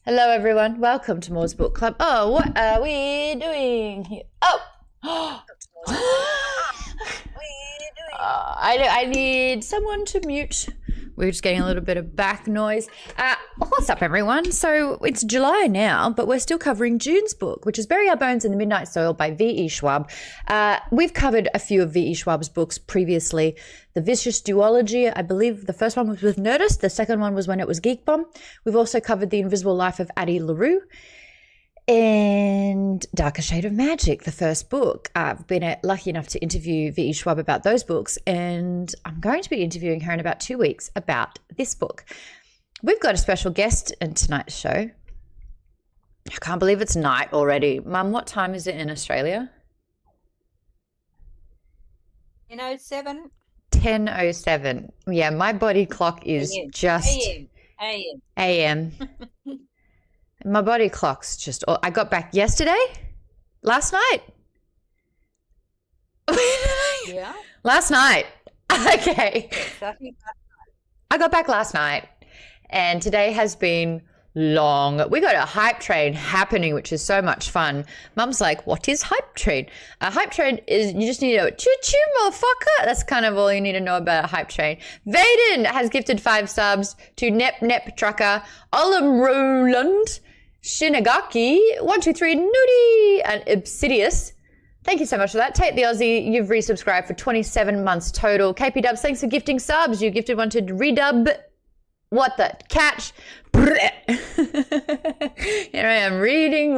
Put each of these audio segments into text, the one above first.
Hello, everyone. Welcome to Maude's Book Club. Oh, what are we doing here? Oh! I need someone to mute. We're just getting a little bit of back noise. What's up, everyone? So it's July now, but we're still covering June's book, which is Bury Our Bones in the Midnight Soil by V.E. Schwab. We've covered a few of V.E. Schwab's books previously. The Vicious Duology, I believe the first one was with Nerdist. The second one was when it was Geek Bomb. We've also covered The Invisible Life of Addie LaRue and Darker Shade of Magic, the first book. I've been lucky enough to interview V.E. Schwab about those books, and I'm going to be interviewing her in about 2 weeks about this book. We've got a special guest in tonight's show. I can't believe it's night already. Mum, what time is it in Australia? 10:07. 10:07. Yeah, my body clock is just AM. My body clock's just, I got back last night. Yeah. Last night. Okay. Exactly. I got back last night and today has been long. We got a hype train happening, which is so much fun. Mum's like, what is hype train? A hype train is, you just need a choo-choo, motherfucker. That's kind of all you need to know about a hype train. Vaden has gifted 5 subs to Nep Trucker, Olam Roland, Shinagaki, 123 Nudie, and Obsidious. Thank you so much for that. Tate the Aussie, you've resubscribed for 27 months total. KP Dubs, thanks for gifting subs. You gifted one to Redub. What the? Catch. Here I am reading.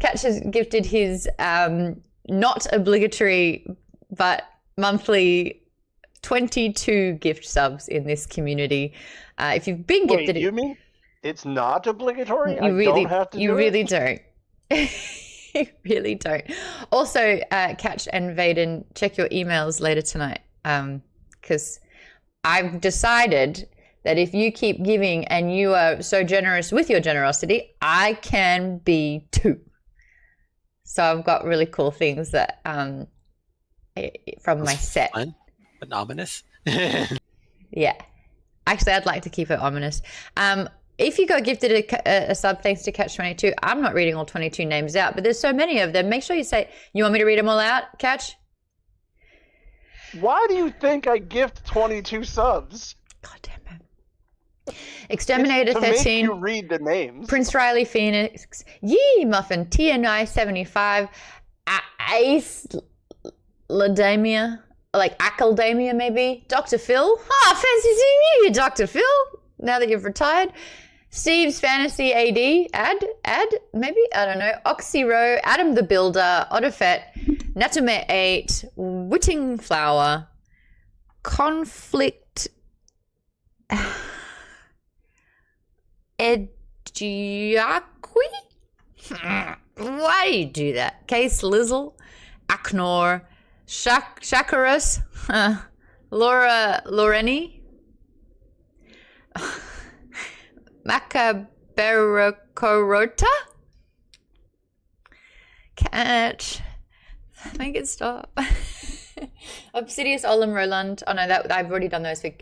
Catch has gifted his not obligatory but monthly 22 gift subs in this community. If you've been gifted... Wait, you mean it's not obligatory? You really don't have to you do really it? don't. You really don't. Also, Catch and Vaden, check your emails later tonight, because I've decided that if you keep giving and you are so generous with your generosity, I can be too. So I've got really cool things that from my set. Fun, but ominous. Yeah. Actually, I'd like to keep it ominous. If you got gifted a sub thanks to Catch22, I'm not reading all 22 names out, but there's so many of them. Make sure you say, you want me to read them all out, Catch? Why do you think I gift 22 subs? God damn it. Exterminator To 13. make you read the names. Prince Riley Phoenix. Yee Muffin. TNI 75. Ace Ladamia. Like Acaldamia maybe. Dr. Phil. Fancy seeing you, Dr. Phil. Now that you've retired. Steve's Fantasy AD, maybe? I don't know. Oxyro, Adam the Builder, Otterfet, Natume 8, Witting Flower, Conflict, Ediaqui? Why do you do that? Case Lizzle, Aknor, Shakarus, Laura Loreni, Macaberocorota? Catch. Make it stop. Obsidious Olam Roland. Oh no, that I've already done those for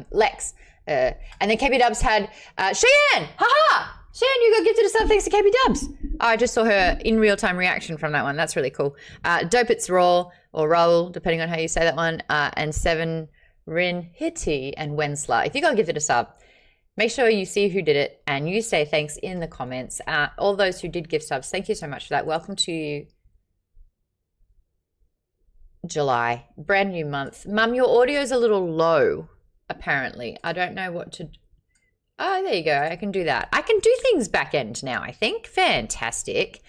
Lex. And then KP Dubs had Cheyenne! Haha! Cheyenne, you got gifted a sub thanks to KP Dubs. Oh, I just saw her in real-time reaction from that one. That's really cool. Dope It's Raw, or Roll, depending on how you say that one. And 7 Rin Hitty and Wensler. If you got gifted a sub, make sure you see who did it and you say thanks in the comments. All those who did gift subs, thank you so much for that. Welcome to July, brand new month. Mum, your audio's a little low, apparently. I don't know what to... Oh, there you go. I can do that. I can do things back end now, I think. Fantastic.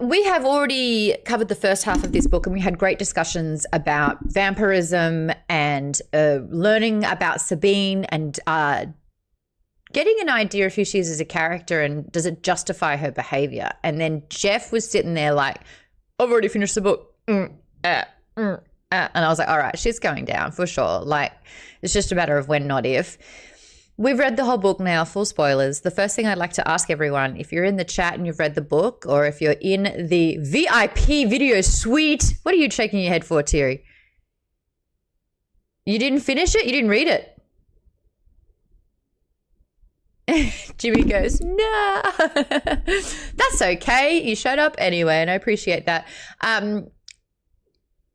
We have already covered the first half of this book and we had great discussions about vampirism and learning about Sabine and getting an idea of who she is as a character and does it justify her behavior. And then Jeff was sitting there like, I've already finished the book. And I was like, all right, she's going down for sure. Like, it's just a matter of when, not if. We've read the whole book now, full spoilers. The first thing I'd like to ask everyone, if you're in the chat and you've read the book, or if you're in the VIP video suite, what are you shaking your head for, Thierry? You didn't finish it? You didn't read it? Jimmy goes, no. That's okay. You showed up anyway, and I appreciate that.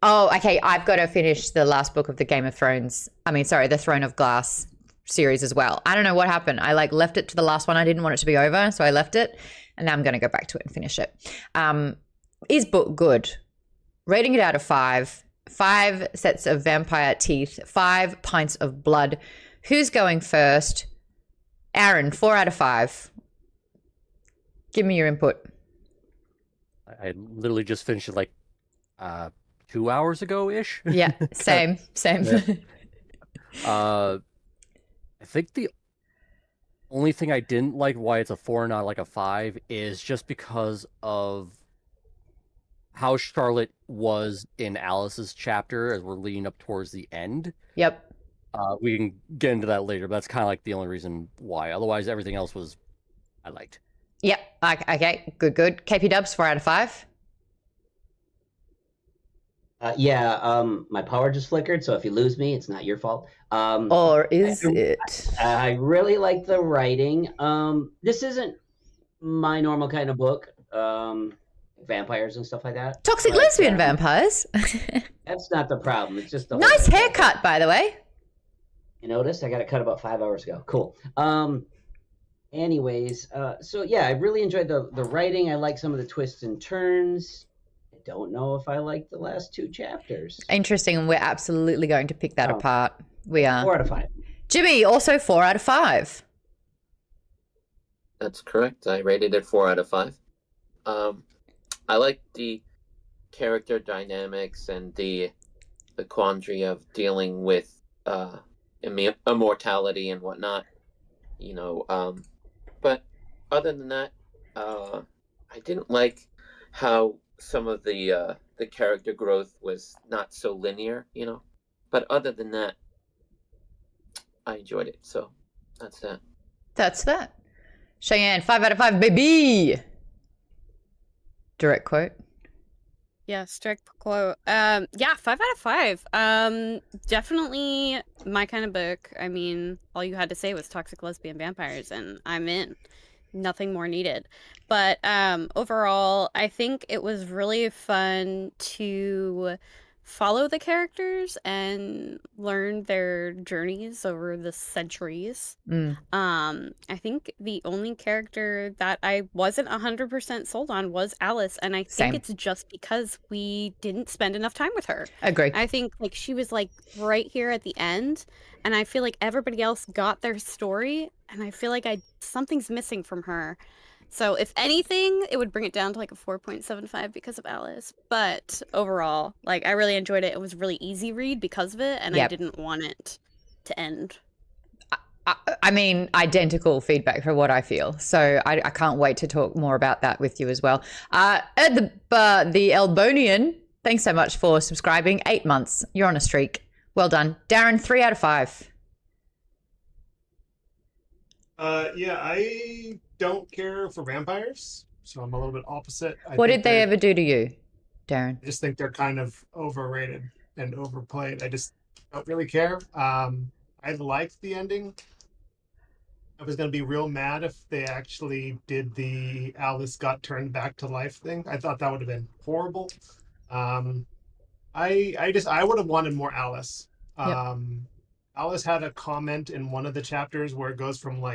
Oh, okay. I've got to finish the last book of the Game of Thrones. The Throne of Glass series as well. I don't know what happened. I left it to the last one. I didn't want it to be over, so I left it, and now I'm going to go back to it and finish it. Is book good? Rating it out of 5. 5 sets of vampire teeth. 5 pints of blood. Who's going first? Aaron, 4 out of 5. Give me your input. I literally just finished it like 2 hours ago-ish. Yeah, same. I think the only thing I didn't like why it's a 4, not like a 5, is just because of how Charlotte was in Alice's chapter as we're leading up towards the end. Yep. We can get into that later, but that's kind of like the only reason why. Otherwise, everything else I liked. Yep. Okay. Good. KP Dubs, 4 out of 5. My power just flickered, so if you lose me, it's not your fault. Or is it? I really like the writing. This isn't my normal kind of book. Vampires and stuff like that. Toxic lesbian vampires. That's not the problem. It's just the nice haircut, by the way. You noticed? I got it cut about 5 hours ago. Cool. Anyways, I really enjoyed the writing. I like some of the twists and turns. I don't know if I like the last 2 chapters. Interesting, and we're absolutely going to pick that apart. We are. 4 out of 5. Jimmy, also 4 out of 5. That's correct. I rated it 4 out of 5. I like the character dynamics and the quandary of dealing with immortality and whatnot. But other than that, I didn't like how some of the character growth was not so linear. But other than that, I enjoyed it. So that's that. That's that. Cheyenne, 5 out of 5, baby. Direct quote. Yes, direct quote. 5 out of 5. Definitely my kind of book. I mean, all you had to say was toxic lesbian vampires, and I'm in. Nothing more needed. But overall, I think it was really fun to follow the characters and learn their journeys over the centuries. I think the only character that I wasn't 100% sold on was Alice, and I think it's just because we didn't spend enough time with her. Agree. I think she was right here at the end, and I feel like everybody else got their story, and I feel like something's missing from her. So if anything, it would bring it down to a 4.75 because of Alice. But overall, I really enjoyed it. It was a really easy read because of it, and I didn't want it to end. I mean, identical feedback for what I feel. So I can't wait to talk more about that with you as well. The Elbonian, thanks so much for subscribing. 8 months. You're on a streak. Well done. Darren, 3 out of 5. I don't care for vampires, so I'm a little bit opposite. What did they ever do to you, Darren? I just think they're kind of overrated and overplayed. I just don't really care. I liked the ending. I was going to be real mad if they actually did the Alice got turned back to life thing. I thought that would have been horrible. I would have wanted more Alice. Alice had a comment in one of the chapters where it goes from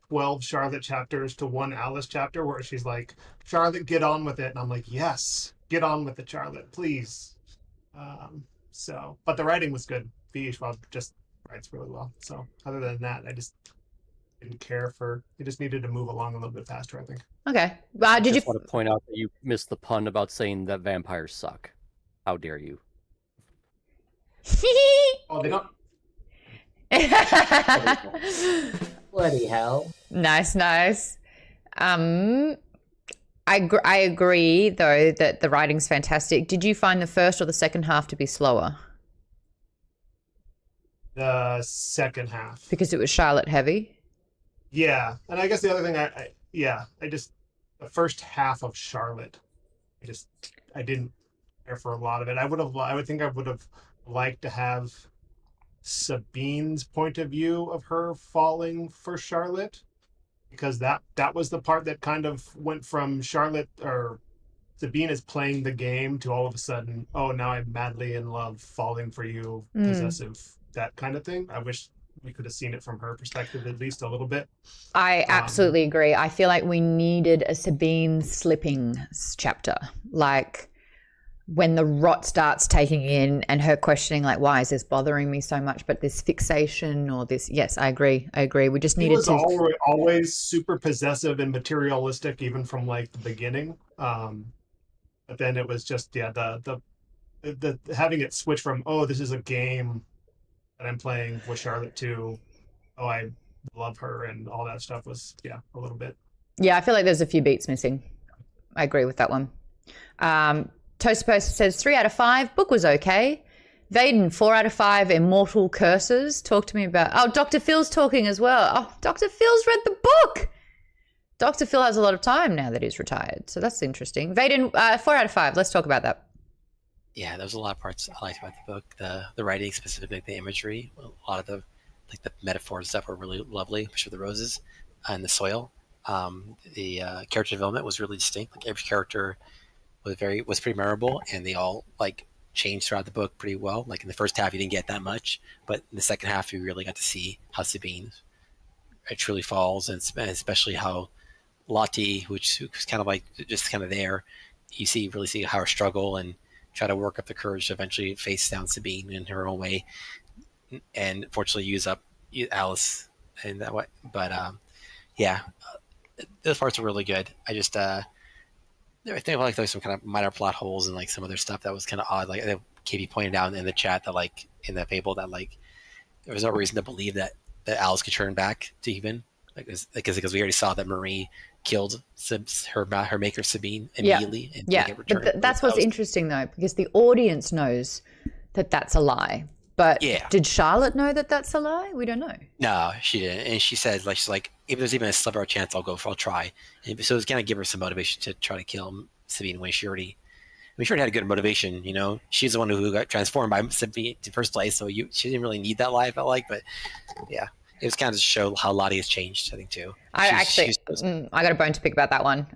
12 Charlotte chapters to 1 Alice chapter where she's like, Charlotte, get on with it. And I'm like, yes, get on with it, Charlotte, please. But the writing was good. V. Schwab just writes really well. So other than that, I just didn't care it just needed to move along a little bit faster, I think. Okay. I just want to point out that you missed the pun about saying that vampires suck. How dare you? Oh, they don't. Bloody hell. Nice. I agree, though, that the writing's fantastic. Did you find the first or the second half to be slower? The second half. Because it was Charlotte heavy? Yeah. And I guess the other thing, the first half of Charlotte, I didn't care for a lot of it. I would have liked to have Sabine's point of view of her falling for Charlotte. because that was the part that kind of went from Charlotte or Sabine is playing the game to all of a sudden, oh, now I'm madly in love, falling for you, possessive, that kind of thing. I wish we could have seen it from her perspective at least a little bit. I absolutely agree. I feel like we needed a Sabine slipping chapter, like when the rot starts taking in and her questioning, like, why is this bothering me so much? But this fixation or this, yes, I agree. We just needed to. He was always super possessive and materialistic, even from like the beginning. But then it was just, yeah, the having it switch from, oh, this is a game that I'm playing with Charlotte to, oh, I love her and all that stuff was, yeah, a little bit. Yeah, I feel like there's a few beats missing. I agree with that one. Toaster Post says 3 out of 5. Book was okay. Vaden, 4 out of 5. Immortal Curses. Talk to me about. Oh, Dr. Phil's talking as well. Oh, Dr. Phil's read the book. Dr. Phil has a lot of time now that he's retired, so that's interesting. Vaden, 4 out of 5. Let's talk about that. Yeah, there's a lot of parts I liked about the book. The writing, specifically the imagery, a lot of the metaphors and stuff were really lovely, especially the roses and the soil. The character development was really distinct. Like every character was pretty memorable, and they all like changed throughout the book pretty well. Like in the first half, you didn't get that much, but in the second half, you really got to see how Sabine truly falls, and especially how Lottie, which was kind of like just kind of there, you really see how her struggle and try to work up the courage to eventually face down Sabine in her own way, and fortunately use up Alice in that way. But yeah, those parts were really good. I just I think like there's some kind of minor plot holes and like some other stuff that was kind of odd. Like Katie pointed out in the chat that like in that fable that like there was no reason to believe that Alice could turn back to even because we already saw that Marie killed her maker Sabine immediately. Yeah, but that's what's interesting though, because the audience knows that that's a lie. But did Charlotte know that that's a lie? We don't know. No, she didn't. And she said, like, she's like, if there's even a sliver of chance, I'll try. And so it's going to give her some motivation to try to kill Sabine when she already had a good motivation. You know, she's the one who got transformed by Sabine in the first place. So she didn't really need that lie, I felt like. But yeah, it was kind of to show how Lottie has changed, I think, too. I got a bone to pick about that one.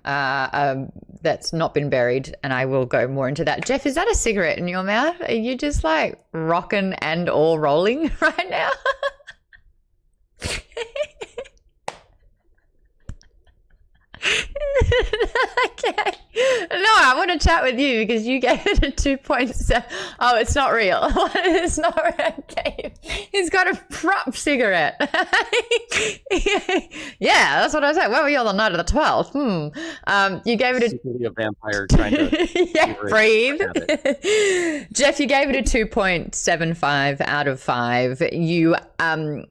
That's not been buried, and I will go more into that. Jeff, is that a cigarette in your mouth? Are you just like rocking and all rolling right now? Okay. No, I want to chat with you because you gave it a 2.7. Oh, it's not real. It's not real. Okay. He's got a prop cigarette. Yeah, that's what I said. Where were you on the night of the 12th? You gave it a vampire trying to breathe. Jeff, you gave it a 2.75 out of 5. You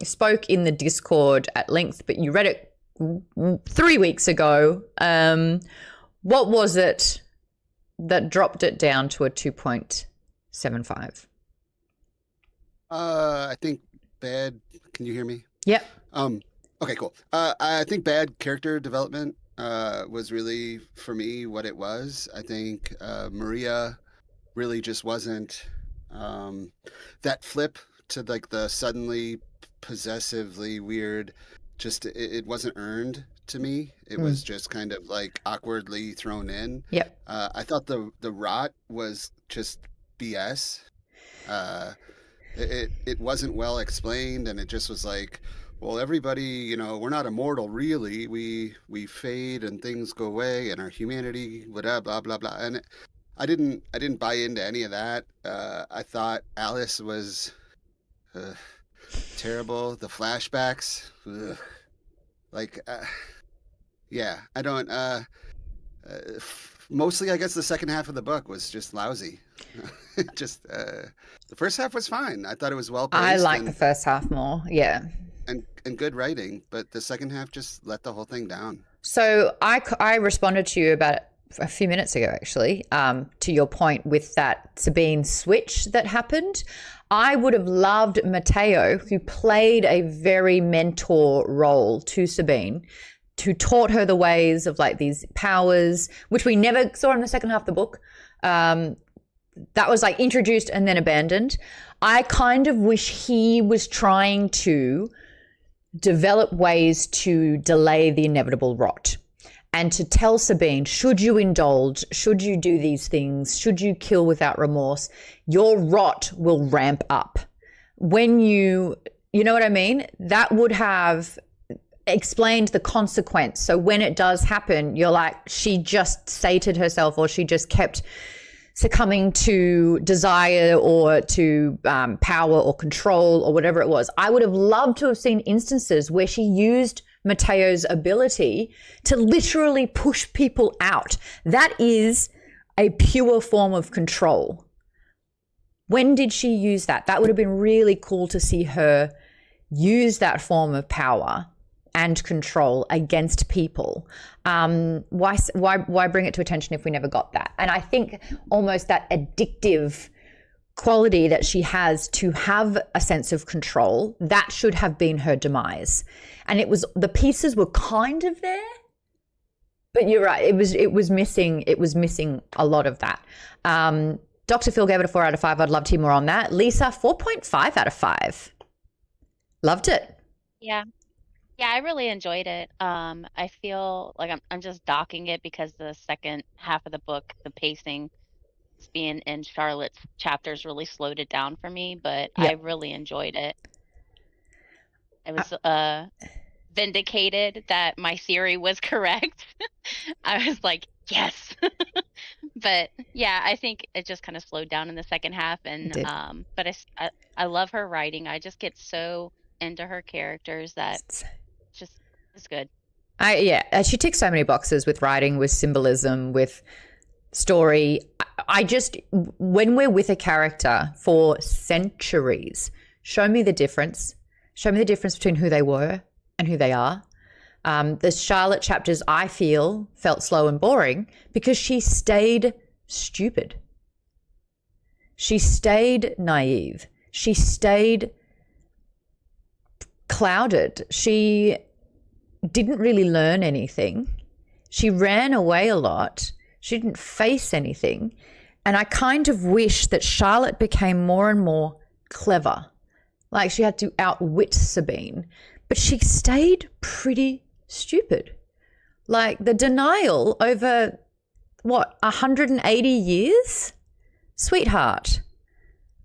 spoke in the Discord at length, but you read it 3 weeks ago. What was it that dropped it down to a 2.75? I think bad. Can you hear me? Yep. Okay, cool. I think bad character development was really, for me, what it was. I think Maria really just wasn't that flip to like the suddenly possessively weird. Just it wasn't earned to me. It was just kind of like awkwardly thrown in. Yep. I thought the rot was just BS. It wasn't well explained, and it just was like, well, everybody, you know, we're not immortal really. We fade and things go away, and our humanity, blah blah blah blah. And I didn't buy into any of that. I thought Alice was terrible. The flashbacks, yeah, I don't. Mostly, I guess the second half of the book was just lousy. Just the first half was fine. I thought it was well paced. I like the first half more. Yeah. And good writing, but the second half just let the whole thing down. So I responded to you about a few minutes ago, actually, to your point with that Sabine switch that happened. I would have loved Matteo, who played a very mentor role to Sabine, who taught her the ways of like these powers, which we never saw in the second half of the book. That was like introduced and then abandoned. I kind of wish he was trying to develop ways to delay the inevitable rot and to tell Sabine, should you indulge, should you do these things, should you kill without remorse, your rot will ramp up. When you know what I mean? That would have explained the consequence. So when it does happen, you're like, she just sated herself, or she just kept succumbing to desire or to power or control or whatever it was. I would have loved to have seen instances where she used Matteo's ability to literally push people out. That is a pure form of control. When did she use that? That would have been really cool to see her use that form of power and control against people. Why bring it to attention if we never got that? And I think almost that addictive quality that she has to have a sense of control, that should have been her demise. And it was, the pieces were kind of there, but you're right, it was missing a lot of that. Dr. Phil gave it a 4 out of 5. I'd love to hear more on that. Lisa, 4.5 out of 5. Loved it. Yeah. Yeah, I really enjoyed it. I feel like I'm just docking it because the second half of the book, the pacing being in Charlotte's chapters really slowed it down for me, but I really enjoyed it. I was vindicated that my theory was correct. I was like, yes. But yeah, I think it just kind of slowed down in the second half, and but I love her writing. I just get so into her characters that it's good. She ticks so many boxes with writing, with symbolism, with story. I just, when we're with a character for centuries, show me the difference. Show me the difference between who they were and who they are. The Charlotte chapters, I felt slow and boring because she stayed stupid. She stayed naive. She stayed clouded. She didn't really learn anything. She ran away a lot. She didn't face anything. And I kind of wish that Charlotte became more and more clever. Like she had to outwit Sabine. But she stayed pretty stupid. Like the denial over, 180 years? Sweetheart,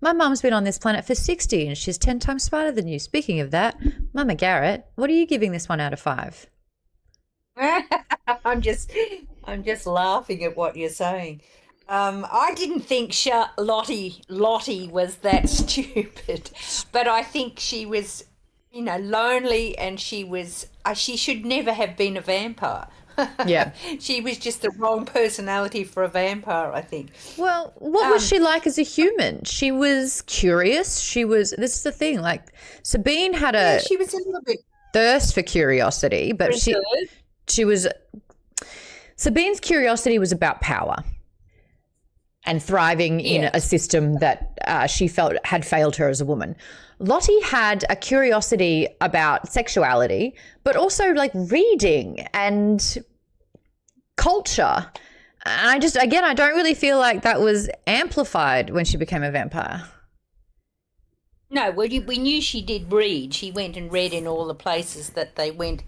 my mum's been on this planet for 60 and she's 10 times smarter than you. Speaking of that, Mama Garrett, what are you giving this 1 out of 5? I'm just laughing at what you're saying. I didn't think Lottie was that stupid, but I think she was, lonely, and she should never have been a vampire. Yeah. She was just the wrong personality for a vampire, I think. Well, what was she like as a human? She was curious. This is the thing, like Sabine had she was a little bit thirst for curiosity, but Sabine's curiosity was about power and thriving in a system that she felt had failed her as a woman. Lottie had a curiosity about sexuality, but also like reading and culture. And I don't really feel like that was amplified when she became a vampire. No, well, we knew she did read. She went and read in all the places that they went,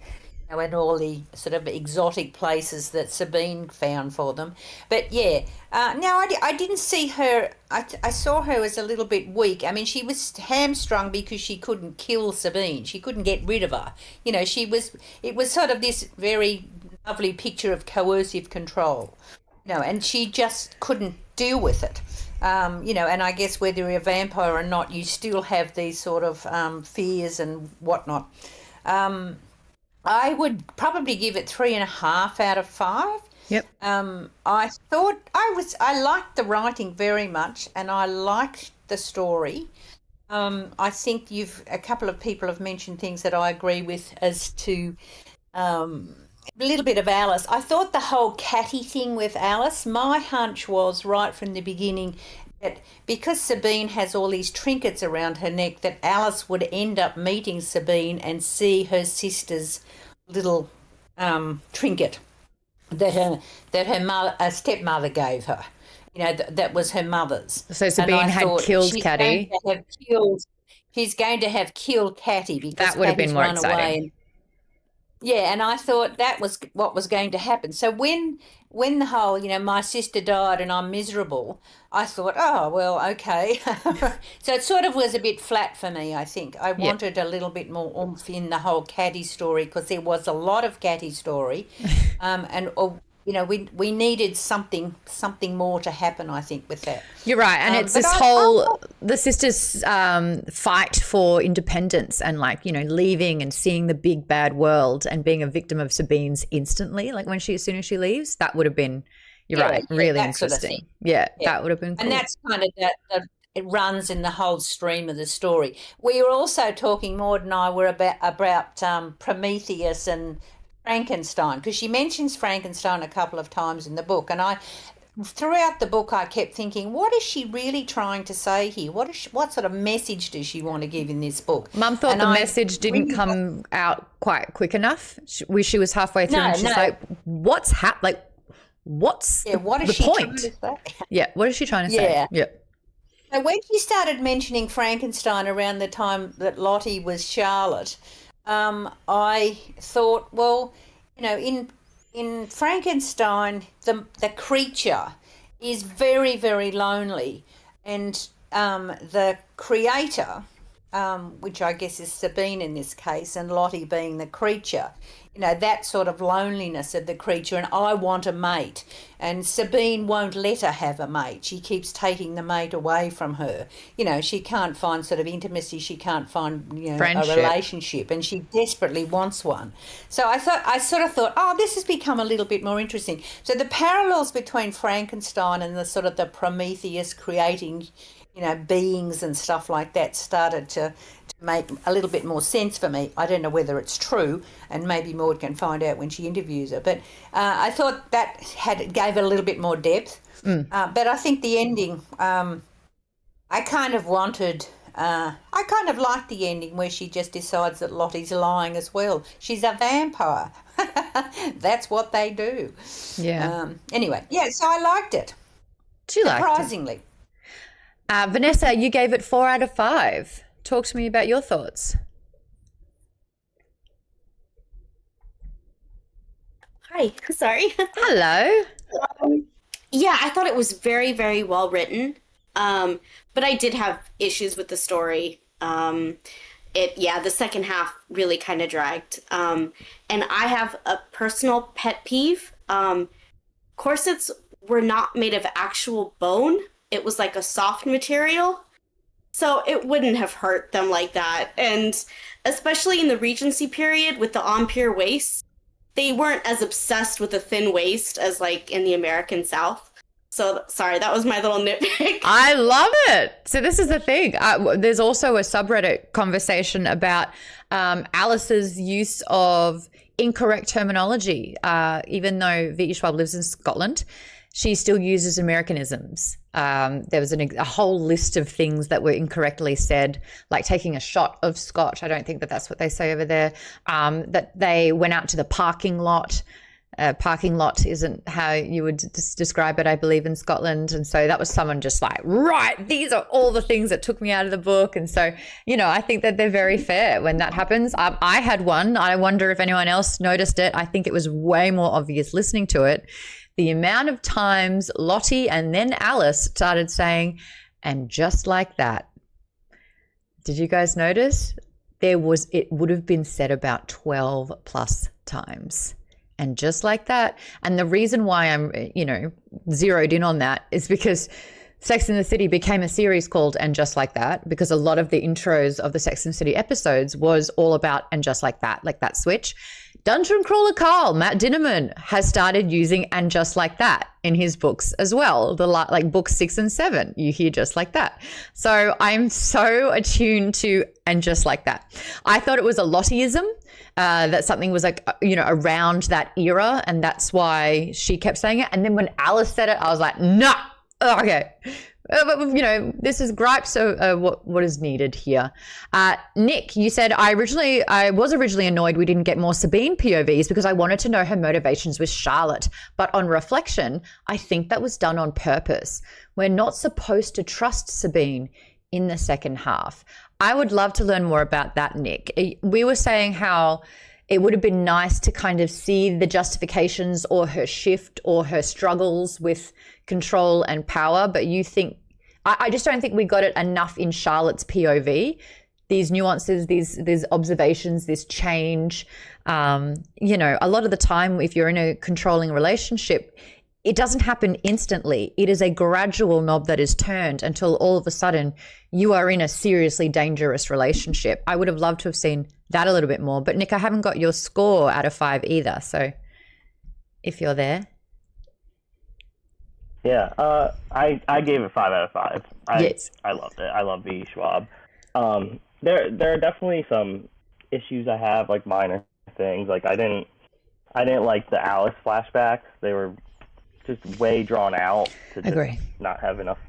and all the sort of exotic places that Sabine found for them. But I didn't see her. I saw her as a little bit weak. I mean, she was hamstrung because she couldn't kill Sabine. She couldn't get rid of her. It was sort of this very lovely picture of coercive control. And she just couldn't deal with it. And I guess whether you're a vampire or not, you still have these sort of fears and whatnot. I would probably give it 3.5 out of 5. Yep. I thought I liked the writing very much, and I liked the story. I think a couple of people have mentioned things that I agree with as to a little bit of Alice. I thought the whole catty thing with Alice, my hunch was right from the beginning that because Sabine has all these trinkets around her neck, that Alice would end up meeting Sabine and see her sister's little trinket that her stepmother gave her. That was her mother's. So Sabine had killed Caddy. he's going to have killed Catty because That would have been Catty's more run exciting. away. And, yeah, and I thought that was what was going to happen. So when the whole, my sister died and I'm miserable, I thought, oh, well, okay. So it sort of was a bit flat for me, I think. I wanted a little bit more oomph in the whole Catty story because there was a lot of Catty story. We needed something more to happen, I think, with that. You're right. And it's this the sisters fight for independence and leaving and seeing the big bad world and being a victim of Sabine's instantly, like as soon as she leaves. That would have been, really interesting. Sort of thing. Yeah, that would have been cool. And that's kind of it runs in the whole stream of the story. We were also talking, Maude and I were about Prometheus and Frankenstein, because she mentions Frankenstein a couple of times in the book, and throughout the book I kept thinking, what is she really trying to say here? What sort of message does she want to give in this book? Mum thought the message didn't come out quite quick enough. She was halfway through and she's like, what's happening? Like, what's what is the she point? trying to say? Yeah, what is she trying to say? Yeah. So when she started mentioning Frankenstein around the time that Lottie was Charlotte, I thought, well, in Frankenstein, the creature is very, very lonely, and the creator, which I guess is Sabine in this case, and Lottie being the creature, that sort of loneliness of the creature, and I want a mate, and Sabine won't let her have a mate. She keeps taking the mate away from her. She can't find sort of intimacy. She can't find a relationship, and she desperately wants one. So I sort of thought, oh, this has become a little bit more interesting. So the parallels between Frankenstein and the sort of the Prometheus creating beings and stuff like that started to make a little bit more sense for me. I don't know whether it's true, and maybe Maude can find out when she interviews her, but I thought that gave it a little bit more depth. But I think the ending, I kind of liked the ending where she just decides that Lottie's lying as well. She's a vampire. That's what they do. Yeah. Anyway, so I liked it. She liked it. Surprisingly. Vanessa, you gave it 4 out of 5. Talk to me about your thoughts. Hi, sorry. Hello. Yeah, I thought it was very, very well written, but I did have issues with the story. The second half really kind of dragged. And I have a personal pet peeve. Corsets were not made of actual bone. It was like a soft material. So it wouldn't have hurt them like that. And especially in the Regency period with the empire waist, they weren't as obsessed with a thin waist as like in the American South. So sorry, that was my little nitpick. I love it. So this is the thing. There's also a subreddit conversation about Alice's use of incorrect terminology. Even though V.E. Schwab lives in Scotland, she still uses Americanisms. There was a whole list of things that were incorrectly said, like taking a shot of scotch. I don't think that's what they say over there. That they went out to the parking lot. Parking lot isn't how you would describe it, I believe, in Scotland. And so that was someone just like, right, these are all the things that took me out of the book. And so, I think that they're very fair when that happens. I had one. I wonder if anyone else noticed it. I think it was way more obvious listening to it. The amount of times Lottie and then Alice started saying, and just like that. Did you guys notice? It would have been said about 12 plus times. And just like that. And the reason why I'm, zeroed in on that is because Sex and the City became a series called And Just Like That, because a lot of the intros of the Sex and the City episodes was all about And Just Like That, like that switch. Dungeon Crawler Carl, Matt Dinnerman, has started using And Just Like That in his books as well. Like books 6 and 7, you hear Just Like That. So I'm so attuned to And Just Like That. I thought it was a Lottieism, that something was like, around that era, and that's why she kept saying it. And then when Alice said it, I was like, no, okay. But this is gripes. So what is needed here? Nick, you said I was originally annoyed we didn't get more Sabine POVs because I wanted to know her motivations with Charlotte. But on reflection, I think that was done on purpose. We're not supposed to trust Sabine in the second half. I would love to learn more about that, Nick. We were saying how it would have been nice to kind of see the justifications or her shift or her struggles with control and power, but you think, I just don't think we got it enough in Charlotte's POV. These nuances, these observations, this change. You know, a lot of the time, if you're in a controlling relationship, it doesn't happen instantly. It is a gradual knob that is turned until all of a sudden you are in a seriously dangerous relationship. I would have loved to have seen that a little bit more. But Nick, I haven't got your score out of 5 either. So if you're there. Yeah, I gave it 5 out of 5. Yes. I loved it. I love V. Schwab. There are definitely some issues I have, like minor things. Like I didn't like the Alice flashbacks. They were just way drawn out to just not have enough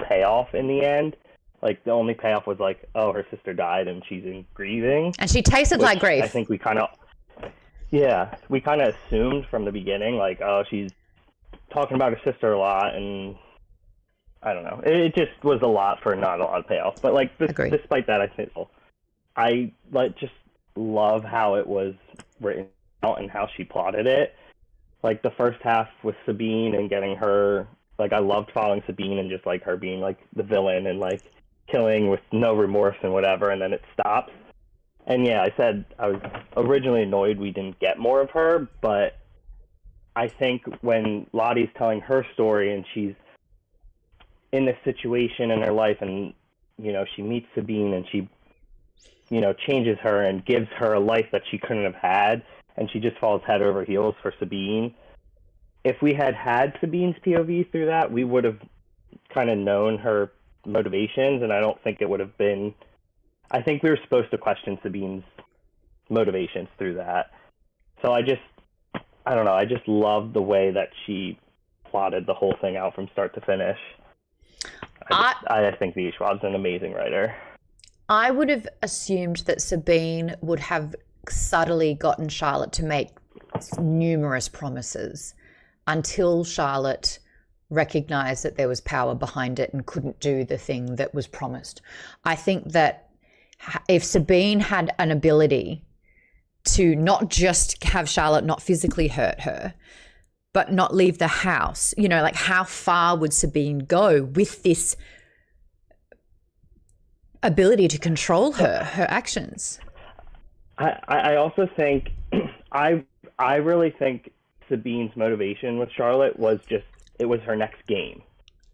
payoff in the end. Like the only payoff was like, oh, her sister died and she's in grieving. And she tasted like grief. I think we kind of assumed from the beginning, like, oh, she's talking about her sister a lot, and I don't know. It just was a lot for not a lot of payoff. But like, despite that, I just love how it was written out and how she plotted it. Like the first half with Sabine and getting her, like I loved following Sabine and just like her being like the villain and like killing with no remorse and whatever, and then it stops. And yeah, I said I was originally annoyed we didn't get more of her, but I think when Lottie's telling her story and she's in this situation in her life and, you know, she meets Sabine and she, you know, changes her and gives her a life that she couldn't have had, and she just falls head over heels for Sabine. If we had Sabine's POV through that, we would have kind of known her motivations, and I don't think it would have been... I think we were supposed to question Sabine's motivations through that. So I don't know, I just love the way that she plotted the whole thing out from start to finish. I think V. Schwab's an amazing writer. I would have assumed that Sabine would have subtly gotten Charlotte to make numerous promises until Charlotte recognized that there was power behind it and couldn't do the thing that was promised. I think that if Sabine had an ability to not just have Charlotte not physically hurt her, but not leave the house, you know, like how far would Sabine go with this ability to control her actions? I also think, I really think Sabine's motivation with Charlotte was just, it was her next game.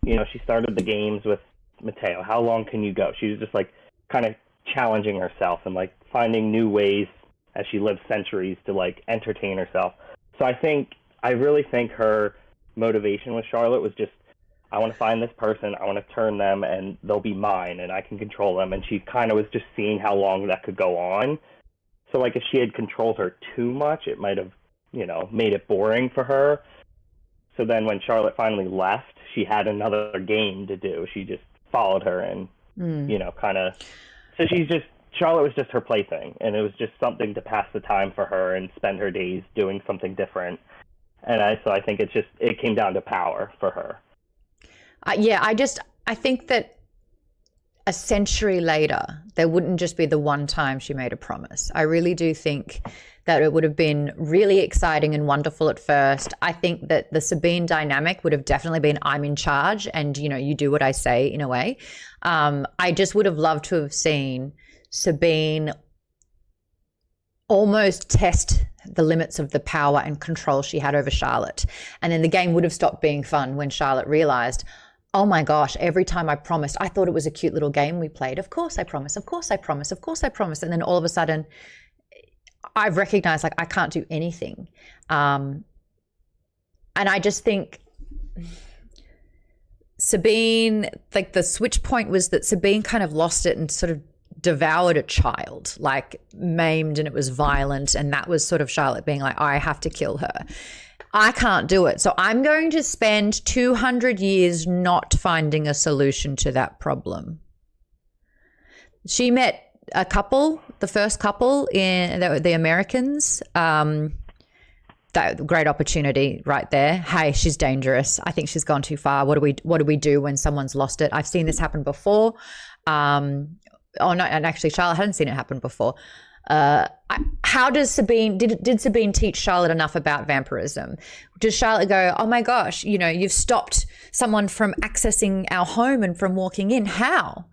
You know, she started the games with Mateo. How long can you go? She was just like kind of challenging herself and like finding new ways as she lived centuries to like entertain herself. So I really think her motivation with Charlotte was just, I want to find this person, I want to turn them and they'll be mine and I can control them. And she kind of was just seeing how long that could go on. So like if she had controlled her too much, it might have, you know, made it boring for her. So then when Charlotte finally left, she had another game to do. She just followed her and, you know, kind of, so Charlotte was just her plaything, and it was just something to pass the time for her and spend her days doing something different. And so I think it came down to power for her. I think that a century later, there wouldn't just be the one time she made a promise. I really do think that it would have been really exciting and wonderful at first. I think that the Sabine dynamic would have definitely been, I'm in charge and, you know, you do what I say in a way. I just would have loved to have seen Sabine almost test the limits of the power and control she had over Charlotte. And then the game would have stopped being fun when Charlotte realized, oh my gosh, every time I promised, I thought it was a cute little game we played. Of course I promise, of course I promise, of course I promise. And then all of a sudden, I've recognized like I can't do anything. And I just think Sabine, like the switch point was that Sabine kind of lost it and sort of devoured a child, like maimed, and it was violent. And that was sort of Charlotte being like, I have to kill her. I can't do it. So I'm going to spend 200 years not finding a solution to that problem. She met a couple, the first couple in the Americans. That great opportunity right there. Hey, she's dangerous. I think she's gone too far. What do we do when someone's lost it? I've seen this happen before. Oh no, and actually Charlotte hadn't seen it happen before. How does Sabine, did Sabine teach Charlotte enough about vampirism? Does Charlotte go, oh my gosh, you know, you've stopped someone from accessing our home and from walking in. How?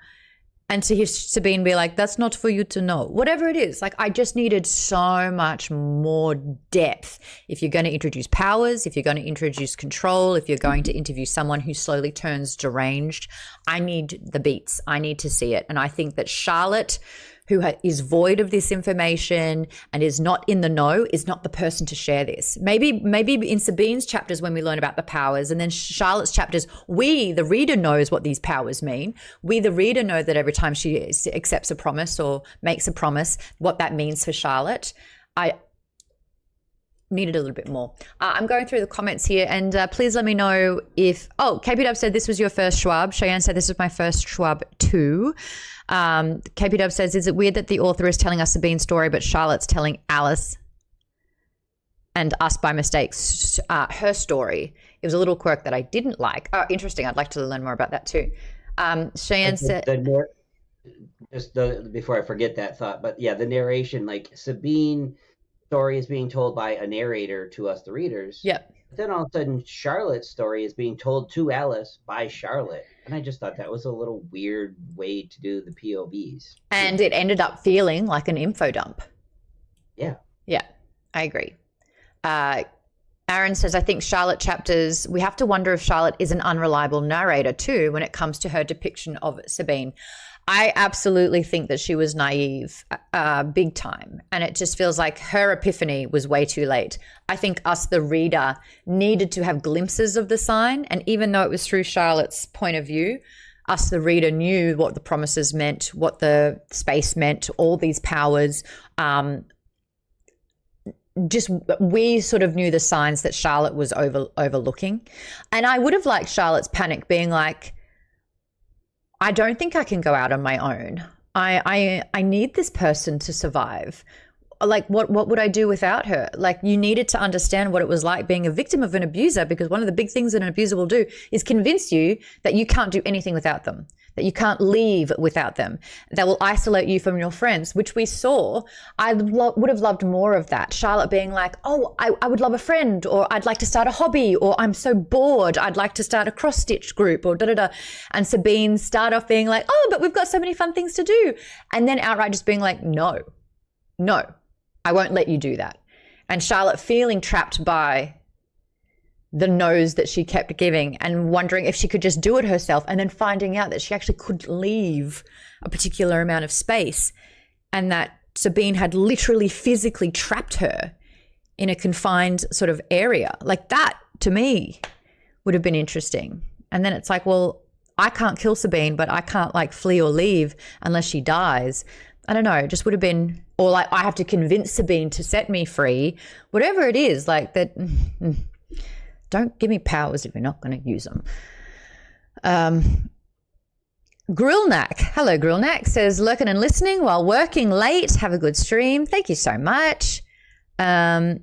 And to hear Sabine be like, that's not for you to know. Whatever it is, like I just needed so much more depth. If you're going to introduce powers, if you're going to introduce control, if you're going to interview someone who slowly turns deranged, I need the beats. I need to see it. And I think that Charlotte, who is void of this information and is not in the know, is not the person to share this. Maybe in Sabine's chapters when we learn about the powers, and then Charlotte's chapters, we, the reader, knows what these powers mean. We, the reader, know that every time she accepts a promise or makes a promise, what that means for Charlotte. I needed a little bit more. I'm going through the comments here, and please let me know if, KP Dub said this was your first Schwab. Cheyenne said this is my first Schwab too. KP Dub says, is it weird that the author is telling us Sabine's story, but Charlotte's telling Alice and us by mistake her story? It was a little quirk that I didn't like. Oh, interesting. I'd like to learn more about that too. Cheyenne said... before I forget that thought, but yeah, the narration, like Sabine story is being told by a narrator to us, the readers. Yep. But then all of a sudden, Charlotte's story is being told to Alice by Charlotte. And I just thought that was a little weird way to do the POVs. And it ended up feeling like an info dump. Yeah. Yeah, I agree. Aaron says, I think Charlotte chapters, we have to wonder if Charlotte is an unreliable narrator too when it comes to her depiction of Sabine. I absolutely think that she was naive big time. And it just feels like her epiphany was way too late. I think us, the reader, needed to have glimpses of the sign. And even though it was through Charlotte's point of view, us, the reader, knew what the promises meant, what the space meant, all these powers. We sort of knew the signs that Charlotte was overlooking. And I would have liked Charlotte's panic being like, I don't think I can go out on my own. I need this person to survive. Like, what would I do without her? Like, you needed to understand what it was like being a victim of an abuser, because one of the big things that an abuser will do is convince you that you can't do anything without them, that you can't leave without them. They will isolate you from your friends, which we saw. I would have loved more of that. Charlotte being like, oh, I would love a friend, or I'd like to start a hobby, or I'm so bored, I'd like to start a cross-stitch group, or da-da-da. And Sabine start off being like, oh, but we've got so many fun things to do. And then outright just being like, no, I won't let you do that. And Charlotte feeling trapped by the no's that she kept giving and wondering if she could just do it herself, and then finding out that she actually could leave a particular amount of space, and that Sabine had literally physically trapped her in a confined sort of area. Like, that to me would have been interesting. And then it's like, well, I can't kill Sabine, but I can't like flee or leave unless she dies. I don't know, it just would have been, or like I have to convince Sabine to set me free, whatever it is, like that. Don't give me powers if you're not going to use them. Grillnack, hello Grillnack, says lurking and listening while working late. Have a good stream. Thank you so much. KP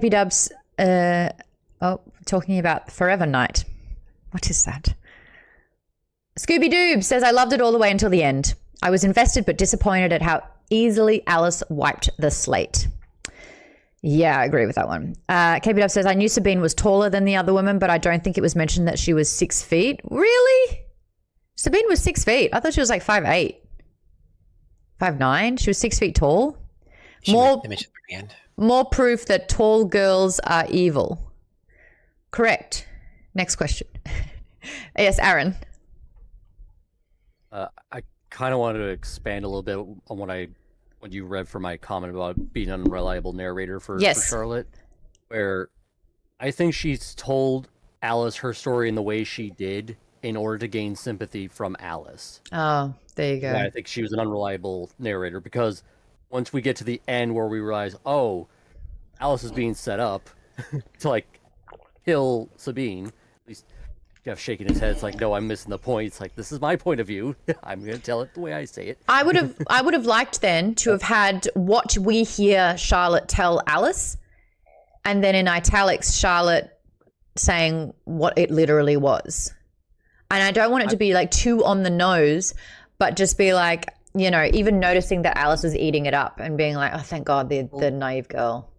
Dubs, talking about Forever Night. What is that? Scooby Doob says, I loved it all the way until the end. I was invested but disappointed at how easily Alice wiped the slate. Yeah, I agree with that one. KP Dub says, I knew Sabine was taller than the other women, but I don't think it was mentioned that she was 6 feet. Really? Sabine was 6 feet. I thought she was like 5'8". 5'9". She was 6 feet tall. More proof that tall girls are evil. Correct. Next question. Yes, Aaron. I kind of wanted to expand a little bit on what you read for my comment about being an unreliable narrator for Charlotte, where I think she's told Alice her story in the way she did in order to gain sympathy from Alice. Oh, there you go. And I think she was an unreliable narrator, because once we get to the end where we realize, oh, Alice is being set up to like kill Sabine, at least Jeff shaking his head. It's like, no, I'm missing the point. It's like, this is my point of view. I'm going to tell it the way I say it. I would have liked then to have had what we hear Charlotte tell Alice, and then in italics, Charlotte saying what it literally was. And I don't want it to be like too on the nose, but just be like, you know, even noticing that Alice is eating it up and being like, oh, thank God the naive girl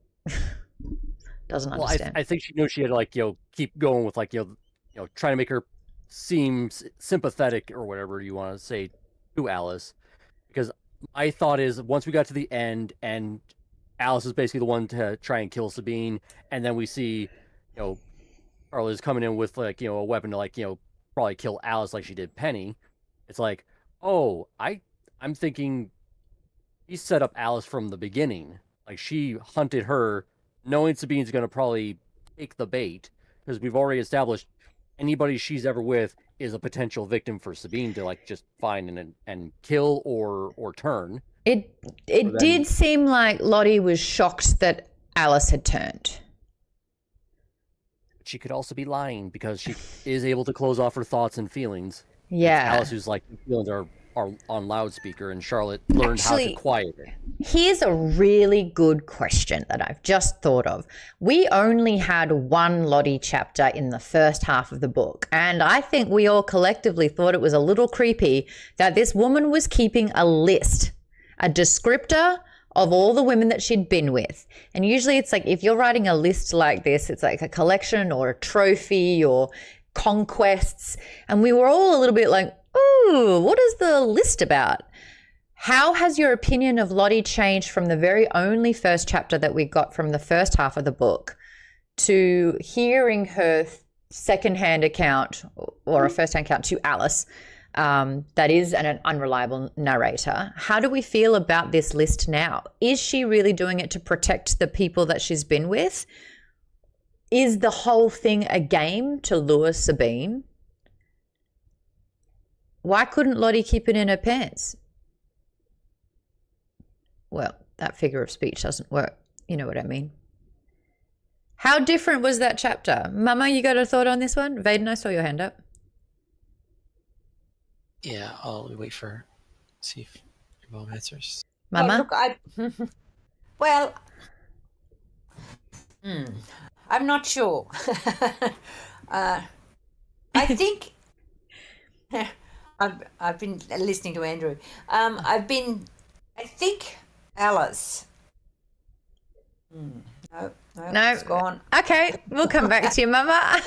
doesn't understand. I think she knew she had to, like, you know, keep going with, like, you know, trying to make her seem sympathetic or whatever you want to say to Alice. Because my thought is, once we got to the end and Alice is basically the one to try and kill Sabine, and then we see, you know, Carla is coming in with, like, you know, a weapon to, like, you know, probably kill Alice like she did Penny. It's like, oh, I'm thinking he set up Alice from the beginning. Like, she hunted her knowing Sabine's going to probably take the bait, because we've already established anybody she's ever with is a potential victim for Sabine to, like, just find and kill or turn. It did seem like Lottie was shocked that Alice had turned. She could also be lying, because she is able to close off her thoughts and feelings. Yeah. It's Alice who's like, feelings are on loudspeaker, and Charlotte learned how to quiet it. Here's a really good question that I've just thought of. We only had one Lottie chapter in the first half of the book, and I think we all collectively thought it was a little creepy that this woman was keeping a list, a descriptor of all the women that she'd been with. And usually it's like, if you're writing a list like this, it's like a collection or a trophy or conquests. And we were all a little bit like, ooh, what is the list about? How has your opinion of Lottie changed from the very only first chapter that we got from the first half of the book to hearing her secondhand account or a first-hand account to Alice, that is an unreliable narrator? How do we feel about this list now? Is she really doing it to protect the people that she's been with? Is the whole thing a game to lure Sabine? Why couldn't Lottie keep it in her pants? Well, that figure of speech doesn't work. You know what I mean. How different was that chapter? Mama, you got a thought on this one? Vaden, I saw your hand up. Yeah, I'll wait for see if your mom answers. Mama? Well, I'm not sure. I think I've been listening to Andrew. I think Alice. No, it's gone. Okay, we'll come back to you, Mama.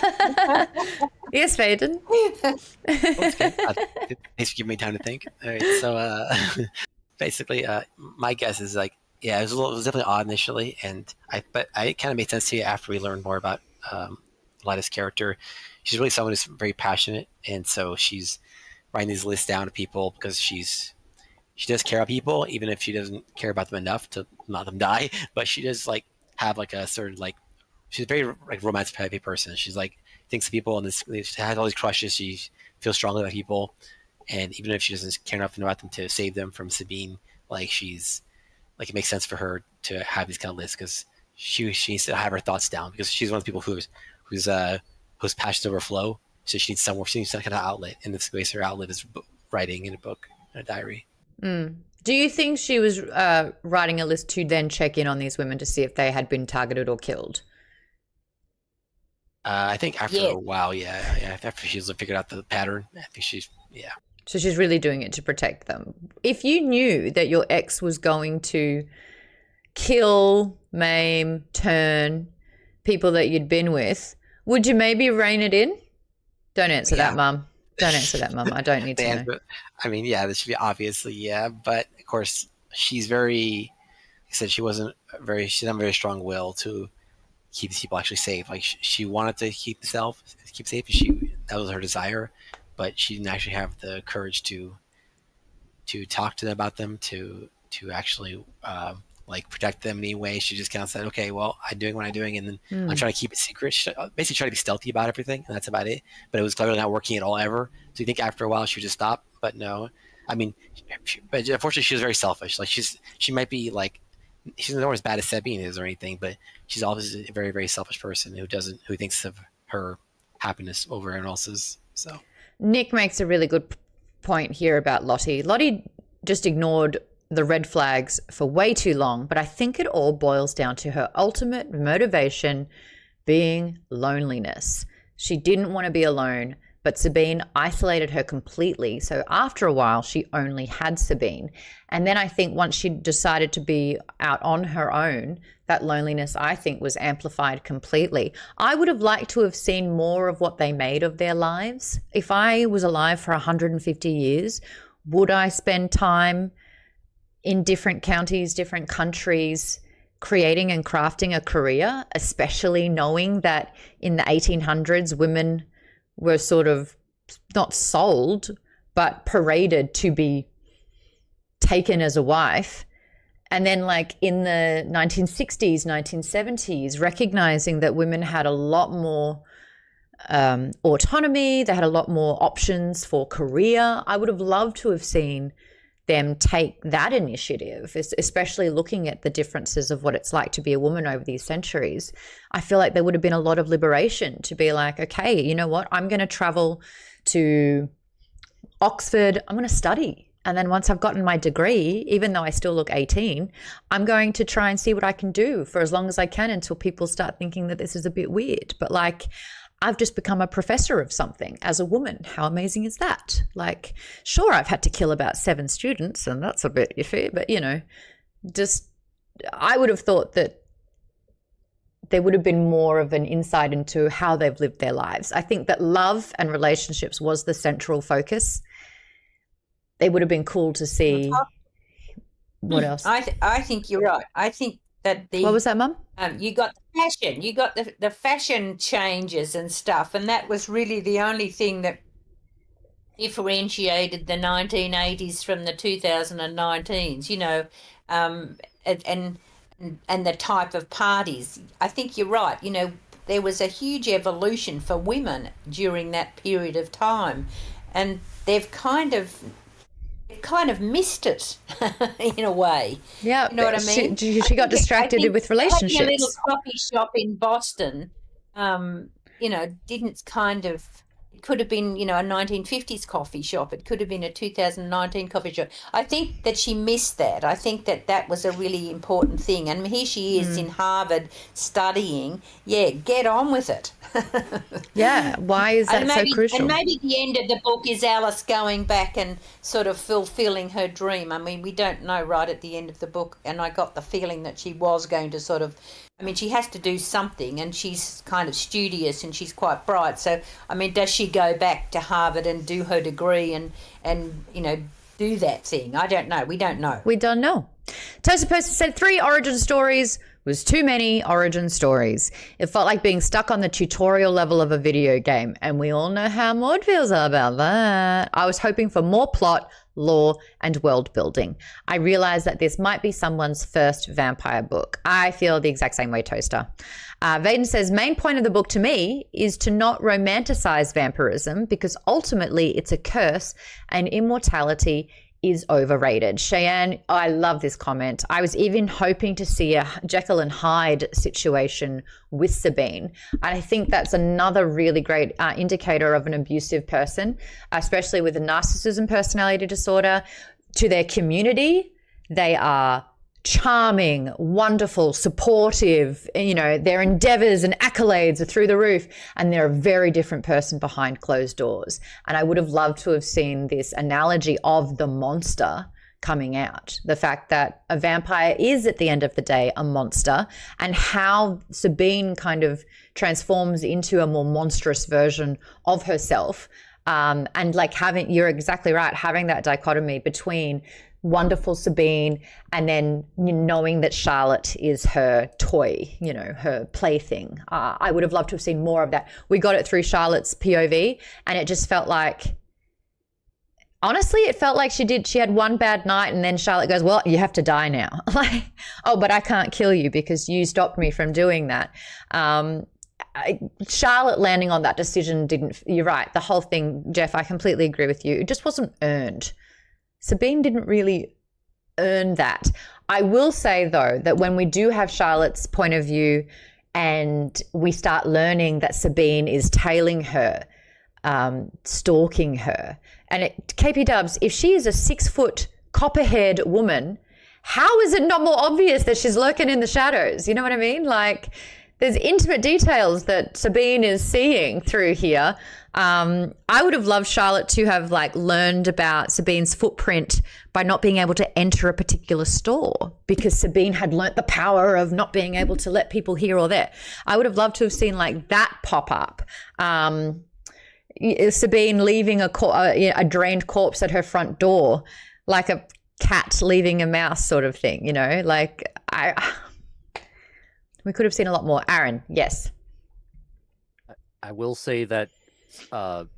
Yes, Vaden. Thanks for giving me time to think. All right, so basically, my guess is like, yeah, it was definitely odd initially, but it kind of made sense to you after we learned more about Lida's character. She's really someone who's very passionate, and so she's writing these lists down to people because she does care about people, even if she doesn't care about them enough to not let them die. But she does like have like a certain like, she's a very like romantic type of person. She's like thinks of people and she has all these crushes. She feels strongly about people, and even if she doesn't care enough about them to save them from Sabine, like she's like, it makes sense for her to have these kind of lists because she needs to have her thoughts down because she's one of the people whose passions overflow. So she needs some kind of outlet, and this way her outlet is writing in a book, in a diary. Do you think she was writing a list to then check in on these women to see if they had been targeted or killed? I think after a while, yeah. After she's figured out the pattern, I think So she's really doing it to protect them. If you knew that your ex was going to kill, maim, turn people that you'd been with, would you maybe rein it in? Don't answer that, Mum. Don't answer that, Mum. I don't need to know. I mean, yeah, this should be obviously, yeah. But, of course, she's very, like I said, she doesn't have a very strong will to keep these people actually safe. Like, she wanted to keep safe. That was her desire. But she didn't actually have the courage to talk to them about them, to actually like protect them in any way. She just kind of said, okay, well, I'm doing what I'm doing, and then I'm trying to keep it secret. She basically trying to be stealthy about everything, and that's about it. But it was clearly not working at all ever. So you think after a while she would just stop? But no. I mean, but unfortunately she was very selfish. Like she might be like, she's not as bad as Sabine is or anything, but she's always a very, very selfish person who thinks of her happiness over everyone else's. So Nick makes a really good point here about Lottie. Lottie just ignored the red flags for way too long, but I think it all boils down to her ultimate motivation being loneliness. She didn't want to be alone. but Sabine isolated her completely. So after a while, she only had Sabine. And then I think once she decided to be out on her own, that loneliness, I think, was amplified completely. I would have liked to have seen more of what they made of their lives. If I was alive for 150 years, would I spend time in different counties, different countries, creating and crafting a career, especially knowing that in the 1800s, women were sort of not sold, but paraded to be taken as a wife. And then like in the 1960s, 1970s, recognizing that women had a lot more autonomy, they had a lot more options for career. I would have loved to have seen them take that initiative, especially looking at the differences of what it's like to be a woman over these centuries. I feel like there would have been a lot of liberation to be like, okay, you know what? I'm going to travel to Oxford. I'm going to study. And then once I've gotten my degree, even though I still look 18, I'm going to try and see what I can do for as long as I can until people start thinking that this is a bit weird. But like, I've just become a professor of something as a woman. How amazing is that? Like, sure, I've had to kill about 7 students and that's a bit iffy, but you know, just, I would have thought that there would have been more of an insight into how they've lived their lives. I think that love and relationships was the central focus. It would have been cool to see what else. I think you're right. I think that what was that, Mum? You got the fashion, you got the fashion changes and stuff, and that was really the only thing that differentiated the 1980s from the 2019s. You know, and the type of parties. I think you're right. You know, there was a huge evolution for women during that period of time, and they've kind of missed it in a way. Yeah, you know what I mean? She got distracted with relationships. Having a little coffee shop in Boston, you know, didn't kind of. It could have been, you know, a 1950s coffee shop. It could have been a 2019 coffee shop. I think that she missed that. I think that that was a really important thing. And here she is in Harvard studying. Yeah, get on with it. Yeah, why is that so crucial? And maybe the end of the book is Alice going back and sort of fulfilling her dream. I mean, we don't know right at the end of the book, and I got the feeling that she was going to sort of, I mean, she has to do something, and she's kind of studious and she's quite bright. So, I mean, does she go back to Harvard and do her degree and you know, do that thing? I don't know. We don't know. We don't know. Toasted Person said 3 origin stories was too many origin stories. It felt like being stuck on the tutorial level of a video game, and we all know how Maude feels about that. I was hoping for more plot, lore, and world building. I realized that this might be someone's first vampire book. I feel the exact same way, Toaster. Vaden says, main point of the book to me is to not romanticize vampirism, because ultimately it's a curse and immortality is overrated. Cheyenne, I love this comment. I was even hoping to see a Jekyll and Hyde situation with Sabine. I think that's another really great indicator of an abusive person, especially with a narcissism personality disorder. To their community, they are charming, wonderful, supportive, you know, their endeavors and accolades are through the roof, and they're a very different person behind closed doors. And I would have loved to have seen this analogy of the monster coming out, the fact that a vampire is at the end of the day a monster, and how Sabine kind of transforms into a more monstrous version of herself. And like you're exactly right, having that dichotomy between wonderful Sabine and then knowing that Charlotte is her toy, you know, her plaything. I would have loved to have seen more of that. We got it through Charlotte's POV, and it just felt like, honestly, it felt like she had one bad night, and then Charlotte goes, well, you have to die now. Like, oh, but I can't kill you because you stopped me from doing that. Charlotte landing on that decision you're right, the whole thing, Jeff, I completely agree with you. It just wasn't earned. Sabine didn't really earn that. I will say, though, that when we do have Charlotte's point of view and we start learning that Sabine is tailing her, stalking her, and KP Dubs, if she is a 6-foot copperhead woman, how is it not more obvious that she's lurking in the shadows? You know what I mean? Like, there's intimate details that Sabine is seeing through here. I would have loved Charlotte to have like learned about Sabine's footprint by not being able to enter a particular store because Sabine had learnt the power of not being able to let people here or there. I would have loved to have seen like that pop up. Sabine leaving a drained corpse at her front door, like a cat leaving a mouse sort of thing, you know, like we could have seen a lot more. Aaron, yes. I will say that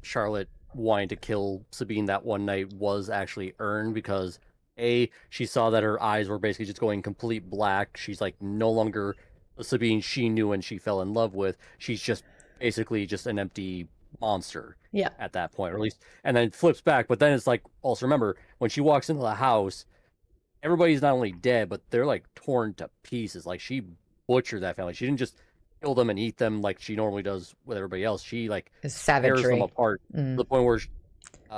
Charlotte wanting to kill Sabine that one night was actually earned because she saw that her eyes were basically just going complete black. She's like no longer the Sabine she knew and she fell in love with. She's just basically just an empty monster at that point, or at least, and then flips back. But then it's like, also remember, when she walks into the house, everybody's not only dead, but they're like torn to pieces. Like she butchered that family. She didn't just kill them and eat them like she normally does with everybody else. She like tears them apart to the point where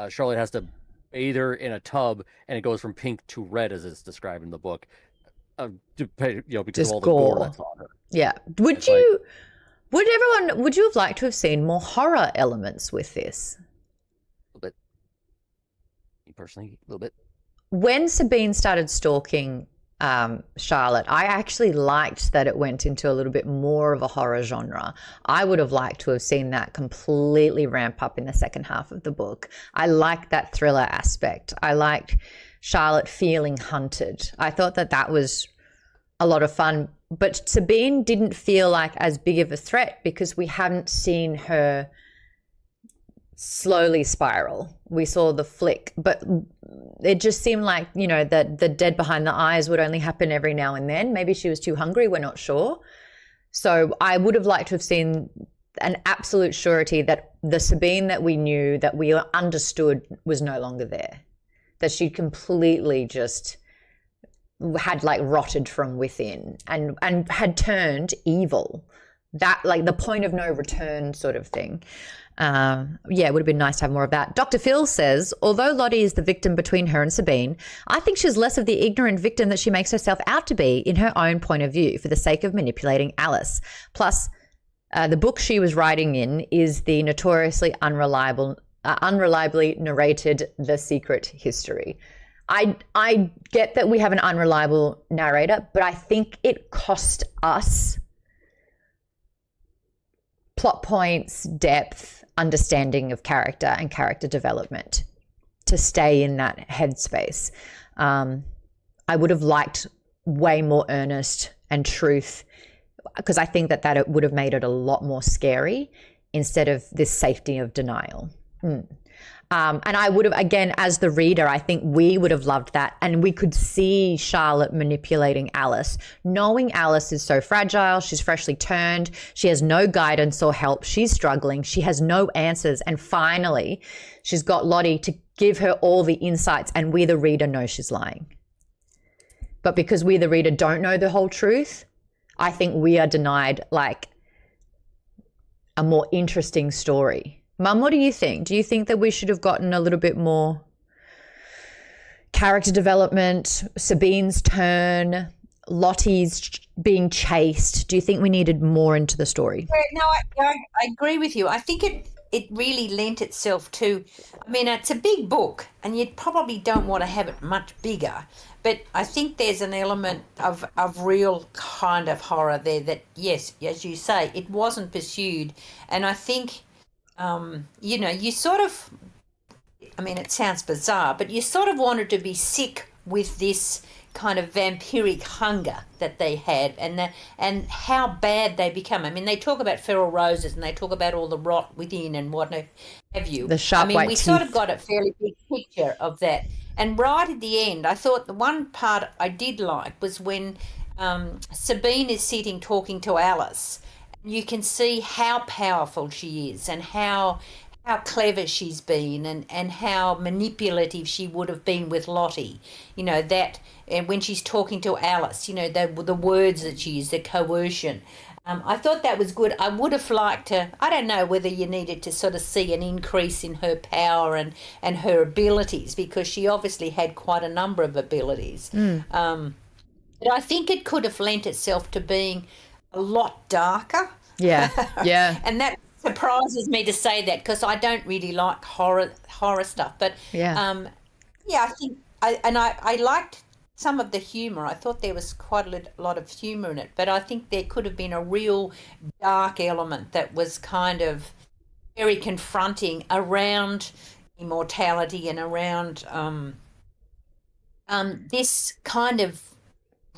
Charlotte has to bathe her in a tub, and it goes from pink to red as it's described in the book. Because just of all the gore gore that's on her. Yeah. Would you have liked to have seen more horror elements with this? A little bit. Me personally, a little bit. When Sabine started stalking Charlotte, I actually liked that it went into a little bit more of a horror genre. I would have liked to have seen that completely ramp up in the second half of the book. I liked that thriller aspect. I liked Charlotte feeling hunted. I thought that was a lot of fun. But Sabine didn't feel like as big of a threat because we hadn't seen her slowly spiral. We saw the flick, but it just seemed like, you know, that the dead behind the eyes would only happen every now and then. Maybe she was too hungry, we're not sure. So I would have liked to have seen an absolute surety that the Sabine that we knew, that we understood, was no longer there. That she completely just had like rotted from within and had turned evil. That, like, the point of no return sort of thing. It would have been nice to have more of that. Dr. Phil says, although Lottie is the victim between her and Sabine, I think she's less of the ignorant victim that she makes herself out to be in her own point of view for the sake of manipulating Alice. Plus, the book she was writing in is the notoriously unreliably narrated The Secret History. I get that we have an unreliable narrator, but I think it cost us plot points, depth, understanding of character and character development to stay in that headspace. I would have liked way more earnest and truth, because I think that it would have made it a lot more scary instead of this safety of denial. And I would have, again, as the reader, I think we would have loved that. And we could see Charlotte manipulating Alice, knowing Alice is so fragile. She's freshly turned. She has no guidance or help. She's struggling. She has no answers. And finally, she's got Lottie to give her all the insights. And we, the reader, know she's lying. But because we, the reader, don't know the whole truth, I think we are denied like a more interesting story. Mum, what do you think? Do you think that we should have gotten a little bit more character development, Sabine's turn, Lottie's being chased? Do you think we needed more into the story? No, I agree with you. I think it really lent itself to, I mean, it's a big book and you probably don't want to have it much bigger, but I think there's an element of real kind of horror there that, yes, as you say, it wasn't pursued. And I think, you sort of, I mean, it sounds bizarre, but you sort of wanted to be sick with this kind of vampiric hunger that they had and how bad they become. I mean, they talk about feral roses and they talk about all the rot within and what have you. The sharp white we teeth. sort of got a fairly big picture of that. And right at the end, I thought the one part I did like was when Sabine is sitting talking to Alice. You can see how powerful she is and how clever she's been and how manipulative she would have been with Lottie. You know, that, and when she's talking to Alice, you know, the words that she used, the coercion. I thought that was good. I would have liked to, I don't know whether you needed to sort of see an increase in her power and her abilities, because she obviously had quite a number of abilities. But I think it could have lent itself to being a lot darker. Yeah, yeah. And that surprises me to say that because I don't really like horror stuff. But Yeah. yeah, I think I liked some of the humor. I thought there was quite a lot of humor in it, but I think there could have been a real dark element that was kind of very confronting around immortality and around this kind of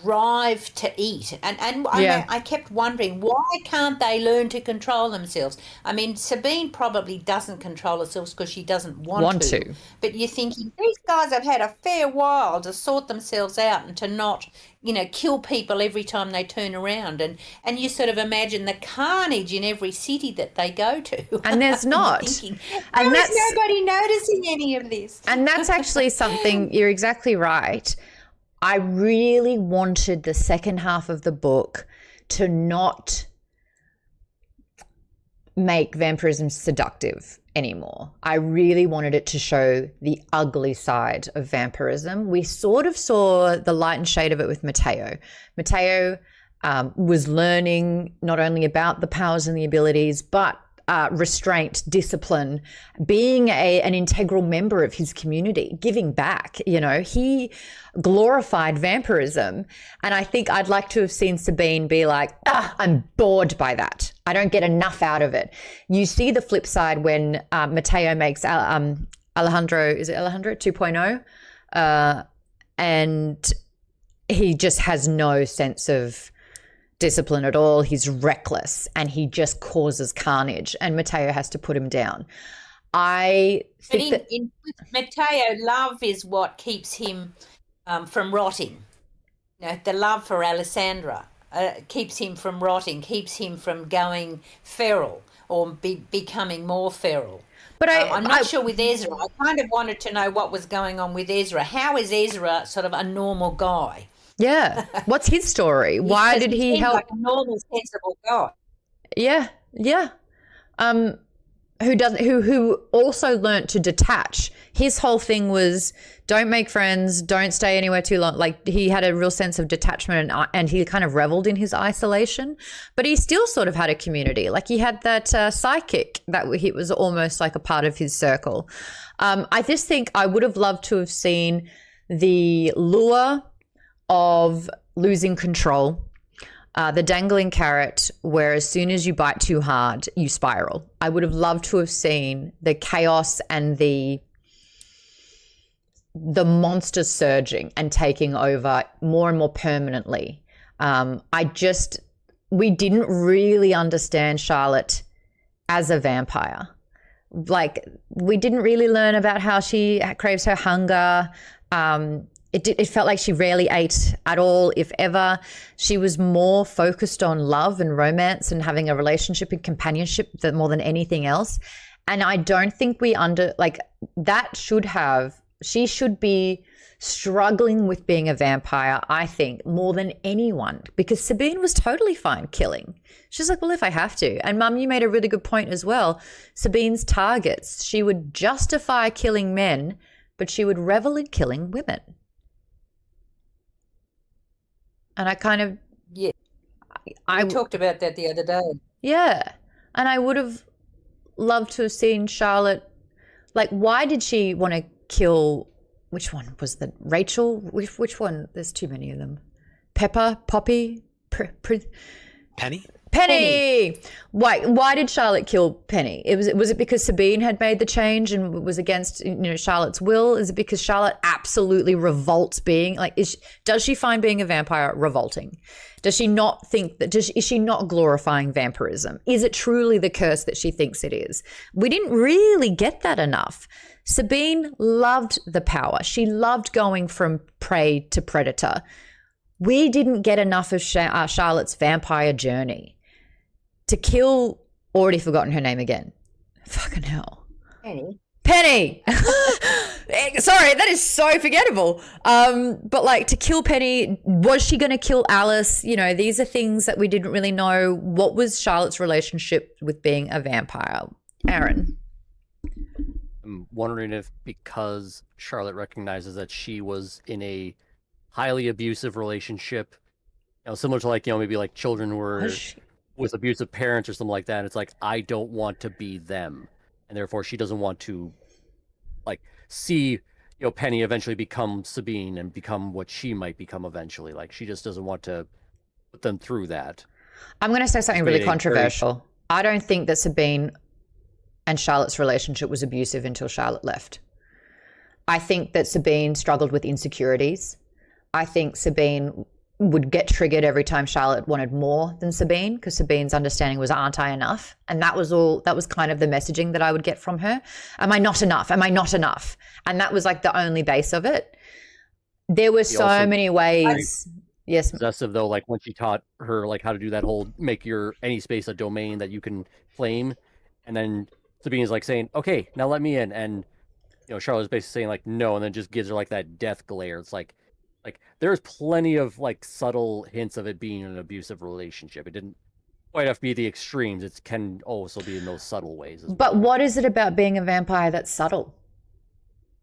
drive to eat. And Yeah. I kept wondering, why can't they learn to control themselves? I mean, Sabine probably doesn't control herself because she doesn't want to. But you're thinking, these guys have had a fair while to sort themselves out and to not, kill people every time they turn around. And you sort of imagine the carnage in every city that they go to. And there's not. Thinking, And why is that's nobody noticing any of this? And that's actually something, you're exactly right. I really wanted the second half of the book to not make vampirism seductive anymore. I really wanted it to show the ugly side of vampirism. We sort of saw the light and shade of it with Matteo. Matteo was learning not only about the powers and the abilities, but restraint, discipline, being an integral member of his community, giving back. He glorified vampirism. And I think I'd like to have seen Sabine be like, I'm bored by that. I don't get enough out of it. You see the flip side when Matteo makes Alejandro, is it Alejandro 2.0? And he just has no sense of discipline at all. He's reckless and he just causes carnage, and Matteo has to put him down. I think with Matteo, love is what keeps him from rotting. The love for Alessandra keeps him from rotting, keeps him from going feral or becoming more feral. But I'm not sure with Ezra. I kind of wanted to know what was going on with Ezra. How is Ezra sort of a normal guy? Yeah. What's his story? Why did he help? Like a normal, sensible guy. Yeah. Yeah. Who also learnt to detach. His whole thing was don't make friends, don't stay anywhere too long. Like, he had a real sense of detachment and he kind of reveled in his isolation, but he still sort of had a community. Like, he had that psychic that he was almost like a part of his circle. I just think I would have loved to have seen the lure of losing control, the dangling carrot where as soon as you bite too hard, you spiral. I would have loved to have seen the chaos and the monsters surging and taking over more and more permanently. We didn't really understand Charlotte as a vampire. Like, we didn't really learn about how she craves her hunger. It felt like she rarely ate at all, if ever. She was more focused on love and romance and having a relationship and companionship more than anything else. And I don't think she should be struggling with being a vampire, I think, more than anyone, because Sabine was totally fine killing. She's like, well, if I have to. And Mum, you made a really good point as well. Sabine's targets, she would justify killing men, but she would revel in killing women. And I kind of... Yeah. I talked about that the other day. Yeah. And I would have loved to have seen Charlotte... Like, why did she want to kill... Which one was the... Rachel? Which one? There's too many of them. Pepper? Poppy? Penny? Penny! Why did Charlotte kill Penny? Was it because Sabine had made the change and was against Charlotte's will? Is it because Charlotte absolutely revolts being like? Does she find being a vampire revolting? Does she not think that? Is she not glorifying vampirism? Is it truly the curse that she thinks it is? We didn't really get that enough. Sabine loved the power. She loved going from prey to predator. We didn't get enough of Charlotte's vampire journey. To kill, already forgotten her name again. Fucking hell. Penny. Sorry, that is so forgettable. But like, to kill Penny, was she going to kill Alice? These are things that we didn't really know. What was Charlotte's relationship with being a vampire? Aaron. I'm wondering if because Charlotte recognizes that she was in a highly abusive relationship similar to like, maybe like children were Was she? with abusive parents or something like that. It's like, I don't want to be them. And therefore she doesn't want to like see, Penny eventually become Sabine and become what she might become eventually. Like she just doesn't want to put them through that. I'm going to say something It's really made a very- controversial. I don't think that Sabine and Charlotte's relationship was abusive until Charlotte left. I think that Sabine struggled with insecurities. I think Sabine would get triggered every time Charlotte wanted more than Sabine, because Sabine's understanding was, aren't I enough? And that was kind of the messaging that I would get from her. Am I not enough? Am I not enough? And that was like the only base of it. There were so many ways. Yes. Possessive though, like when she taught her like how to do that whole make your any space a domain that you can claim, and then Sabine is like saying, okay, now let me in, and Charlotte's basically saying like no, and then just gives her like that death glare. It's like there's plenty of like subtle hints of it being an abusive relationship. It didn't quite have to be the extremes. It can also be in those subtle ways as well. But what is it about being a vampire that's subtle?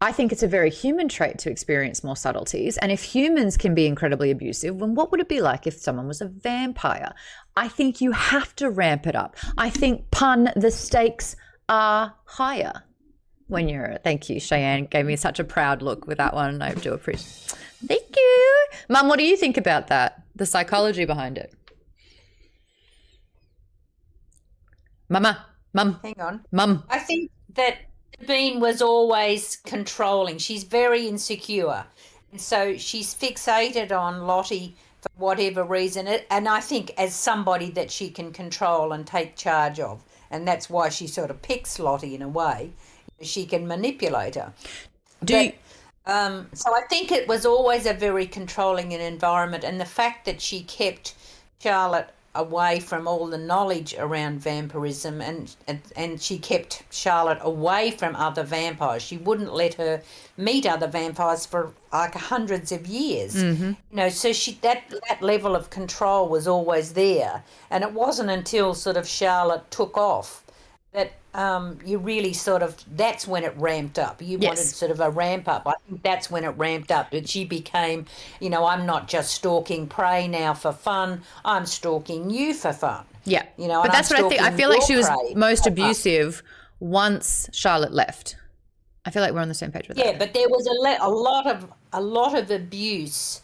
I think it's a very human trait to experience more subtleties. And if humans can be incredibly abusive, then what would it be like if someone was a vampire? I think you have to ramp it up. I think, the stakes are higher when you're... Thank you. Cheyenne gave me such a proud look with that one. I do appreciate... Thank you. Mum, what do you think about that? The psychology behind it? Mum. Hang on. Mum. I think that Sabine was always controlling. She's very insecure. And so she's fixated on Lottie for whatever reason. And I think as somebody that she can control and take charge of. And that's why she sort of picks Lottie in a way. She can manipulate her. So I think it was always a very controlling environment. And the fact that she kept Charlotte away from all the knowledge around vampirism, and she kept Charlotte away from other vampires. She wouldn't let her meet other vampires for like hundreds of years. Mm-hmm. So that level of control was always there. And it wasn't until sort of Charlotte took off that you really that's when it ramped up. You wanted sort of a ramp up. I think that's when it ramped up. That she became, I'm not just stalking prey now for fun. I'm stalking you for fun. Yeah. But that's what I think. I feel like she was most abusive once Charlotte left. I feel like we're on the same page with that. Yeah, but there was a lot of abuse.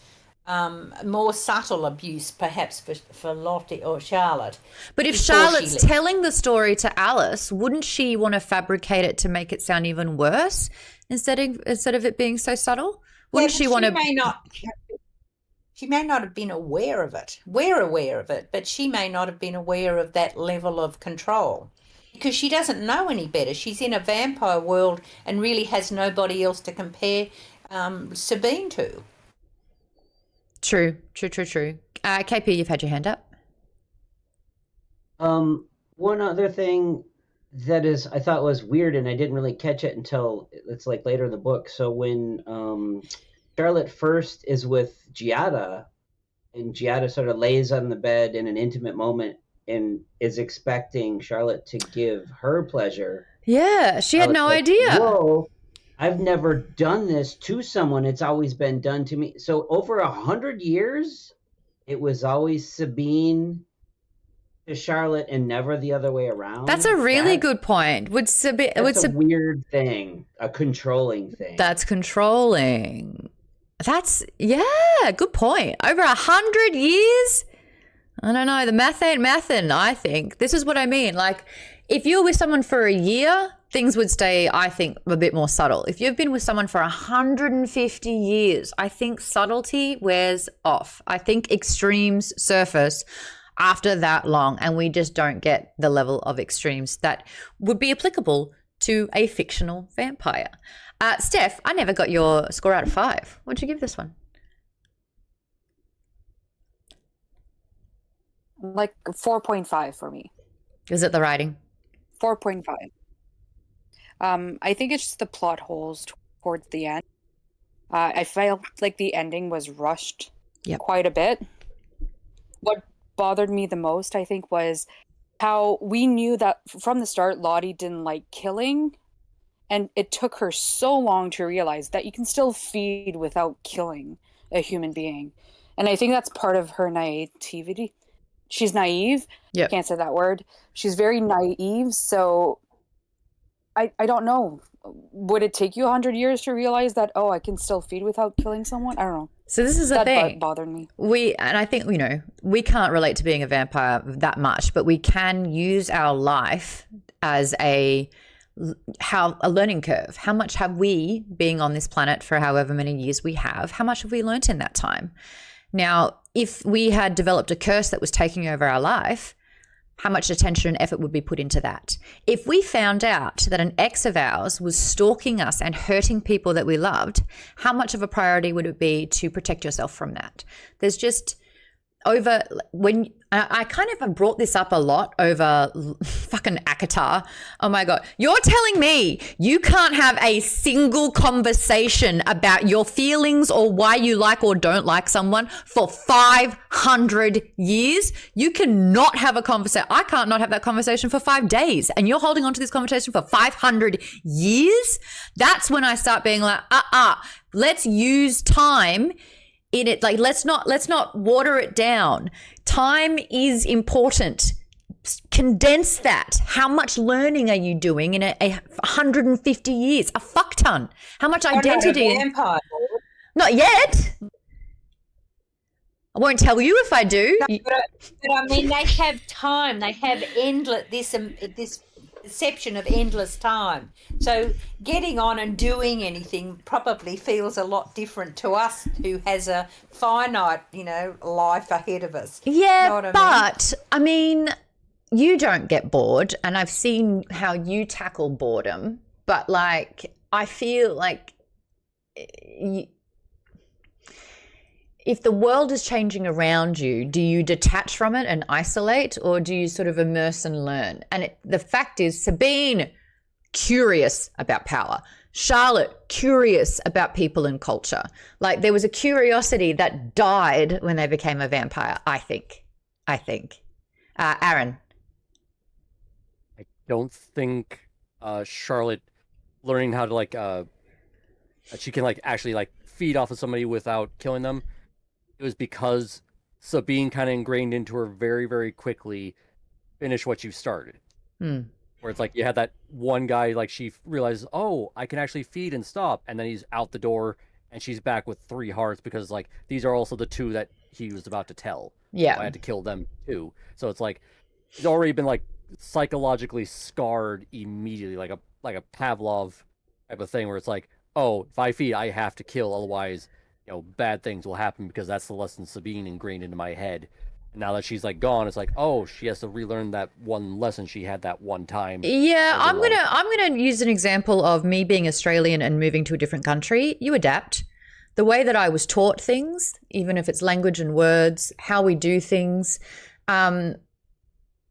More subtle abuse, perhaps, for Lottie or Charlotte. But if Charlotte's telling the story to Alice, wouldn't she want to fabricate it to make it sound even worse instead of it being so subtle? Wouldn't she want to? She may not have been aware of it. We're aware of it, but she may not have been aware of that level of control because she doesn't know any better. She's in a vampire world and really has nobody else to compare Sabine to. True. KP, you've had your hand up. One other thing that I thought was weird, and I didn't really catch it until it's like later in the book. So when Charlotte first is with Giada, and Giada sort of lays on the bed in an intimate moment and is expecting Charlotte to give her pleasure. Yeah, she had no idea. Whoa. I've never done this to someone. It's always been done to me. So over 100 years, it was always Sabine to Charlotte and never the other way around. That's a really good point. That's a weird thing, a controlling thing. That's controlling. Good point. Over 100 years? I don't know. The math ain't mathin', I think. This is what I mean. Like, if you're with someone for a year, things would stay, I think, a bit more subtle. If you've been with someone for 150 years, I think subtlety wears off. I think extremes surface after that long, and we just don't get the level of extremes that would be applicable to a fictional vampire. Steph, I never got your score out of 5. What'd you give this one? Like 4.5 for me. Is it the writing? 4.5. I think it's just the plot holes towards the end. I felt like the ending was rushed quite a bit. What bothered me the most, I think, was how we knew that from the start Lottie didn't like killing, and it took her so long to realize that you can still feed without killing a human being. And I think that's part of her naivety. She's naive. Yeah. Can't say that word. She's very naive. So I don't know. Would it take you 100 years to realize that, oh, I can still feed without killing someone? I don't know. So this is the that thing. Bothered me. And I think, we can't relate to being a vampire that much, but we can use our life as a learning curve. How much have we, being on this planet for however many years we have, how much have we learnt in that time? Now, if we had developed a curse that was taking over our life, how much attention and effort would be put into that? If we found out that an ex of ours was stalking us and hurting people that we loved, how much of a priority would it be to protect yourself from that? There's just I kind of have brought this up a lot over fucking Akatar. Oh my God. You're telling me you can't have a single conversation about your feelings or why you like or don't like someone for 500 years? You cannot have a conversation. I can't not have that conversation for 5 days. And you're holding on to this conversation for 500 years? That's when I start being like, let's use time in it. Like, let's not water it down. Time is important. Condense that. How much learning are you doing in a 150 years? A fuck ton. How much identity? Vampire. Not yet. I won't tell you if I do. No, but I mean, they have time. They have endless this perception of endless time. So getting on and doing anything probably feels a lot different to us who has a finite, life ahead of us. Yeah, you know what but I mean, you don't get bored, and I've seen how you tackle boredom, but like, I feel like if the world is changing around you, do you detach from it and isolate, or do you sort of immerse and learn? And the fact is, Sabine, curious about power. Charlotte, curious about people and culture. Like, there was a curiosity that died when they became a vampire, I think. Aaron? I don't think Charlotte learning how to she can actually feed off of somebody without killing them. It was because Sabine kind of ingrained into her very, very quickly, finish what you started. Where it's like you had that one guy, she realizes, oh, I can actually feed and stop. And then he's out the door and she's back with 3 hearts because these are also the 2 that he was about to tell. Yeah. So I had to kill them too. So it's he's already been psychologically scarred immediately, like a Pavlov type of thing where it's oh, if I feed, I have to kill. Otherwise, bad things will happen because that's the lesson Sabine ingrained into my head. And now that she's gone, it's oh, she has to relearn that one lesson she had that one time. Yeah, I'm gonna use an example of me being Australian and moving to a different country. You adapt. The way that I was taught things, even if it's language and words, how we do things. I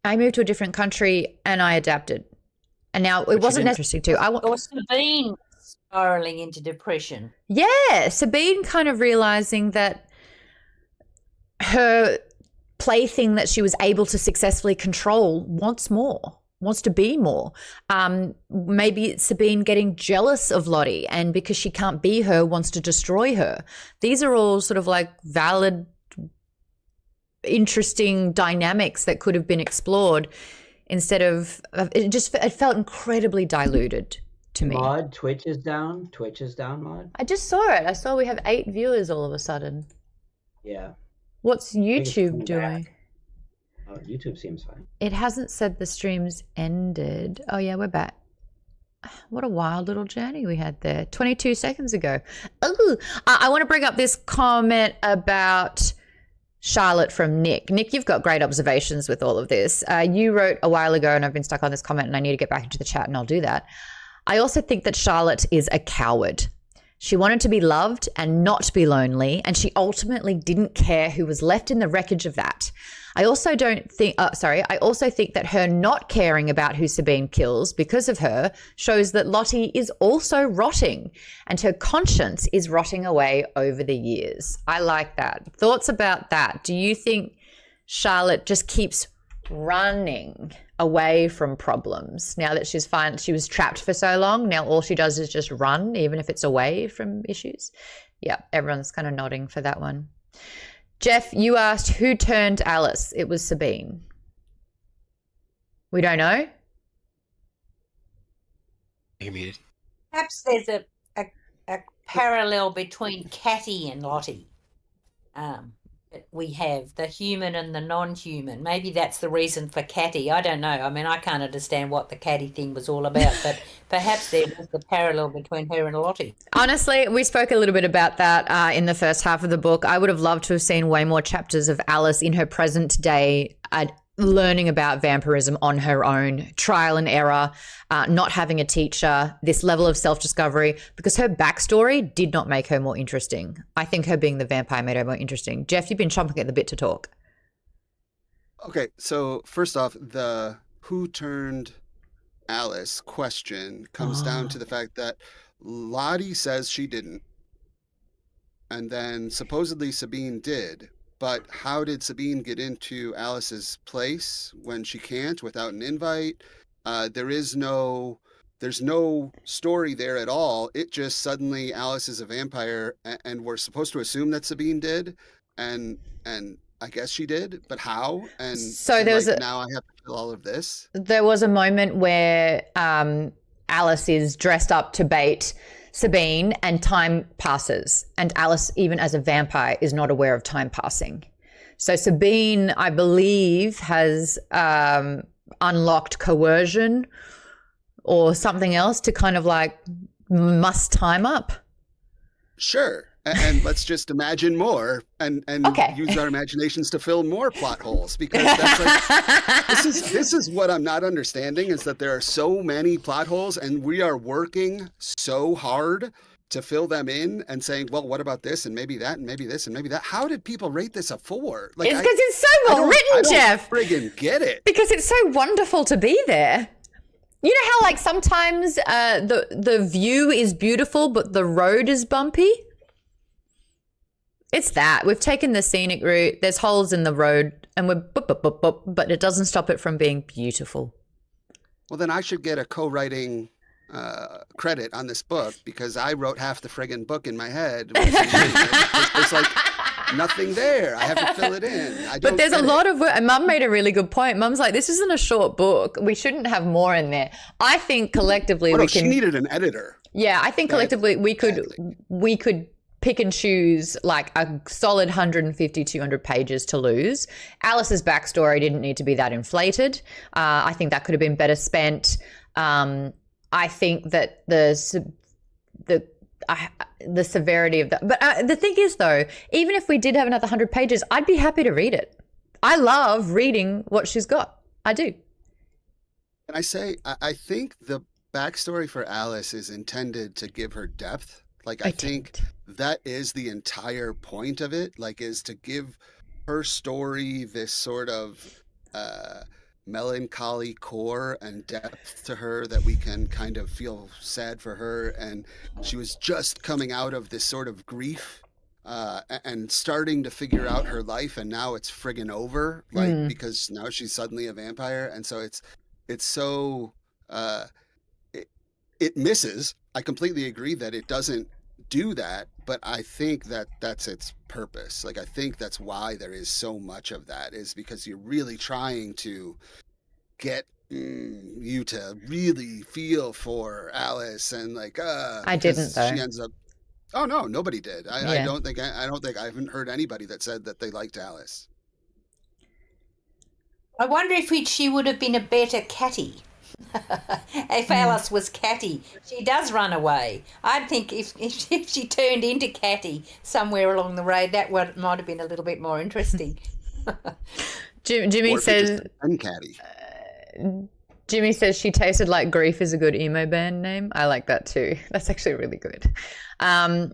moved to a different country and I adapted. And now it wasn't interesting too. Or Sabine spiraling into depression. Yeah, Sabine kind of realizing that her plaything that she was able to successfully control wants to be more. Maybe it's Sabine getting jealous of Lottie, and because she can't be her, wants to destroy her. These are all sort of valid, interesting dynamics that could have been explored instead of it felt incredibly diluted to me. Maude, Twitch is down, Maude. I just saw it. I saw we have 8 viewers all of a sudden. Yeah. What's YouTube doing? Oh, YouTube seems fine. It hasn't said the stream's ended. Oh yeah, we're back. What a wild little journey we had there 22 seconds ago. Ooh, I want to bring up this comment about Charlotte from Nick. Nick, you've got great observations with all of this. You wrote a while ago, and I've been stuck on this comment, and I need to get back into the chat, and I'll do that. I also think that Charlotte is a coward. She wanted to be loved and not be lonely, and she ultimately didn't care who was left in the wreckage of that. I also think that her not caring about who Sabine kills because of her shows that Lottie is also rotting, and her conscience is rotting away over the years. I like that. Thoughts about that? Do you think Charlotte just keeps running away from problems now that she was trapped for so long? Now all she does is just run, even if it's away from issues. Yeah, everyone's kind of nodding for that one. Jeff, you asked who turned Alice. It was Sabine. We don't know. You're muted. Perhaps there's a parallel between Catty and Lottie. That we have the human and the non-human. Maybe that's the reason for Catty. I don't know. I mean, I can't understand what the Catty thing was all about, but perhaps there was the parallel between her and Lottie. Honestly, we spoke a little bit about that in the first half of the book. I would have loved to have seen way more chapters of Alice in her present day learning about vampirism on her own, trial and error, not having a teacher, this level of self-discovery, because her backstory did not make her more interesting. I think her being the vampire made her more interesting. Jeff, you've been chomping at the bit to talk. Okay, so first off, the who turned Alice question comes down to the fact that Lottie says she didn't, and then supposedly Sabine did. But how did Sabine get into Alice's place when she can't without an invite? There's no story there at all. It just suddenly Alice is a vampire, and we're supposed to assume that Sabine did, and I guess she did, but how? And so there was now I have to feel all of this. There was a moment where Alice is dressed up to bait Sabine and time passes, and Alice, even as a vampire, is not aware of time passing. So Sabine, I believe, has unlocked coercion or something else to kind of like must time up. Sure. And let's just imagine more and use our imaginations to fill more plot holes, because that's like, this is what I'm not understanding, is that there are so many plot holes and we are working so hard to fill them in and saying, well, what about this and maybe that and maybe this and maybe that? How did people rate this a 4? Like, it's because it's so well written, Jeff. Friggin' get it. Because it's so wonderful to be there. You know how like sometimes the view is beautiful but the road is bumpy? It's that. We've taken the scenic route. There's holes in the road and we're but it doesn't stop it from being beautiful. Well, then I should get a co-writing credit on this book, because I wrote half the friggin' book in my head. There's like nothing there. I have to fill it in. But there's a lot of work. And Mum made a really good point. Mum's like, this isn't a short book. We shouldn't have more in there. I think collectively she needed an editor. Yeah, I think collectively we could pick and choose like a solid 150, 200 pages to lose. Alice's backstory didn't need to be that inflated. I think that could have been better spent. I think that the severity of that. But the thing is, though, even if we did have another 100 pages, I'd be happy to read it. I love reading what she's got. I do. Can I say, I think the backstory for Alice is intended to give her depth. Like, I think that is the entire point of it, like, is to give her story this sort of melancholy core and depth to her that we can kind of feel sad for her. And she was just coming out of this sort of grief and starting to figure out her life, and now it's friggin' over, like, because now she's suddenly a vampire. And so it's so it misses. I completely agree that it doesn't do that, but I think that that's its purpose. Like, I think that's why there is so much of that, is because you're really trying to get you to really feel for Alice, and like I didn't, though. She ends up. Oh no, nobody did. I don't think I haven't heard anybody that said that they liked Alice. I wonder if she would have been a better Catty. If Alice was Catty. She does run away. I think if she turned into Catty somewhere along the way, that might have been a little bit more interesting. Jimmy says Jimmy says she tasted like grief is a good emo band name. I like that too. That's actually really good. I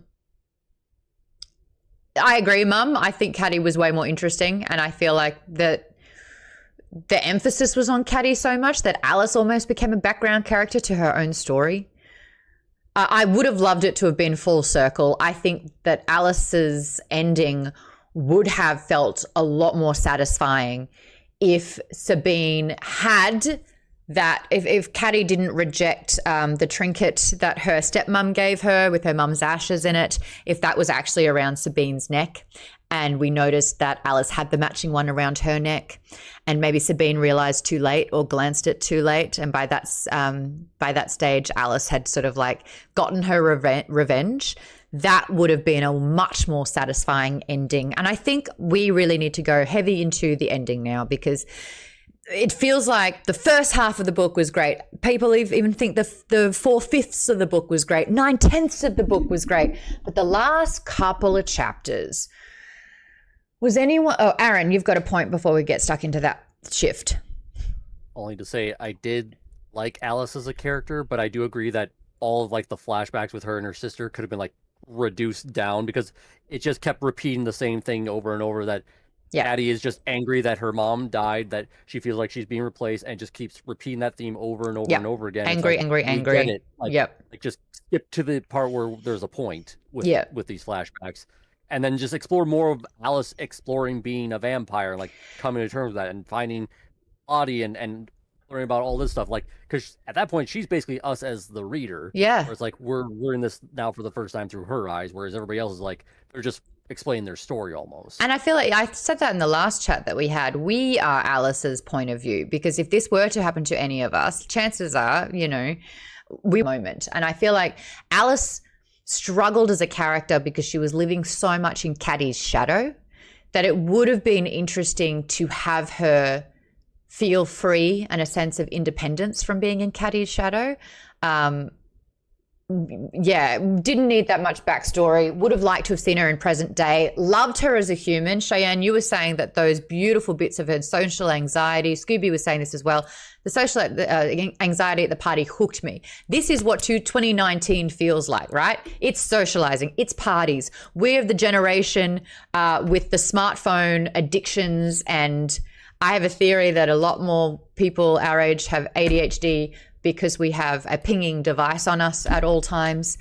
agree, Mum. I think Catty was way more interesting, and I feel like that the emphasis was on Catty so much that Alice almost became a background character to her own story. I would have loved it to have been full circle. I think that Alice's ending would have felt a lot more satisfying if Sabine had that if Caddy didn't reject the trinket that her stepmom gave her with her mum's ashes in it, if that was actually around Sabine's neck, and we noticed that Alice had the matching one around her neck, and maybe Sabine realized too late or glanced it too late, and by that stage Alice had sort of like gotten her revenge, that would have been a much more satisfying ending. And I think we really need to go heavy into the ending now, because it feels like the first half of the book was great. People even think the 4/5 of the book was great. 9/10 of the book was great. But the last couple of chapters, was anyone... Oh, Aaron, you've got a point before we get stuck into that shift. Only to say I did like Alice as a character, but I do agree that all of like the flashbacks with her and her sister could have been like reduced down, because it just kept repeating the same thing over and over, that Addie is just angry that her mom died, that she feels like she's being replaced, and just keeps repeating that theme over and over and over again. Angry, like, angry, we angry. get it. Like, like just skip to the part where there's a point with these flashbacks, and then just explore more of Alice exploring being a vampire, like coming to terms with that and finding body and learning about all this stuff. Like, because at that point she's basically us as the reader. Yeah. Where it's like we're in this now for the first time through her eyes, whereas everybody else is like they're just explain their story almost. And I feel like I said that in the last chat that we had. We are Alice's point of view, because if this were to happen to any of us, chances are, you know, we moment. And I feel like Alice struggled as a character because she was living so much in Caddy's shadow that it would have been interesting to have her feel free and a sense of independence from being in Caddy's shadow. Didn't need that much backstory. Would have liked to have seen her in present day. Loved her as a human. Cheyenne, you were saying that those beautiful bits of her social anxiety, Scooby was saying this as well, the social anxiety at the party hooked me. This is what 2019 feels like, right? It's socializing, it's parties. We're the generation with the smartphone addictions, and I have a theory that a lot more people our age have ADHD because we have a pinging device on us at all times.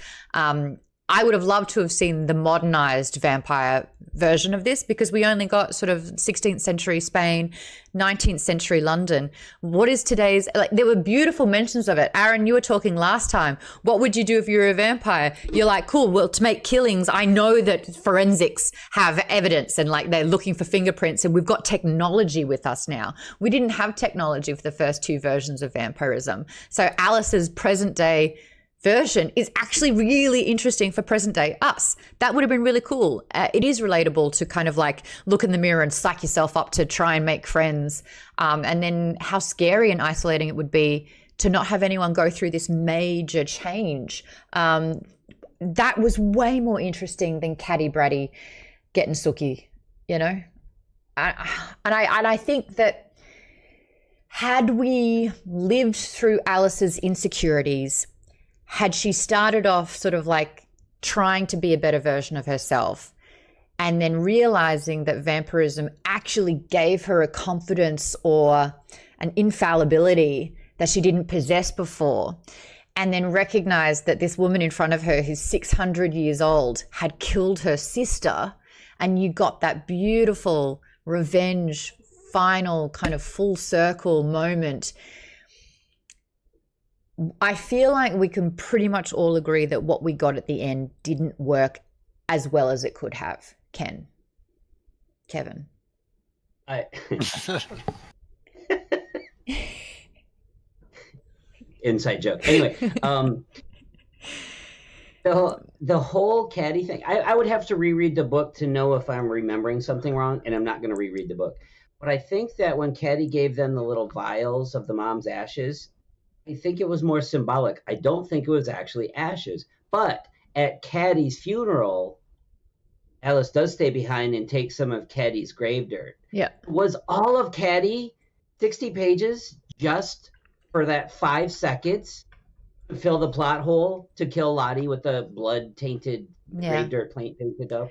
I would have loved to have seen the modernized vampire version of this, because we only got sort of 16th century Spain, 19th century London. What is today's, like, there were beautiful mentions of it. Aaron, you were talking last time. What would you do if you were a vampire? You're like, cool, well, to make killings, I know that forensics have evidence and like they're looking for fingerprints, and we've got technology with us now. We didn't have technology for the first two versions of vampirism. So Alice's present day version is actually really interesting for present day us. That would have been really cool. It is relatable to kind of like look in the mirror and psych yourself up to try and make friends. And then how scary and isolating it would be to not have anyone go through this major change. That was way more interesting than Caddy Bratty getting sooky, you know? And I think that had we lived through Alice's insecurities, had she started off sort of like trying to be a better version of herself, and then realizing that vampirism actually gave her a confidence or an infallibility that she didn't possess before, and then recognized that this woman in front of her who's 600 years old had killed her sister, and you got that beautiful revenge, final kind of full circle moment. I feel like we can pretty much all agree that what we got at the end didn't work as well as it could have. Kevin. Inside joke. Anyway, the whole Caddy thing, I would have to reread the book to know if I'm remembering something wrong, and I'm not going to reread the book. But I think that when Caddy gave them the little vials of the mom's ashes, I think it was more symbolic. I don't think it was actually ashes. But at Caddy's funeral, Alice does stay behind and take some of Caddy's grave dirt. Yeah. Was all of Caddy 60 pages just for that 5 seconds to fill the plot hole to kill Lottie with the blood-tainted grave dirt painted up?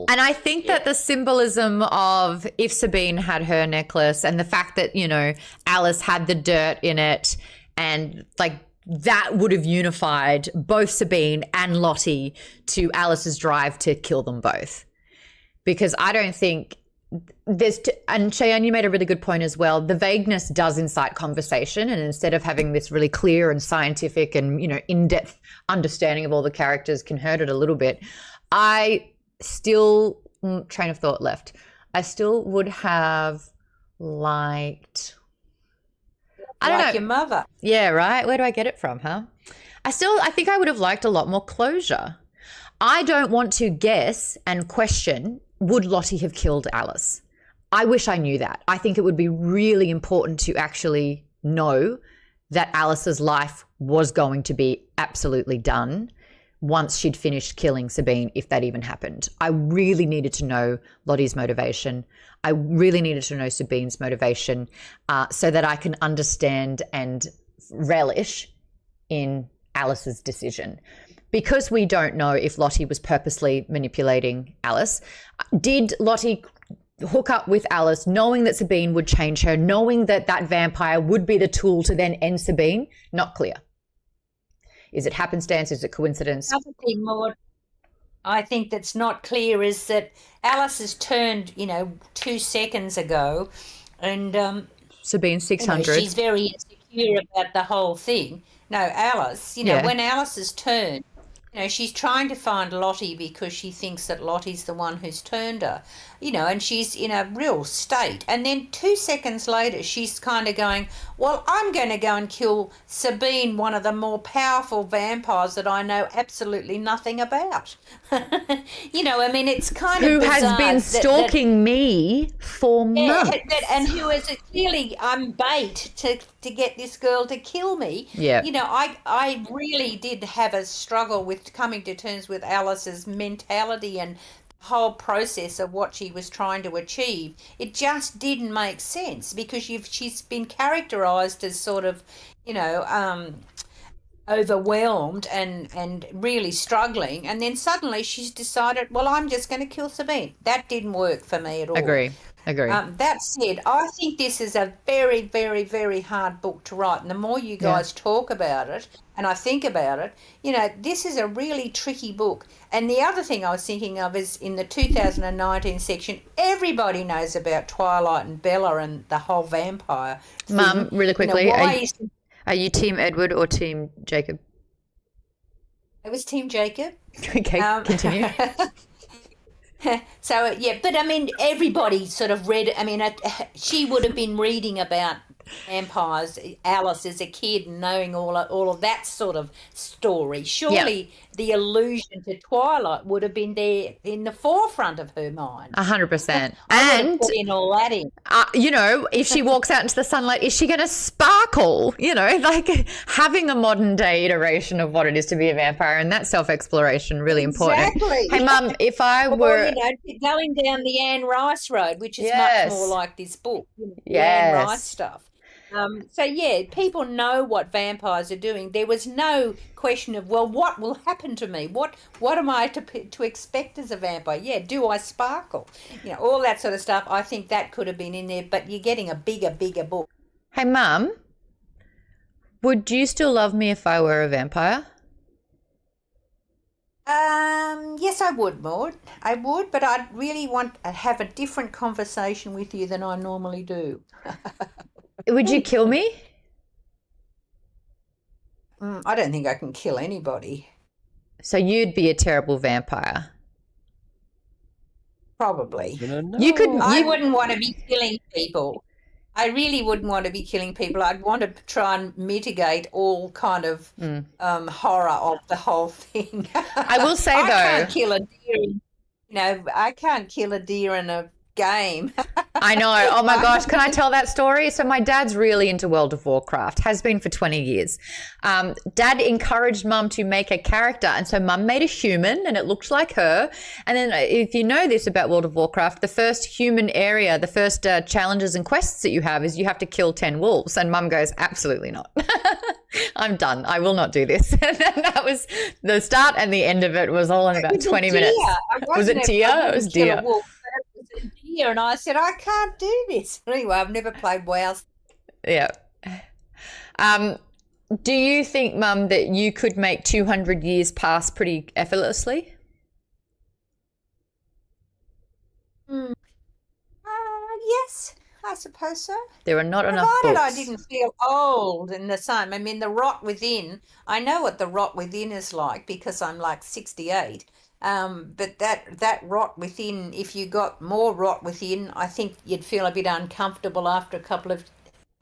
And I think that the symbolism of if Sabine had her necklace and the fact that, you know, Alice had the dirt in it, and like that would have unified both Sabine and Lottie to Alice's drive to kill them both. Because I don't think and Cheyenne, you made a really good point as well. The vagueness does incite conversation, and instead of having this really clear and scientific and, you know, in-depth understanding of all the characters can hurt it a little bit. I still, train of thought left. I still would have liked, I don't know. Your mother. Yeah, right. Where do I get it from, huh? I think I would have liked a lot more closure. I don't want to guess and question, would Lottie have killed Alice? I wish I knew that. I think it would be really important to actually know that Alice's life was going to be absolutely done once she'd finished killing Sabine, if that even happened. I really needed to know Lottie's motivation. I really needed to know Sabine's motivation so that I can understand and relish in Alice's decision. Because we don't know if Lottie was purposely manipulating Alice, did Lottie hook up with Alice knowing that Sabine would change her, knowing that that vampire would be the tool to then end Sabine? Not clear. Is it happenstance? Is it coincidence? Another thing, Maude, I think that's not clear is that Alice has turned, 2 seconds ago, and Sabine 600. She's very insecure about the whole thing. No, Alice, when Alice has turned, she's trying to find Lottie because she thinks that Lottie's the one who's turned her, and she's in a real state. And then 2 seconds later, she's kind of going, well, I'm going to go and kill Sabine, one of the more powerful vampires that I know absolutely nothing about. It's kind of bizarre. Who has been stalking me for months. And who is clearly, I'm bait to get this girl to kill me. Yeah. I really did have a struggle with coming to terms with Alice's mentality and whole process of what she was trying to achieve. It just didn't make sense because she's been characterized as sort of, overwhelmed and really struggling, and then suddenly she's decided, well, I'm just going to kill Sabine. That didn't work for me at all. Agree. That said, I think this is a very, very, very hard book to write, and the more you guys talk about it and I think about it, this is a really tricky book. And the other thing I was thinking of is in the 2019 section, everybody knows about Twilight and Bella and the whole vampire thing. Mum, really quickly, are you Team Edward or Team Jacob? It was Team Jacob. Okay, continue. So, but I mean, everybody sort of read, she would have been reading about vampires, Alice as a kid, and knowing all of that sort of story. Surely the allusion to Twilight would have been there in the forefront of her mind. 100%. And put in all that in. If she walks out into the sunlight, is she going to sparkle? Like having a modern day iteration of what it is to be a vampire, and that self-exploration really important. Exactly. Hey, Mum, if I were going down the Anne Rice road, which is much more like this book, the Anne Rice stuff. People know what vampires are doing. There was no question of, well, what will happen to me? What am I to expect as a vampire? Yeah, do I sparkle? All that sort of stuff. I think that could have been in there, but you're getting a bigger book. Hey, Mum, would you still love me if I were a vampire? Yes, I would, Maude. I would, but I'd really want to have a different conversation with you than I normally do. Would you kill me? I don't think I can kill anybody. So you'd be a terrible vampire. Probably. I wouldn't want to be killing people. I really wouldn't want to be killing people. I'd want to try and mitigate all kind of horror of the whole thing. I will say, I can't kill a deer. I can't kill a deer in a game. I know. Oh my gosh, can I tell that story? So my dad's really into World of Warcraft, has been for 20 years. Dad encouraged Mum to make a character, and so Mum made a human and it looked like her. And then if you know this about World of Warcraft, the first human area, the first challenges and quests that you have is you have to kill 10 wolves, and Mum goes, absolutely not. I'm done. I will not do this. And that was the start, and the end of it was all in about 20 minutes. Was it Tia? It was deer. And I said, I can't do this. Anyway, I've never played WoW. Yeah. Do you think, Mum, that you could make 200 years pass pretty effortlessly? I suppose so. There are not enough Provided books. I didn't feel old and the same. I mean, the rot within, I know what the rot within is like because I'm like 68. But that rot within, if you got more rot within, I think you'd feel a bit uncomfortable after a couple of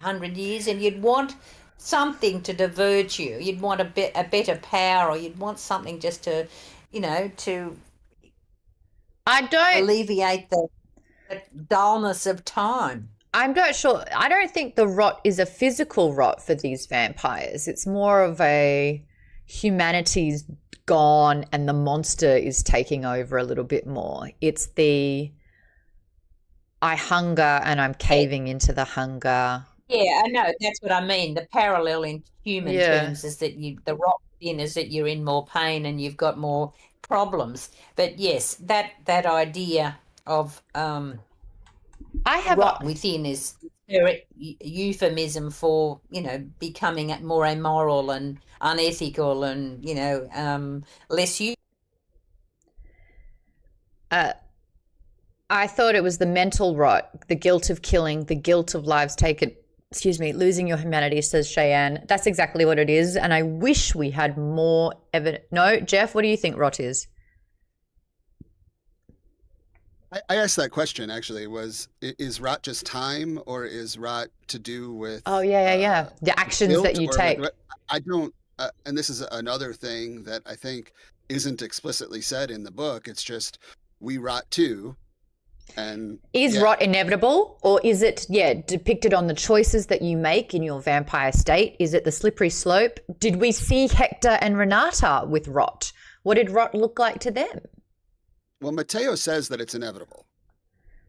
100 years, and you'd want something to divert you. You'd want a better power, or you'd want something just to, to alleviate the dullness of time. I'm not sure. I don't think the rot is a physical rot for these vampires. It's more of a humanity's gone and the monster is taking over a little bit more. It's the I hunger and I'm caving into the hunger. Yeah, I know. That's what I mean. The parallel in human terms is that the rot within is that you're in more pain and you've got more problems. But yes, that idea of rot within is a euphemism for becoming more immoral and unethical and less useful. I thought it was the mental rot, the guilt of killing, the guilt of lives taken. Excuse me, losing your humanity, says Cheyenne. That's exactly what it is, and I wish we had more evidence. No, Jeff, what do you think rot is? I asked that question actually. Is rot just time, or is rot to do with? Oh yeah. The actions that you take. I don't. And this is another thing that I think isn't explicitly said in the book. It's just we rot too. And is rot inevitable, or is it depicted on the choices that you make in your vampire state? Is it the slippery slope? Did we see Hector and Renata with rot? What did rot look like to them? Well, Mateo says that it's inevitable.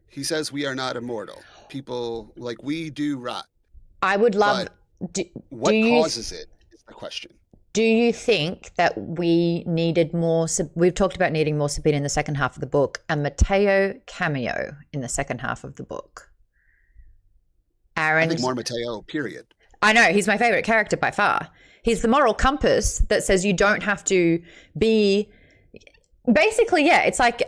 He says we are not immortal. People, like, we do rot. I would love... What causes it is the question. Do you think that we needed more... We've talked about needing more Sabine in the second half of the book, a Mateo cameo in the second half of the book. Aaron... I think more Mateo, period. I know, he's my favorite character by far. He's the moral compass that says you don't have to be... Basically, it's like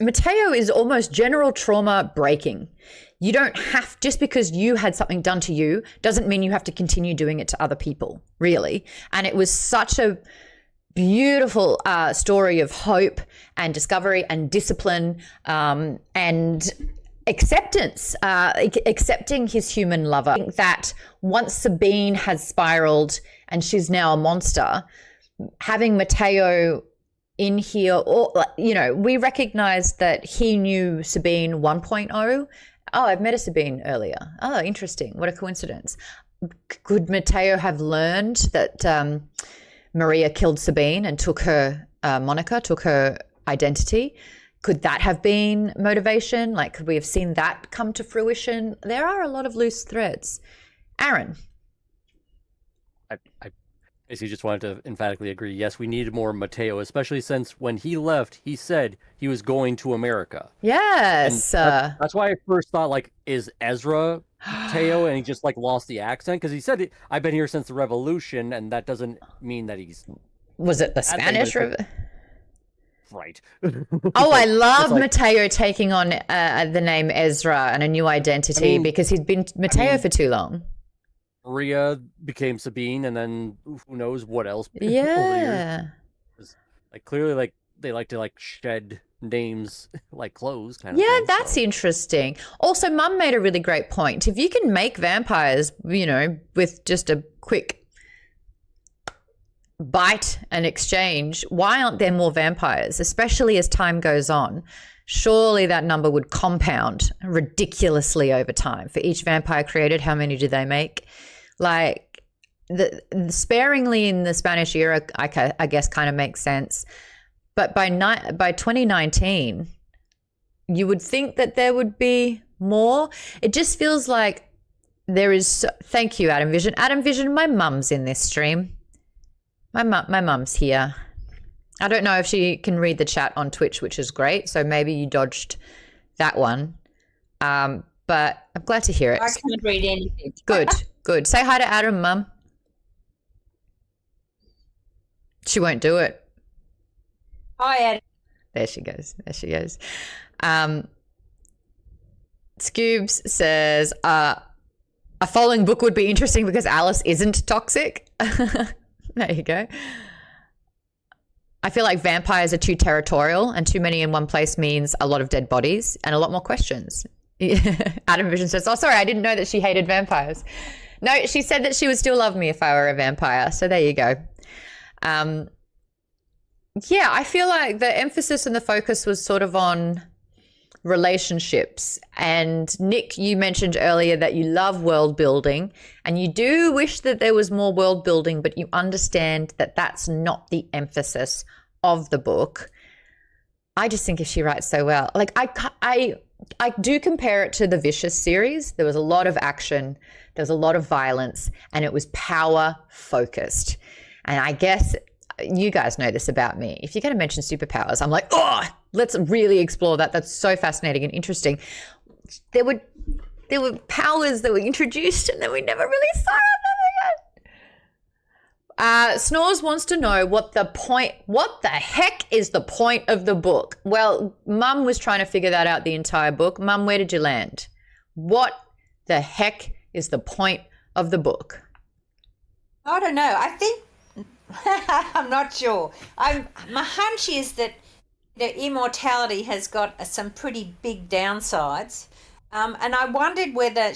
Mateo is almost general trauma breaking. You don't have, just because you had something done to you doesn't mean you have to continue doing it to other people, really. And it was such a beautiful story of hope and discovery and discipline and acceptance, accepting his human lover. I think that once Sabine has spiraled and she's now a monster, having Mateo in here, or we recognize that he knew Sabine 1.0. Oh, I've met a Sabine earlier. Oh, interesting. What a coincidence. Could Mateo have learned that Maria killed Sabine and took her moniker, took her identity? Could that have been motivation? Like, could we have seen that come to fruition? There are a lot of loose threads. Aaron. I basically just wanted to emphatically agree. Yes, we needed more Mateo, especially since when he left, he said he was going to America. Yes. That's why I first thought, like, is Ezra Mateo, and he just, like, lost the accent? Because he said, I've been here since the Revolution, and that doesn't mean that he's... Was it the Spanish? Right. Oh, I love Mateo taking on the name Ezra and a new identity, because he'd been Mateo for too long. Maria became Sabine, and then who knows what else. Yeah. Like, clearly, like, they like to, like, shed names like clothes kind of thing, that's interesting. Also, Mum made a really great point. If you can make vampires, with just a quick bite and exchange, why aren't there more vampires, especially as time goes on? Surely that number would compound ridiculously over time. For each vampire created, how many do they make? Like, sparingly in the Spanish era, I guess kind of makes sense. But by 2019, you would think that there would be more. It just feels like there is... Thank you, Adam Vision. Adam Vision, my mum's in this stream. My mum's here. I don't know if she can read the chat on Twitch, which is great. So maybe you dodged that one. But I'm glad to hear it. I can't read anything. Good. Say hi to Adam, Mum. She won't do it. Hi, Adam. There she goes. Scoobs says, a following book would be interesting because Alice isn't toxic. There you go. I feel like vampires are too territorial, and too many in one place means a lot of dead bodies and a lot more questions. Adam Vision says, oh, sorry, I didn't know that she hated vampires. No, she said that she would still love me if I were a vampire. So there you go. Yeah, I feel like the emphasis and the focus was sort of on relationships. And Nick, you mentioned earlier that you love world building, and you do wish that there was more world building, but you understand that that's not the emphasis of the book. I just think if she writes so well, like I do compare it to the Vicious series. There was a lot of action, there was a lot of violence, and it was power focused. And I guess you guys know this about me. If you're going to mention superpowers, I'm like, oh, let's really explore that. That's so fascinating and interesting. There were powers that were introduced and then we never really saw them again. Snores wants to know what the heck is the point of the book? Well, Mum was trying to figure that out the entire book. Mum, where did you land? What the heck is the point of the book? I don't know. I think I'm not sure. My hunch is that Immortality has got some pretty big downsides, and I wondered whether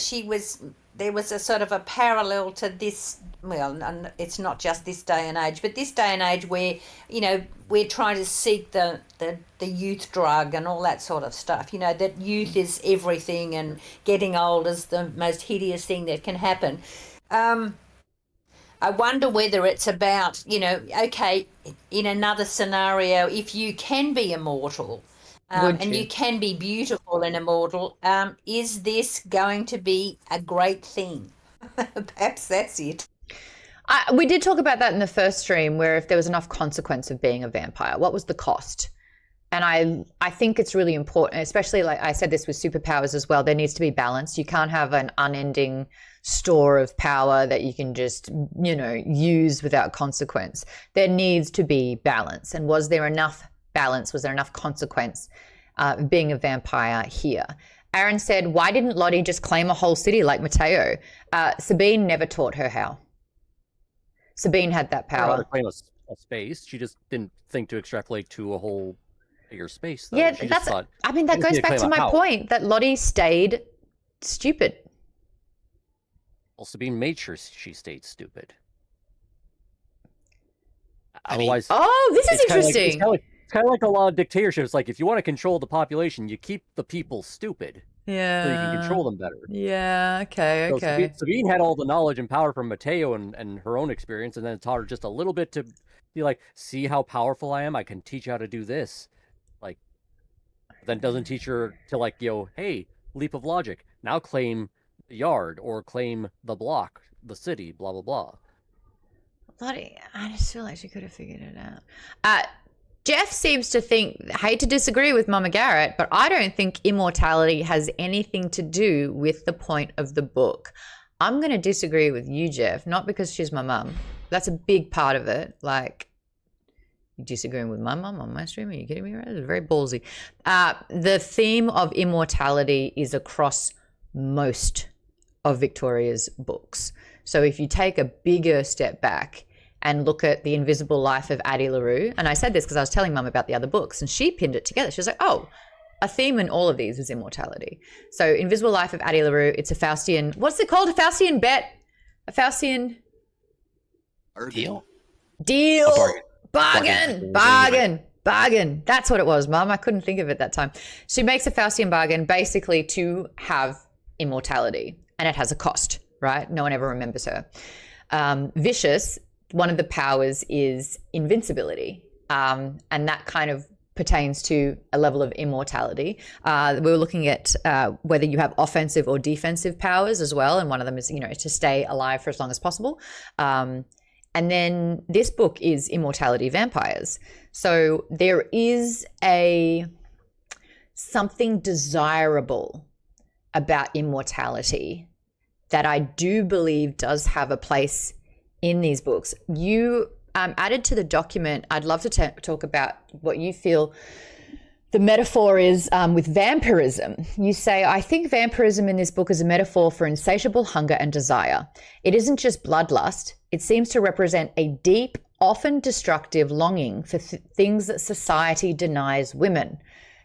there was a sort of a parallel to this. Well, it's not just this day and age, but this day and age where we're trying to seek the youth drug and all that sort of stuff. That youth is everything, and getting old is the most hideous thing that can happen. I wonder whether it's about, okay, in another scenario, if you can be immortal and you can be beautiful and immortal, is this going to be a great thing? Perhaps that's it. We did talk about that in the first stream, where if there was enough consequence of being a vampire, what was the cost? And I think it's really important, especially like I said this with superpowers as well, there needs to be balance. You can't have an unending store of power that you can just, use without consequence. There needs to be balance. And was there enough balance? Was there enough consequence being a vampire here? Aaron said, why didn't Lottie just claim a whole city like Mateo? Sabine never taught her how. Sabine had that power. To claim a space. She just didn't think to extrapolate to a whole bigger space, though. Yeah, she just thought, that goes back to my point that Lottie stayed stupid. Well, Sabine made sure she stayed stupid. Otherwise, this is interesting. It's kind of like a lot of dictatorships. Like, if you want to control the population, you keep the people stupid. Yeah. So you can control them better. Yeah, okay. So Sabine had all the knowledge and power from Mateo and her own experience, and then it taught her just a little bit to be like, see how powerful I am? I can teach you how to do this. Like, then doesn't teach her to hey, leap of logic. Now claim the yard or claim the block, the city, blah, blah, blah. Lottie, I just feel like she could have figured it out. Jeff seems to think, hate to disagree with Mama Garrett, but I don't think immortality has anything to do with the point of the book. I'm going to disagree with you, Jeff, not because she's my mum. That's a big part of it. Like, you disagreeing with my mum on my stream? Are you kidding me? Right? It's very ballsy. The theme of immortality is across most of Victoria's books. So if you take a bigger step back and look at The Invisible Life of Addie LaRue, and I said this because I was telling Mum about the other books, and she pinned it together. She was like, oh, a theme in all of these is immortality. So Invisible Life of Addie LaRue, it's a Faustian, what's it called? A Faustian bet? A Faustian... Deal. Bargain. That's what it was, Mum. I couldn't think of it that time. She makes a Faustian bargain basically to have immortality, and it has a cost, right? No one ever remembers her. Vicious, one of the powers is invincibility, and that kind of pertains to a level of immortality. We were looking at whether you have offensive or defensive powers as well, and one of them is, to stay alive for as long as possible. And then this book is Immortality Vampires. So there is something desirable about immortality that I do believe does have a place in these books. You added to the document, I'd love to talk about what you feel the metaphor is with vampirism. You say, I think vampirism in this book is a metaphor for insatiable hunger and desire. It isn't just bloodlust. It seems to represent a deep, often destructive longing for things that society denies women.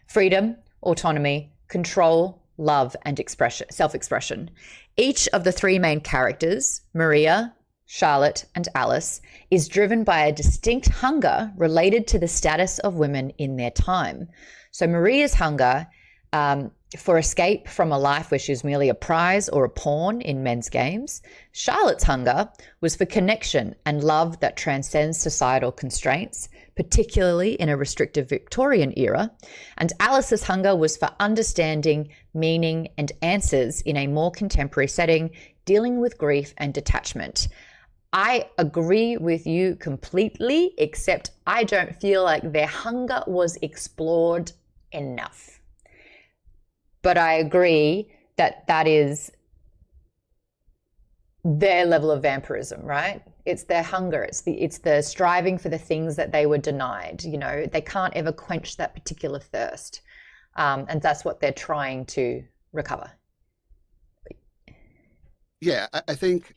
Freedom, autonomy, control, love, and self-expression. Each of the three main characters, Maria, Charlotte, and Alice, is driven by a distinct hunger related to the status of women in their time. So Maria's hunger for escape from a life where she was merely a prize or a pawn in men's games. Charlotte's hunger was for connection and love that transcends societal constraints, particularly in a restrictive Victorian era. And Alice's hunger was for understanding, meaning, and answers in a more contemporary setting, dealing with grief and detachment. I agree with you completely, except I don't feel like their hunger was explored enough. But I agree that that is their level of vampirism, right? It's their hunger. It's the striving for the things that they were denied. You know, they can't ever quench that particular thirst. And that's what they're trying to recover. Yeah, I think...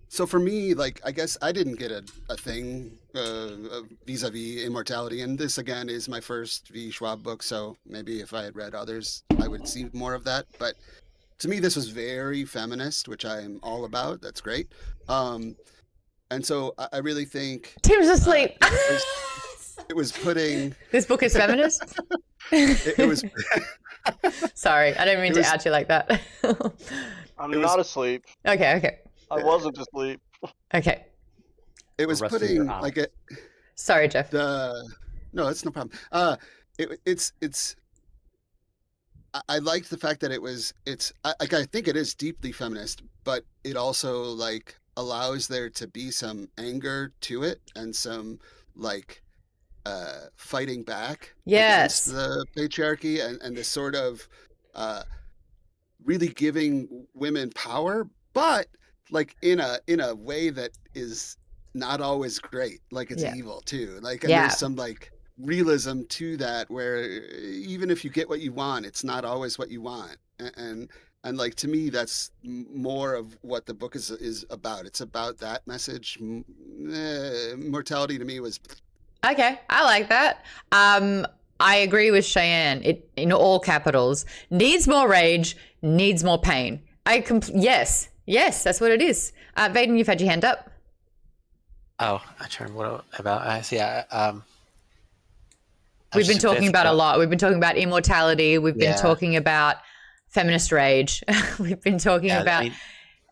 So for me, like, I guess I didn't get a thing vis-a-vis Immortality, and this again is my first V. Schwab book, so maybe if I had read others, I would see more of that. But to me, this was very feminist, which I'm all about. That's great. And so I really think Tim's asleep. It was putting this book is feminist. it was. Sorry, I didn't mean to out you like that. I'm not asleep. Okay. I wasn't asleep. Okay. It was putting like it. Sorry, Jeff. No, it's no problem. It's. I liked the fact that I think it is deeply feminist, but it also like allows there to be some anger to it and some like fighting back against the patriarchy and this sort of really giving women power, but like in a way that is not always great. Like it's evil too. Like and there's some like realism to that where even if you get what you want, it's not always what you want. And like to me, that's more of what the book is about. It's about that message. Mortality to me was okay. I like that. I agree with Cheyenne. It in all capitals needs more rage, needs more pain. Yes, that's what it is. Vaden, you've had your hand up. Oh, I turned what about? We've been talking about a lot. We've been talking about immortality. We've been talking about feminist rage. We've been talking about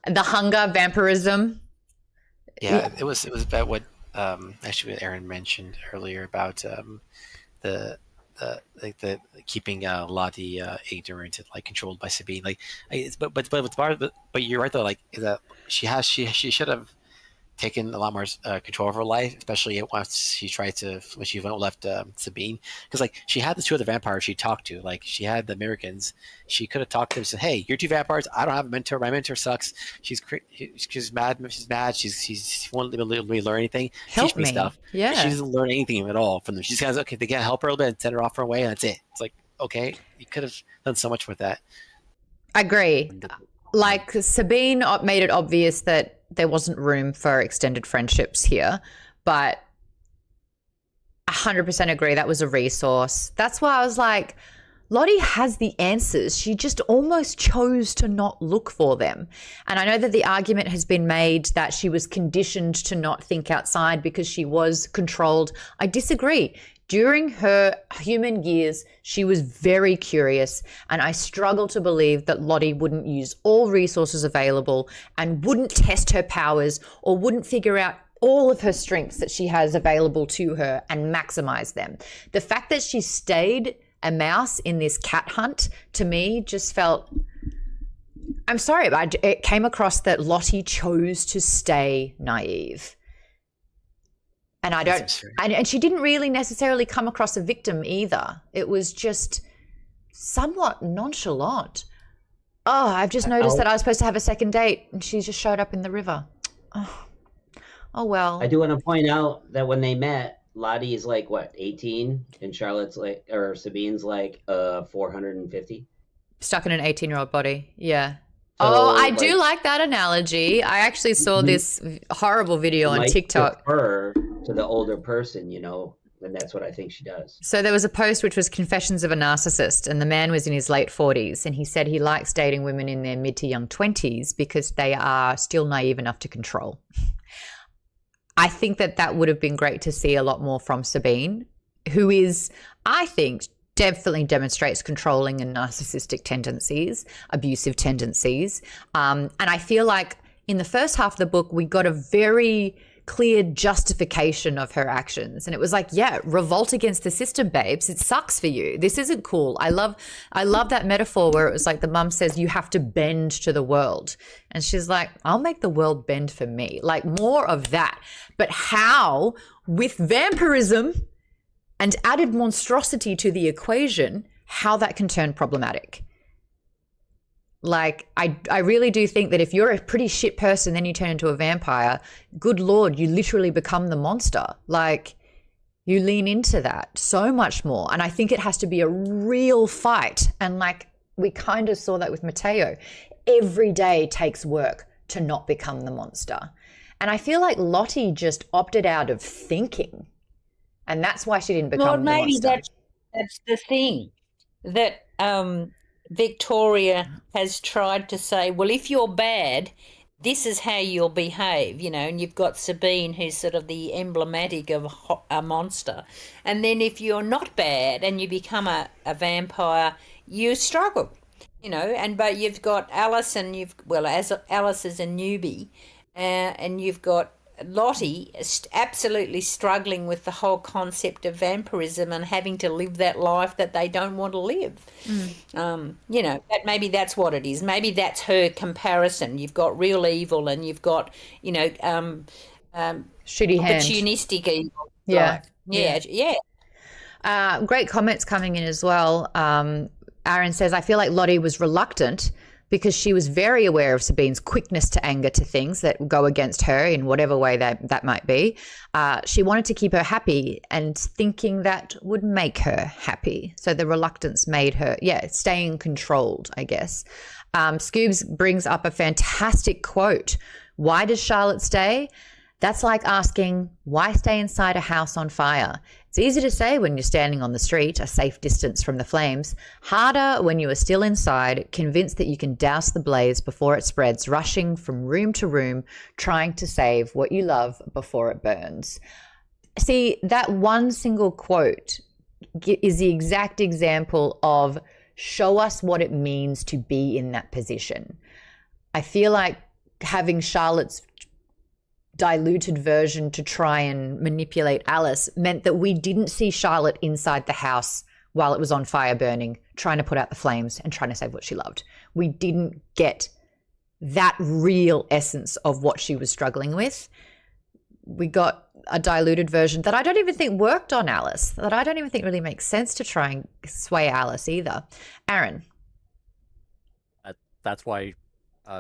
the hunger, vampirism. Yeah, it was about what actually what Aaron mentioned earlier about the keeping Lottie ignorant and like controlled by Sabine. Like, but you're right though. Like that she should have taken a lot more control of her life, especially once she left Sabine, because like she had the two other vampires she talked to. Like she had the Americans. She could have talked to them and said, "Hey, you're two vampires. I don't have a mentor. My mentor sucks. She's mad. She's mad. She won't let me learn anything. Teach me stuff. Yeah, she doesn't learn anything at all from them. She's kind of okay. They can't help her a little bit and send her off her way, and that's it. It's like, okay, you could have done so much with that. I agree. Like Sabine made it obvious that there wasn't room for extended friendships here, but 100% agree that was a resource. That's why I was like, Lottie has the answers. She just almost chose to not look for them. And I know that the argument has been made that she was conditioned to not think outside because she was controlled. I disagree. During her human years, she was very curious, and I struggle to believe that Lottie wouldn't use all resources available and wouldn't test her powers or wouldn't figure out all of her strengths that she has available to her and maximize them. The fact that she stayed a mouse in this cat hunt, to me, just felt... I'm sorry, but it came across that Lottie chose to stay naive. And I don't, and she didn't really necessarily come across a victim either. It was just somewhat nonchalant. Oh, I've just noticed that I was supposed to have a second date and she just showed up in the river. Oh well. I do want to point out that when they met, Lottie is like what, 18, and Charlotte's like, or Sabine's like 450. Stuck in an 18-year-old body. Yeah. So, Oh, I do like that analogy. I actually saw this horrible video on might TikTok. Refer to the older person, you know, and that's what I think she does. So there was a post which was Confessions of a Narcissist, and the man was in his late 40s, and he said he likes dating women in their mid to young 20s because they are still naive enough to control. I think that would have been great to see a lot more from Sabine, who is, I think, definitely demonstrates controlling and narcissistic tendencies, abusive tendencies. And I feel like in the first half of the book, we got a very clear justification of her actions. And it was like, yeah, revolt against the system, babes. It sucks for you. This isn't cool. I love that metaphor where it was like the mum says, you have to bend to the world. And she's like, I'll make the world bend for me. Like more of that. But how, with vampirism and added monstrosity to the equation, how that can turn problematic. Like, I really do think that if you're a pretty shit person, then you turn into a vampire, good Lord, you literally become the monster. Like, you lean into that so much more. And I think it has to be a real fight. And like, we kind of saw that with Matteo. Every day takes work to not become the monster. And I feel like Lottie just opted out of thinking. And that's why she didn't become Lord, the maybe monster. that's the thing that Victoria has tried to say, well, if you're bad, this is how you'll behave, you know, and you've got Sabine, who's sort of the emblematic of a monster. And then if you're not bad and you become a vampire, you struggle, you know, but you've got Alice and as Alice is a newbie, and you've got Lottie absolutely struggling with the whole concept of vampirism and having to live that life that they don't want to live. You know, maybe that's what it is. Maybe that's her comparison. You've got real evil and you've got, you know, shitty hand. Opportunistic evil. Yeah. Yeah. Great comments coming in as well. Aaron says, I feel like Lottie was reluctant because she was very aware of Sabine's quickness to anger to things that go against her in whatever way that might be. She wanted to keep her happy and thinking that would make her happy. So the reluctance made her, staying controlled, I guess. Scoobs brings up a fantastic quote. Why does Charlotte stay? That's like asking, why stay inside a house on fire? It's easy to say when you're standing on the street, a safe distance from the flames. Harder when you are still inside, convinced that you can douse the blaze before it spreads, rushing from room to room, trying to save what you love before it burns. See, that one single quote is the exact example of show us what it means to be in that position. I feel like having Charlotte's diluted version to try and manipulate Alice meant that we didn't see Charlotte inside the house while it was on fire burning, trying to put out the flames and trying to save what she loved. We didn't get that real essence of what she was struggling with. We got a diluted version that I don't even think worked on Alice, that I don't even think really makes sense to try and sway Alice either. Aaron. That's why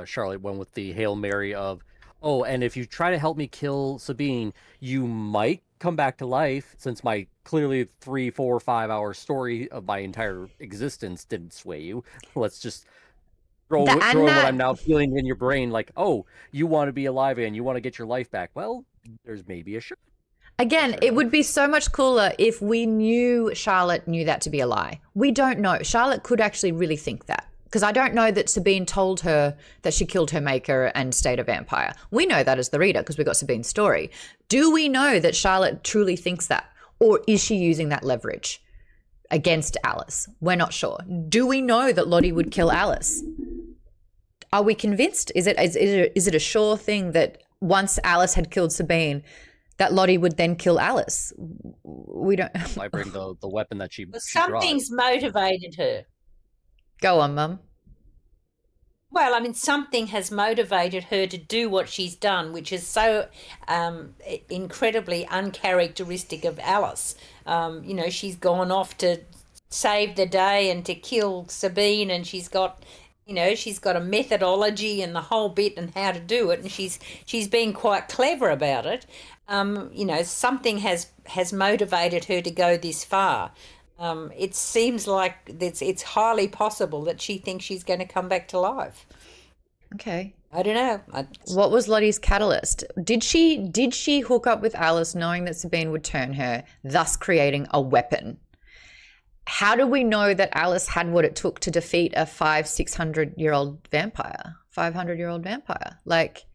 Charlotte went with the Hail Mary of, oh, and if you try to help me kill Sabine, you might come back to life, since my clearly 3, 4, 5 hour story of my entire existence didn't sway you. Let's just throw in what I'm now feeling in your brain, like, oh, you want to be alive and you want to get your life back. Well, there's maybe a shot. Again, it would be so much cooler if we knew Charlotte knew that to be a lie. We don't know. Charlotte could actually really think that. Because I don't know that Sabine told her that she killed her maker and stayed a vampire. We know that as the reader because we got Sabine's story. Do we know that Charlotte truly thinks that? Or is she using that leverage against Alice? We're not sure. Do we know that Lottie would kill Alice? Are we convinced? Is it a sure thing that once Alice had killed Sabine, that Lottie would then kill Alice? We don't. I bring the weapon that she Something's motivated her. Go on, Mum. Well, I mean, something has motivated her to do what she's done, which is so incredibly uncharacteristic of Alice. You know, she's gone off to save the day and to kill Sabine, and she's got You know, she's got a methodology and the whole bit and how to do it, and she's been quite clever about it. You know, something has motivated her to go this far. It seems like it's highly possible that she thinks she's going to come back to life. Okay. I don't know. What was Lottie's catalyst? Did she hook up with Alice knowing that Sabine would turn her, thus creating a weapon? How do we know that Alice had what it took to defeat a 600-year-old vampire? 500-year-old vampire? Like,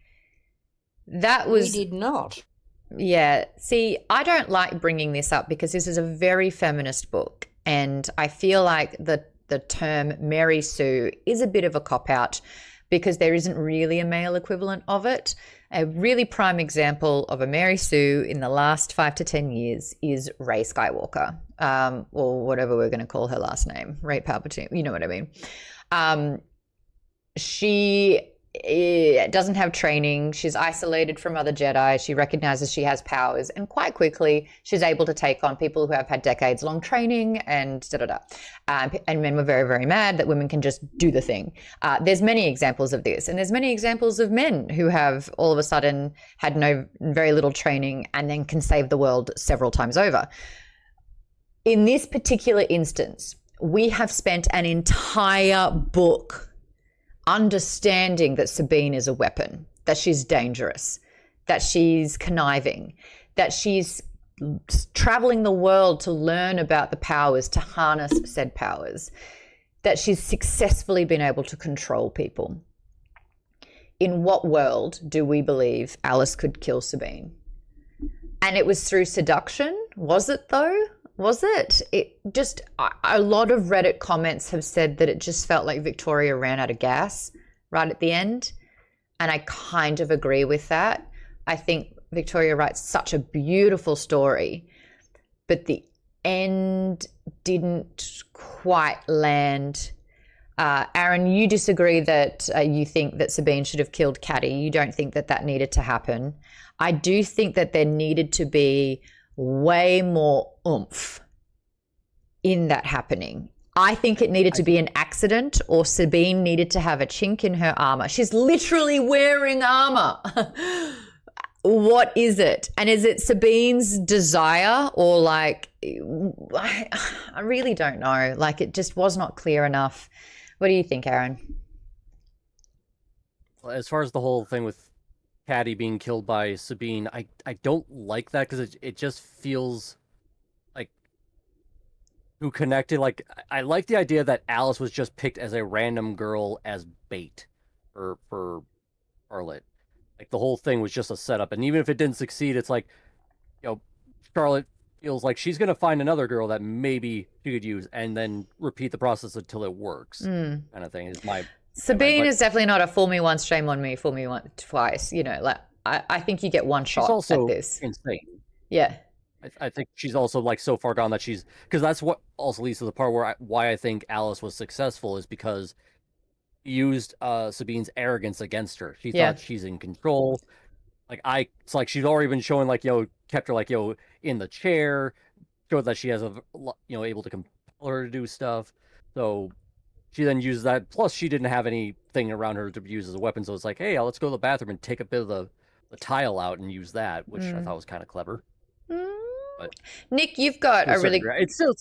that was... We did not. Yeah. See, I don't like bringing this up because this is a very feminist book, and I feel like the term Mary Sue is a bit of a cop-out because there isn't really a male equivalent of it. A really prime example of a Mary Sue in the last 5 to 10 years is Rey Skywalker, or whatever we're going to call her last name, Rey Palpatine, you know what I mean. She doesn't have training. She's isolated from other Jedi. She recognizes she has powers, and quite quickly she's able to take on people who have had decades-long training and da-da-da. And men were very, very mad that women can just do the thing. There's many examples of this, and there's many examples of men who have all of a sudden had very little training and then can save the world several times over. In this particular instance, we have spent an entire book understanding that Sabine is a weapon, that she's dangerous, that she's conniving, that she's traveling the world to learn about the powers, to harness said powers, that she's successfully been able to control people. In what world do we believe Alice could kill Sabine? And it was through seduction? Was it though? Was it? A lot of Reddit comments have said that it just felt like Victoria ran out of gas right at the end. And I kind of agree with that. I think Victoria writes such a beautiful story, but the end didn't quite land. Aaron, you disagree that you think that Sabine should have killed Caddy. You don't think that that needed to happen. I do think that there needed to be way more oomph in that happening. I think it needed to be an accident, or Sabine needed to have a chink in her armor. She's literally wearing armor. What is it? And is it Sabine's desire, or like, I really don't know. Like, it just was not clear enough. What do you think, Aaron? As far as the whole thing with Caddy being killed by Sabine, I don't like that because it just feels like who connected. Like, I like the idea that Alice was just picked as a random girl as bait for Charlotte. Like, the whole thing was just a setup, and even if it didn't succeed, it's like, you know, Charlotte feels like she's gonna find another girl that maybe she could use, and then repeat the process until it works, kind of thing. Is my Sabine is definitely not a fool me once, shame on me, fool me once, twice. You know, like I think you get one shot also at this. Insane. Yeah. I think she's also like so far gone that because that's what also leads to the part where why I think Alice was successful is because he used Sabine's arrogance against her. She thought she's in control. Like it's like she's already been showing like, kept her like, in the chair, showed that she has able to compel her to do stuff. So she then used that. Plus, she didn't have anything around her to use as a weapon. So it's like, hey, let's go to the bathroom and take a bit of the tile out and use that, which I thought was kind of clever. But Nick, you've got a really... It's still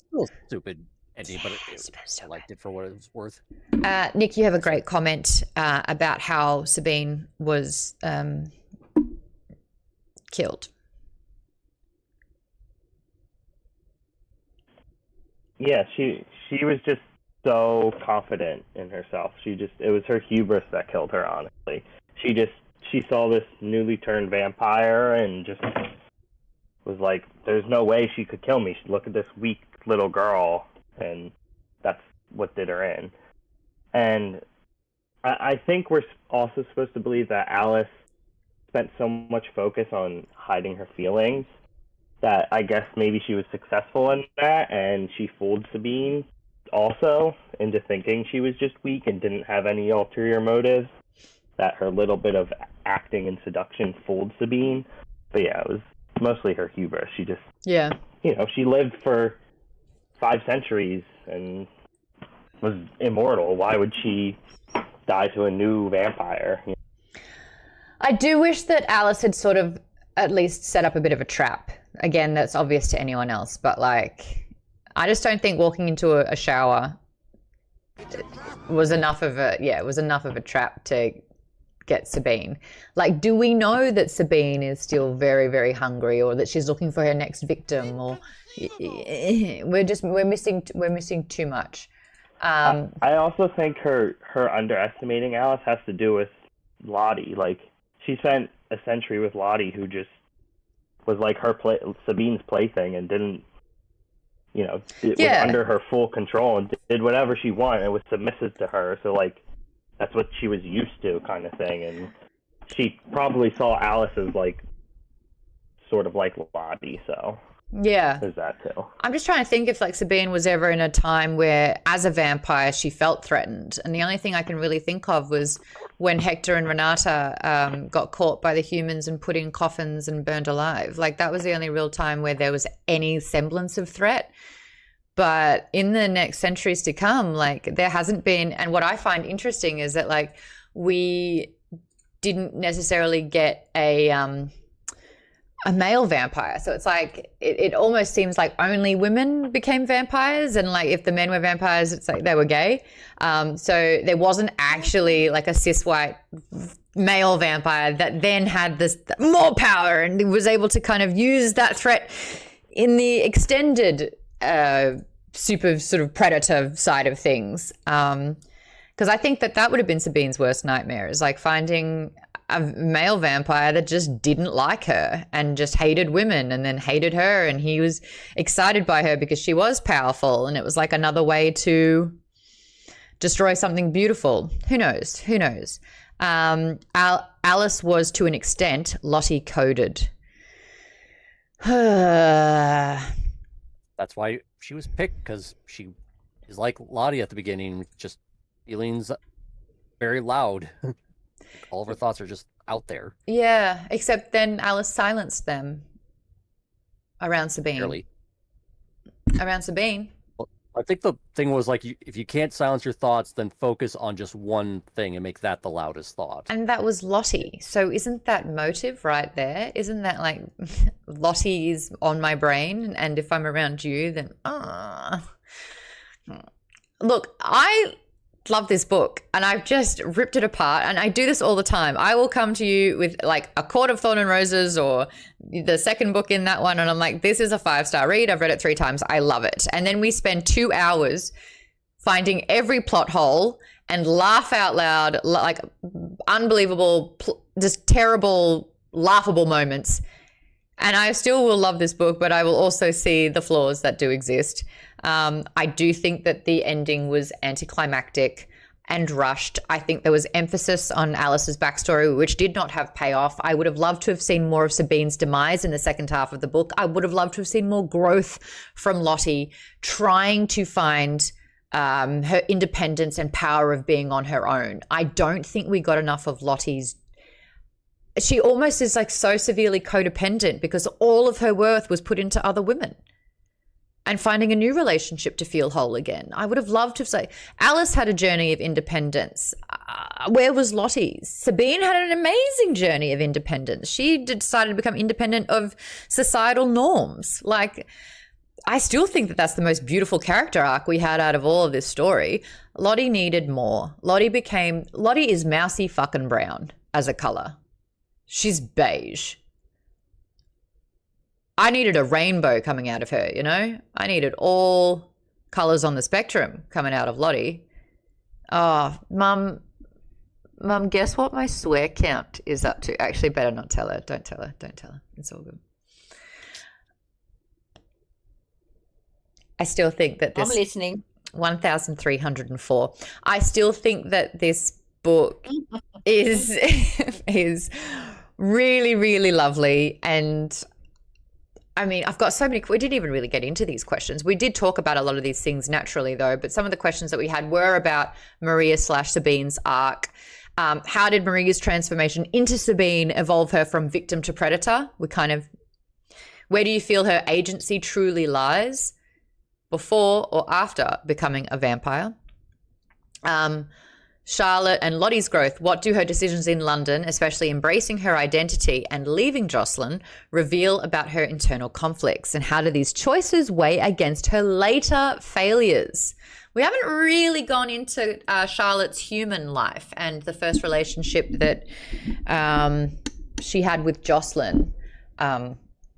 stupid ending, but I liked it for what it was worth. Nick, you have a great comment about how Sabine was killed. Yeah, she was just so confident in herself. It was her hubris that killed her, honestly. She saw this newly turned vampire and just was like, there's no way she could kill me. Look at this weak little girl, and that's what did her in. And I think we're also supposed to believe that Alice spent so much focus on hiding her feelings that I guess maybe she was successful in that, and she fooled Sabine also into thinking she was just weak and didn't have any ulterior motives, that her little bit of acting and seduction fooled Sabine. But yeah, it was mostly her hubris. She just, she lived for 5 centuries and was immortal. Why would she die to a new vampire. I do wish that Alice had sort of at least set up a bit of a trap. Again, that's obvious to anyone else, but like, I just don't think walking into a shower was enough of a trap to get Sabine. Like, do we know that Sabine is still very, very hungry, or that she's looking for her next victim, or we're missing too much. I also think her underestimating Alice has to do with Lottie. Like, she spent a century with Lottie, who just was like Sabine's plaything, and didn't, was under her full control and did whatever she wanted and was submissive to her. So like, that's what she was used to, kind of thing. And she probably saw Alice as like, sort of like Lottie. So yeah, there's that too. I'm just trying to think if like Sabine was ever in a time where, as a vampire, she felt threatened. And the only thing I can really think of was when Hector and Renata got caught by the humans and put in coffins and burned alive. Like, that was the only real time where there was any semblance of threat. But in the next centuries to come, like, there hasn't been. And what I find interesting is that, like, we didn't necessarily get a male vampire. So it's like, it almost seems like only women became vampires. And like, if the men were vampires, it's like they were gay. So there wasn't actually like a cis white male vampire that then had this more power and was able to kind of use that threat in the extended super sort of predator side of things. Because I think that would have been Sabine's worst nightmare, is like finding a male vampire that just didn't like her and just hated women and then hated her, and he was excited by her because she was powerful, and it was like another way to destroy something beautiful. Who knows? Alice was, to an extent, Lottie coded. That's why she was picked, because she is like Lottie at the beginning, just feelings very loud. All of her thoughts are just out there. Yeah, except then Alice silenced them around Sabine. Really? Around Sabine. Well, I think the thing was like, if you can't silence your thoughts, then focus on just one thing and make that the loudest thought. And that was Lottie. So isn't that motive right there? Isn't that like, Lottie is on my brain, and if I'm around you, then Look, I love this book, and I've just ripped it apart, and I do this all the time. I will come to you with like A Court of Thorn and Roses or the second book in that one, and I'm like, this is a 5-star read. I've read it 3 times. I love it. And then we spend 2 hours finding every plot hole and laugh out loud, like unbelievable, just terrible, laughable moments. And I still will love this book, but I will also see the flaws that do exist. I do think that the ending was anticlimactic and rushed. I think there was emphasis on Alice's backstory, which did not have payoff. I would have loved to have seen more of Sabine's demise in the second half of the book. I would have loved to have seen more growth from Lottie, trying to find her independence and power of being on her own. I don't think we got enough of Lottie's. She almost is like so severely codependent because all of her worth was put into other women and finding a new relationship to feel whole again. I would have loved to say Alice had a journey of independence. Where was Lottie's? Sabine had an amazing journey of independence. She decided to become independent of societal norms. Like, I still think that that's the most beautiful character arc we had out of all of this story. Lottie needed more. Lottie is mousy fucking brown as a color. She's beige. I needed a rainbow coming out of her, you know? I needed all colors on the spectrum coming out of Lottie. Oh, Mum, guess what my swear count is up to? Actually, better not tell her. Don't tell her. It's all good. I still think that this... I'm listening. 1,304. I still think that this book is really, really lovely. And I mean, I've got so many, we didn't even really get into these questions. We did talk about a lot of these things naturally though, but some of the questions that we had were about Maria/Sabine's arc. How did Maria's transformation into Sabine evolve her from victim to predator? Where do you feel her agency truly lies? Before or after becoming a vampire? Charlotte and Lottie's growth. What do her decisions in London, especially embracing her identity and leaving Jocelyn, reveal about her internal conflicts? And how do these choices weigh against her later failures? We haven't really gone into Charlotte's human life and the first relationship that she had with Jocelyn.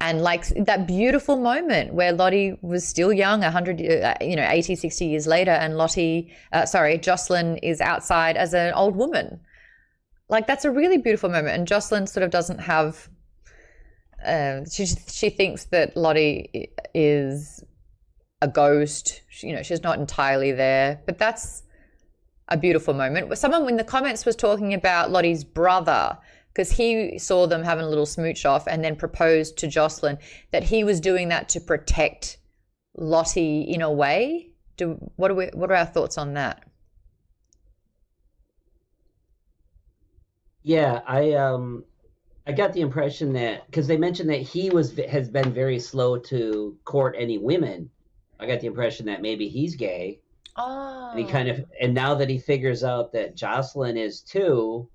And like that beautiful moment where Lottie was still young, 80, 60 years later, and Jocelyn is outside as an old woman. Like that's a really beautiful moment. And Jocelyn sort of doesn't have, she thinks that Lottie is a ghost. She's not entirely there, but that's a beautiful moment. Someone in the comments was talking about Lottie's brother, because he saw them having a little smooch off and then proposed to Jocelyn, that he was doing that to protect Lottie in a way. What are our thoughts on that? Yeah, I got the impression that, because they mentioned that he has been very slow to court any women. I got the impression that maybe he's gay. Oh. And now that he figures out that Jocelyn is too,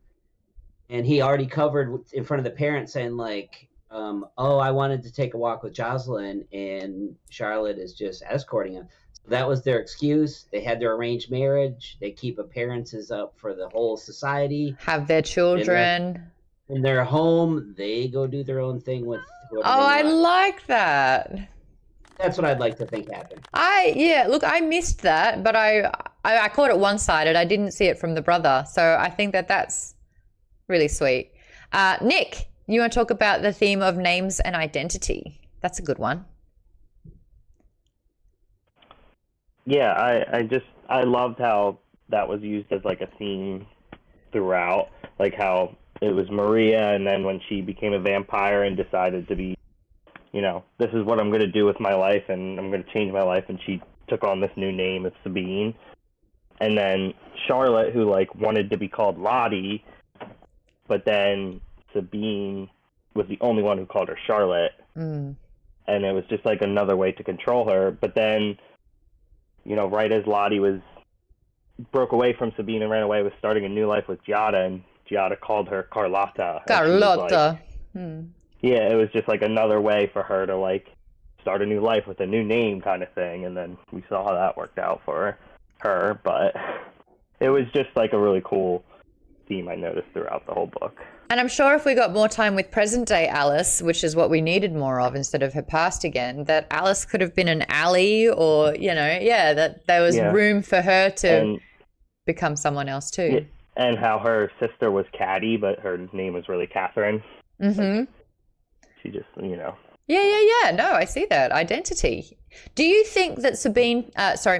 and he already covered in front of the parents saying like, I wanted to take a walk with Jocelyn and Charlotte is just escorting him. So that was their excuse. They had their arranged marriage. They keep appearances up for the whole society. Have their children. In their home, they go do their own thing with whoever they I want. like that. That's what I'd like to think happened. I missed that, but I caught it one-sided. I didn't see it from the brother. So I think that's really sweet. Nick, you want to talk about the theme of names and identity? That's a good one. Yeah, I loved how that was used as like a theme throughout, like how it was Maria, and then when she became a vampire and decided to be, this is what I'm going to do with my life, and I'm going to change my life, and she took on this new name of Sabine. And then Charlotte, who like wanted to be called Lottie, but then Sabine was the only one who called her Charlotte. Mm. And it was just like another way to control her. But then, right as Lottie broke away from Sabine and ran away, was starting a new life with Giada, and Giada called her Carlotta. Carlotta. Yeah, it was just like another way for her to like start a new life with a new name kind of thing. And then we saw how that worked out for her. But it was just like a really cool theme I noticed throughout the whole book. And I'm sure if we got more time with present day Alice, which is what we needed more of instead of her past again, that Alice could have been an ally, or that there was room for her to become someone else too. Yeah, and how her sister was Caddy, but her name was really Catherine. Mm-hmm. Like, she just Yeah. No, I see that. Identity. Do you think that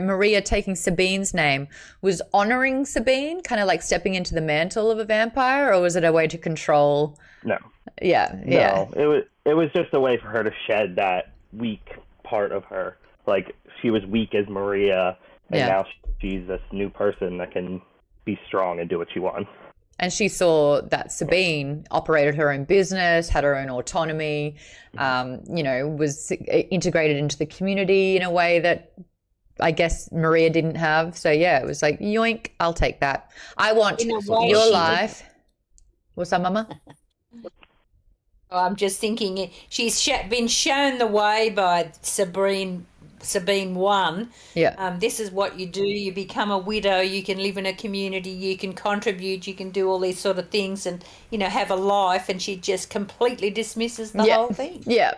Maria taking Sabine's name was honoring Sabine, kind of like stepping into the mantle of a vampire, or was it a way to control? No. Yeah. No, it was just a way for her to shed that weak part of her. Like she was weak as Maria, and now she's this new person that can be strong and do what she wants. And she saw that Sabine operated her own business, had her own autonomy, was integrated into the community in a way that I guess Maria didn't have. So, it was like, yoink, I'll take that. I want your life. What's that, Mama? I'm just thinking she's been shown the way by Sabine 1. Yeah. This is what you do. You become a widow. You can live in a community. You can contribute. You can do all these sort of things and, have a life. And she just completely dismisses the whole thing. Yeah.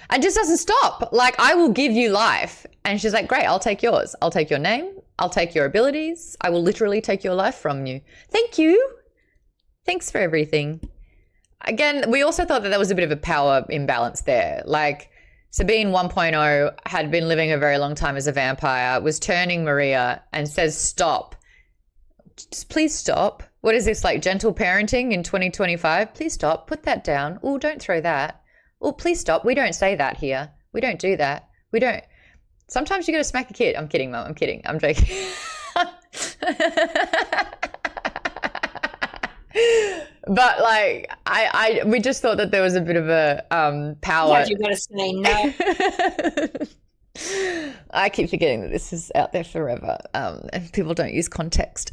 And just doesn't stop. Like, I will give you life. And she's like, great, I'll take yours. I'll take your name. I'll take your abilities. I will literally take your life from you. Thank you. Thanks for everything. Again, we also thought that there was a bit of a power imbalance there. Like, Sabine 1.0 had been living a very long time as a vampire, was turning Maria and says, stop. Just please stop. What is this, like gentle parenting in 2025? Please stop. Put that down. Oh, don't throw that. Oh, please stop. We don't say that here. We don't do that. We don't. Sometimes you got to smack a kid. I'm kidding, Mum. I'm kidding. I'm joking. But like, we just thought that there was a bit of a power. Yeah, you got to say no. I keep forgetting that this is out there forever, and people don't use context.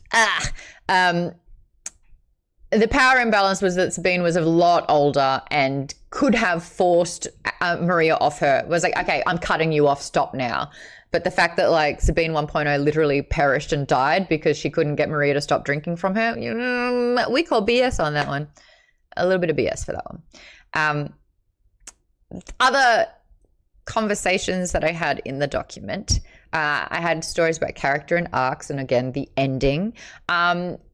The power imbalance was that Sabine was a lot older and could have forced Maria off her. It was like, okay, I'm cutting you off, stop now. But the fact that like Sabine 1.0 literally perished and died because she couldn't get Maria to stop drinking from her, we call BS on that one. A little bit of BS for that one. Other conversations that I had in the document, I had stories about character and arcs, and again, the ending.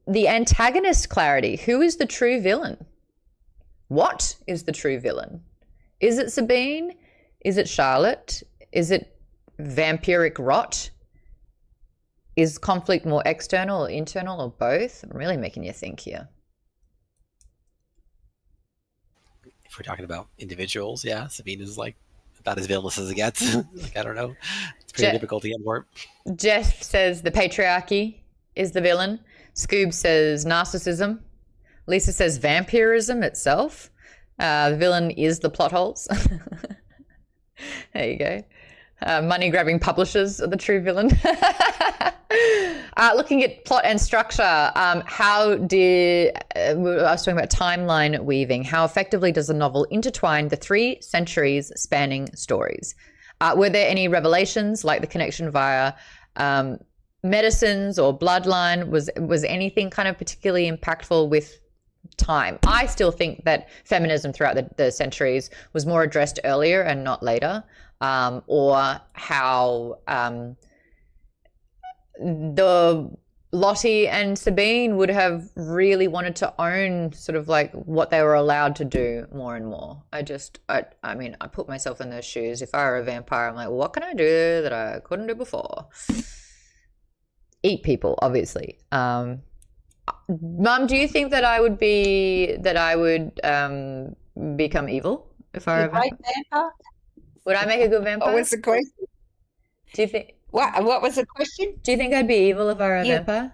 The antagonist clarity. Who is the true villain? What is the true villain? Is it Sabine? Is it Charlotte? Is it vampiric rot? Is conflict more external or internal or both? I'm really making you think here. If we're talking about individuals, yeah, Sabine is like about as villainous as it gets. Like, I don't know. It's pretty difficult to get more. Jeff says the patriarchy is the villain. Scoob says narcissism. Lisa says vampirism itself. The villain is the plot holes. There you go. Money-grabbing publishers are the true villain. Looking at plot and structure, I was talking about timeline weaving. How effectively does the novel intertwine the 3 centuries spanning stories? Were there any revelations, like the connection via medicines or bloodline? Was anything kind of particularly impactful with time? I still think that feminism throughout the centuries was more addressed earlier and not later, or how the Lottie and Sabine would have really wanted to own sort of like what they were allowed to do more and more. I mean, I put myself in those shoes. If I were a vampire, I'm like, what can I do that I couldn't do before? Eat people, obviously. Mum, do you think that I would become evil if I were a vampire? Would I make a good vampire? What was the question? Do you think? What was the question? Do you think I'd be evil if I were a vampire?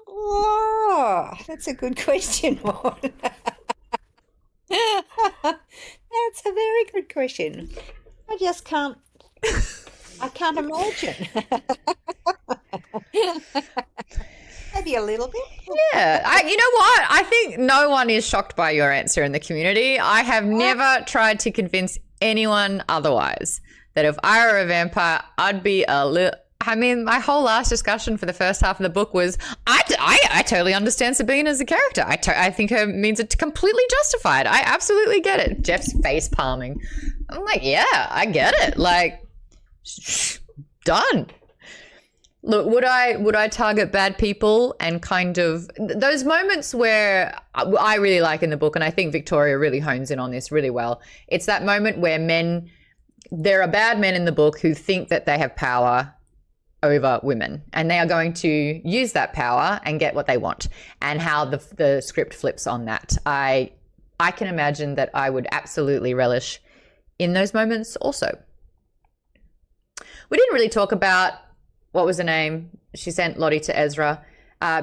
Oh, that's a good question, Maude. That's a very good question. I just can't. I can't imagine. Maybe a little bit. Yeah. You know what? I think no one is shocked by your answer in the community. I have never tried to convince anyone otherwise that if I were a vampire, I'd be a little... I mean, my whole last discussion for the first half of the book was, I totally understand Sabine as a character. I think her means are completely justified. I absolutely get it. Jeff's face palming. I'm like, yeah, I get it. Like, done. Look, would I target bad people and kind of those moments where I really like in the book, and I think Victoria really hones in on this really well. It's that moment where there are bad men in the book who think that they have power over women, and they are going to use that power and get what they want, and how the script flips on that. I can imagine that I would absolutely relish in those moments also. We didn't really talk about, what was her name? She sent Lottie to Ezra,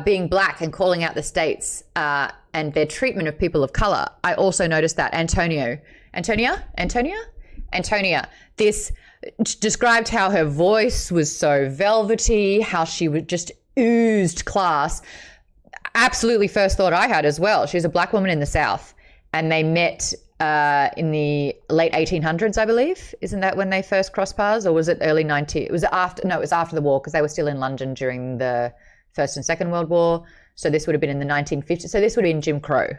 being black and calling out the states and their treatment of people of color. I also noticed that Antonia, this described how her voice was so velvety, how she would just oozed class. Absolutely first thought I had as well. She was a black woman in the South, and they met in the late 1800s, I believe. Isn't that when they first crossed paths, or was it early 90s? It was after the war, because they were still in London during the First and Second World War. So this would have been in the 1950s. So this would have been Jim Crow.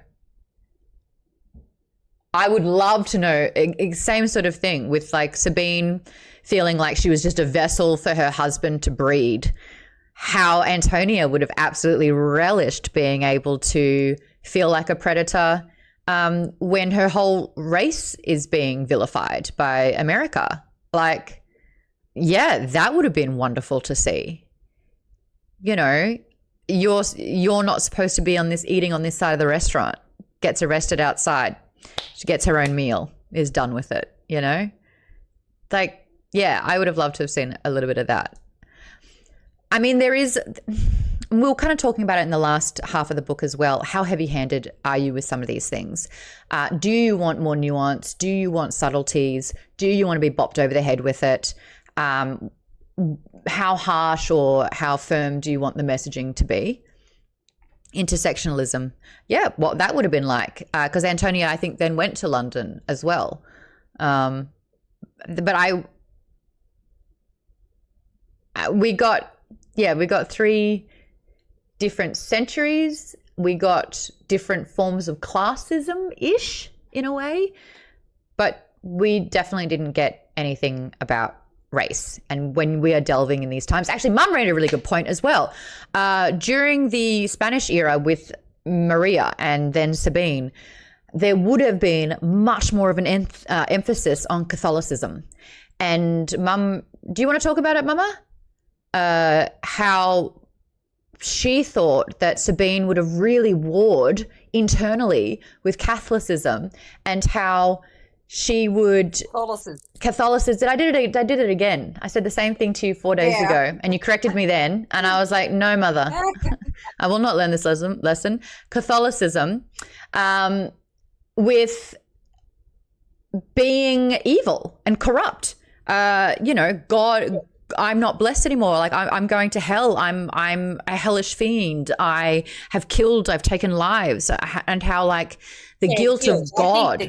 I would love to know, same sort of thing with like Sabine feeling like she was just a vessel for her husband to breed, how Antonia would have absolutely relished being able to feel like a predator when her whole race is being vilified by America. Like, yeah, that would have been wonderful to see. You know, you're not supposed to be eating on this side of the restaurant, gets arrested outside. She gets her own meal, is done with it, you know? Like, yeah, I would have loved to have seen a little bit of that. I mean, we were kind of talking about it in the last half of the book as well. How heavy-handed are you with some of these things? Do you want more nuance? Do you want subtleties? Do you want to be bopped over the head with it? how harsh or how firm do you want the messaging to be? Intersectionalism. Yeah, what that would have been like. Because Antonia, I think, then went to London as well. But we got 3 different centuries. We got different forms of classism-ish in a way, but we definitely didn't get anything about race. And when we are delving in these times, actually, Mum made a really good point as well. During the Spanish era with Maria and then Sabine, there would have been much more of an emphasis on Catholicism. And Mum, do you want to talk about it, Mama? How she thought that Sabine would have really warred internally with Catholicism, and how she would Catholicism. I did it again. I said the same thing to you 4 days ago, and you corrected me then, and I was like, no, Mother, I will not learn this lesson. Catholicism, with being evil and corrupt. God, I'm not blessed anymore. Like I'm going to hell. I'm a hellish fiend. I've taken lives, and how like the guilt of God.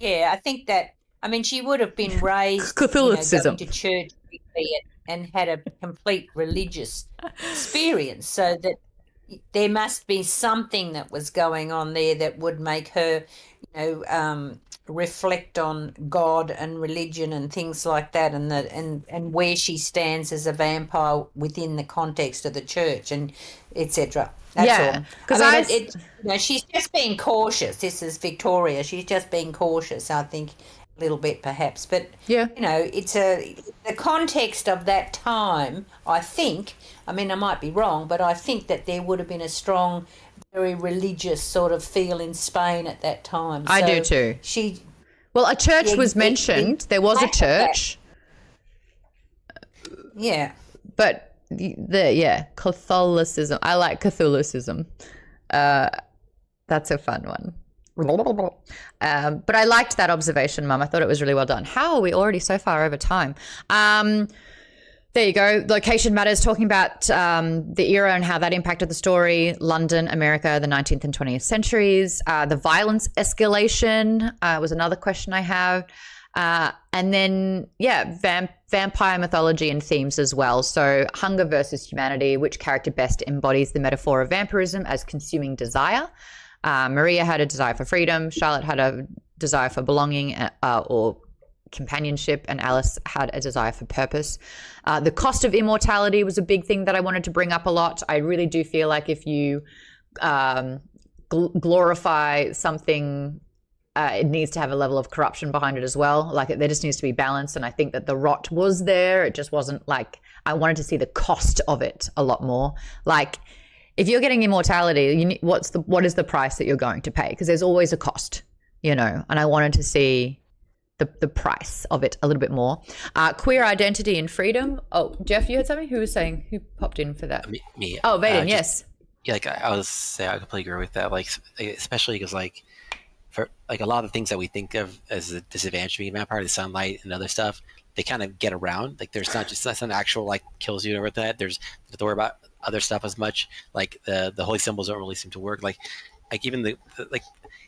I think that, I mean, she would have been raised Catholicism, going to church and had a complete religious experience, so that there must be something that was going on there that would make her, reflect on God and religion and things like that, and where she stands as a vampire within the context of the church and etc. Because she's just being cautious. This is Victoria. She's just being cautious, I think, a little bit perhaps. But it's the context of that time. I think. I mean, I might be wrong, but I think that there would have been a strong, very religious sort of feel in Spain at that time. I do too. A church was mentioned. There was a church. Yeah. But Catholicism. I like Catholicism. That's a fun one. But I liked that observation, Mum. I thought it was really well done. How are we already so far over time? There you go. Location matters, talking about the era and how that impacted the story. London, America, the 19th and 20th centuries. The violence escalation was another question I have. And then, vampire mythology and themes as well. So hunger versus humanity, which character best embodies the metaphor of vampirism as consuming desire? Maria had a desire for freedom. Charlotte had a desire for belonging or companionship, and Alice had a desire for purpose. The cost of immortality was a big thing that I wanted to bring up a lot. I really do feel like if you glorify something, it needs to have a level of corruption behind it as well. Like there just needs to be balance, and I think that the rot was there. It just wasn't like, I wanted to see the cost of it a lot more. Like if you're getting immortality, what is the price that you're going to pay? Because there's always a cost, and I wanted to see the price of it a little bit more. Queer identity and freedom. Oh, Jeff, you had something? Who popped in for that? Me. Oh, Vaden, yes. Yeah, I completely agree with that. Like, especially because for a lot of the things that we think of as a disadvantage to being a vampire, the sunlight and other stuff, they kind of get around. Like there's that's an actual kills you over that. There's you have to worry about other stuff as much. Like the holy symbols don't really seem to work. Like even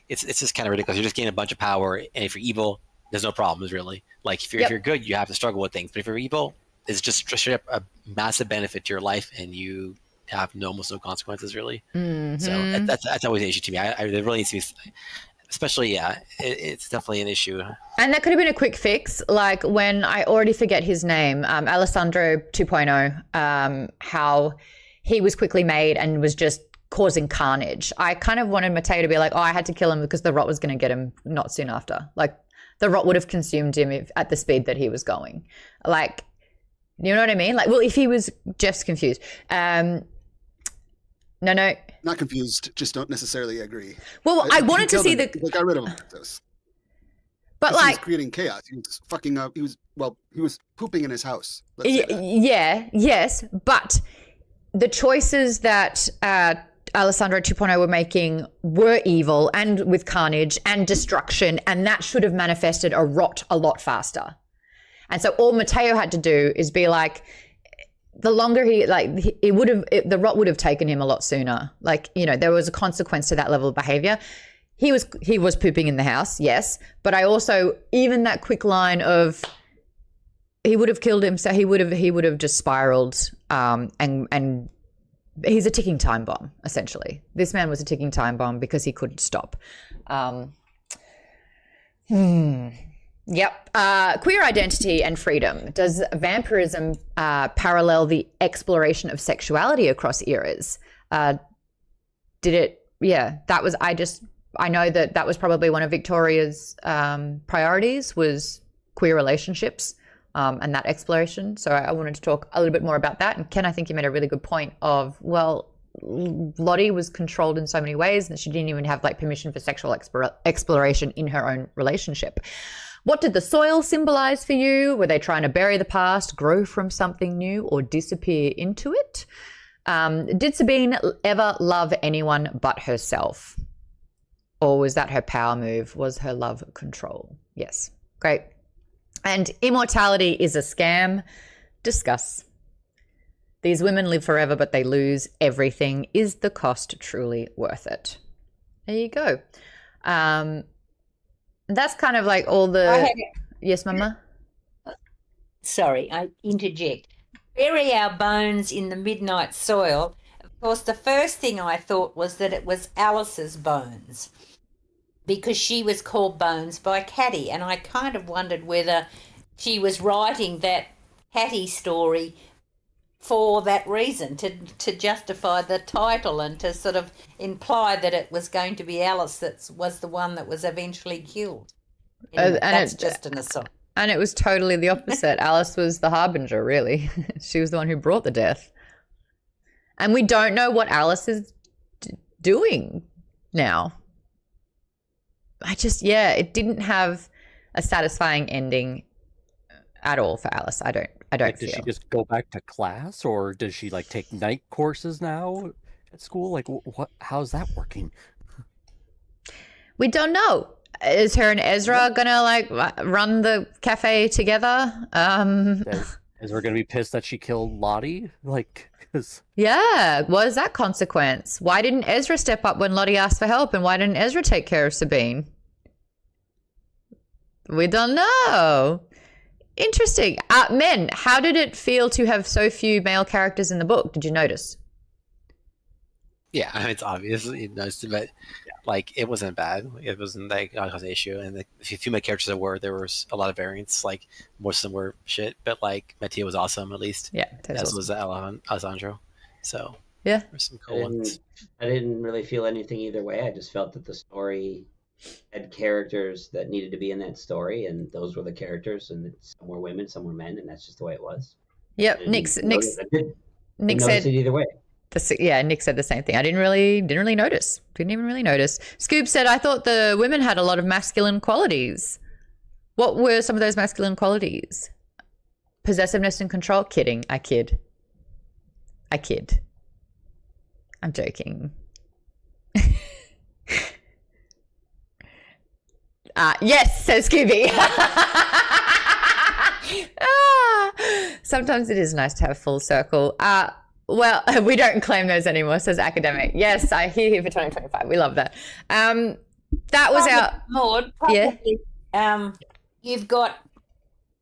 it's just kind of ridiculous. You're just gaining a bunch of power, and if you're evil, there's no problems really. Like if you're good, you have to struggle with things. But if you're evil, it's just straight up a massive benefit to your life, and you have almost no consequences really. Mm-hmm. So that's always an issue to me. There really needs to be, especially it's definitely an issue. And that could have been a quick fix. Like when I already forget his name, Alessandro 2.0, how he was quickly made and was just causing carnage. I kind of wanted Matteo to be like, oh, I had to kill him because the rot was going to get him not soon after. Like the rot would have consumed him at the speed that he was going. Like, you know what I mean? Like, well, if he was, Jeff's confused. No. Not confused, just don't necessarily agree. Well, I wanted to see They got rid of him. But he was creating chaos. He was fucking up. He was pooping in his house. Yes. But the choices that Alessandro 2.0 were making were evil and with carnage and destruction, and that should have manifested a rot a lot faster. And so all Matteo had to do is be like, the longer the rot would have taken him a lot sooner. Like, you know, there was a consequence to that level of behavior. He was pooping in the house, yes. But I also, even that quick line of, he would have killed him. So he would have just spiraled, and he's a ticking time bomb, essentially. This man was a ticking time bomb because he couldn't stop. Yep. Queer identity and freedom. Does vampirism parallel the exploration of sexuality across eras? Did it? Yeah, that was, I know that was probably one of Victoria's priorities, was queer relationships and that exploration. So I wanted to talk a little bit more about that. And Ken, I think you made a really good point of, well, Lottie was controlled in so many ways that she didn't even have like permission for sexual exploration in her own relationship. What did the soil symbolize for you? Were they trying to bury the past, grow from something new, or disappear into it? Did Sabine ever love anyone but herself? Or was that her power move? Was her love control? Yes. Great. And immortality is a scam. Discuss. These women live forever, but they lose everything. Is the cost truly worth it? There you go. That's kind of like all the... Yes, Mama? Sorry, I interject. Bury our bones in the midnight soil. Of course, the first thing I thought was that it was Alice's bones, because she was called Bones by Catty, and I kind of wondered whether she was writing that Catty story for that reason, to justify the title and to sort of imply that it was going to be Alice that was the one that was eventually killed. Anyway, that's just an aside. And it was totally the opposite. Alice was the harbinger, really. She was the one who brought the death. And we don't know what Alice is doing now. It didn't have a satisfying ending at all for Alice. I don't Like, feel. did she just go back to class, or does she like take night courses now at school? Like, what? How's that working? We don't know. Is her and Ezra gonna like run the cafe together? Ezra gonna be pissed that she killed Lottie? Like, cause... Yeah. What is that consequence? Why didn't Ezra step up when Lottie asked for help, and why didn't Ezra take care of Sabine? We don't know. Interesting. Men, how did it feel to have so few male characters in the book? Did you notice? Yeah, I mean, it's obvious you noticed, but like it wasn't bad. It wasn't like not an issue. And the few male characters there was a lot of variance. Like most of them were shit, but like Mattia was awesome at least. Yeah, as awesome. was Alessandro. So yeah, there's some cool ones. I didn't really feel anything either way. I just felt that the story had characters that needed to be in that story, and those were the characters, and some were women, some were men, and that's just the way it was. Yep. Nick said it either way. Nick said the same thing. I didn't really notice. Didn't even really notice. Scoob said, I thought the women had a lot of masculine qualities. What were some of those masculine qualities? Possessiveness and control? Kidding. I kid. I'm joking. Yes, says Scooby. Sometimes it is nice to have full circle. Well, we don't claim those anymore, says Academic. Yes, I hear you for 2025. We love that. That was our... Maude, probably, you've got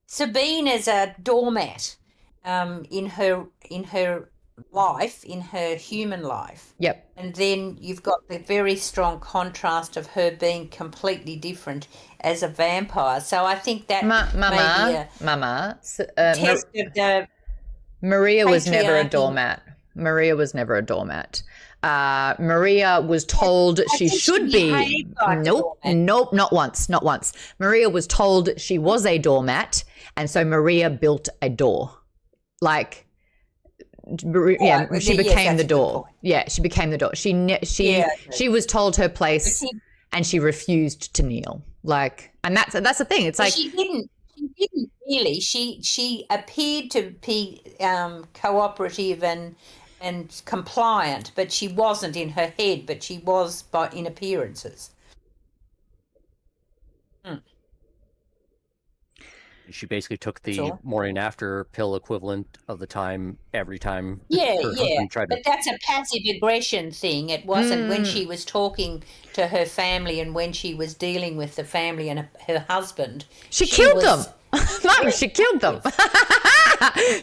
Sabine as a doormat in her life, in her human life. Yep. And then you've got the very strong contrast of her being completely different as a vampire. So I think that test of the Maria was never a doormat. Maria was told she should be. Nope, not once. Maria was told she was a doormat, and so Maria built a door. Like, she became the door. Yeah, she became the door. She was told her place, and she refused to kneel. Like, and that's the thing. It's like she didn't really. She appeared to be cooperative and compliant, but she wasn't in her head. But she was in appearances. She basically took the all. morning after pill equivalent of the time every time Yeah, her yeah. husband tried to. But that's a passive aggression thing. It wasn't when she was talking to her family and when she was dealing with the family and her husband. She killed them. Mum, she killed them.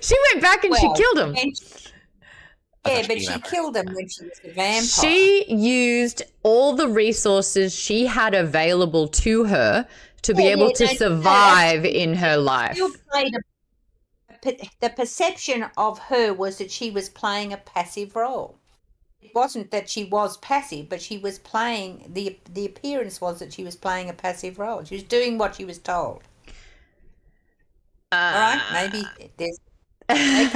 She went back and she killed them. Yeah, but she killed them when she was a vampire. She used all the resources she had available to her to be able to survive in her life. The perception of her was that she was playing a passive role. It wasn't that she was passive, but she was playing, the appearance was that she was playing a passive role. She was doing what she was told. All right, maybe there's... Okay.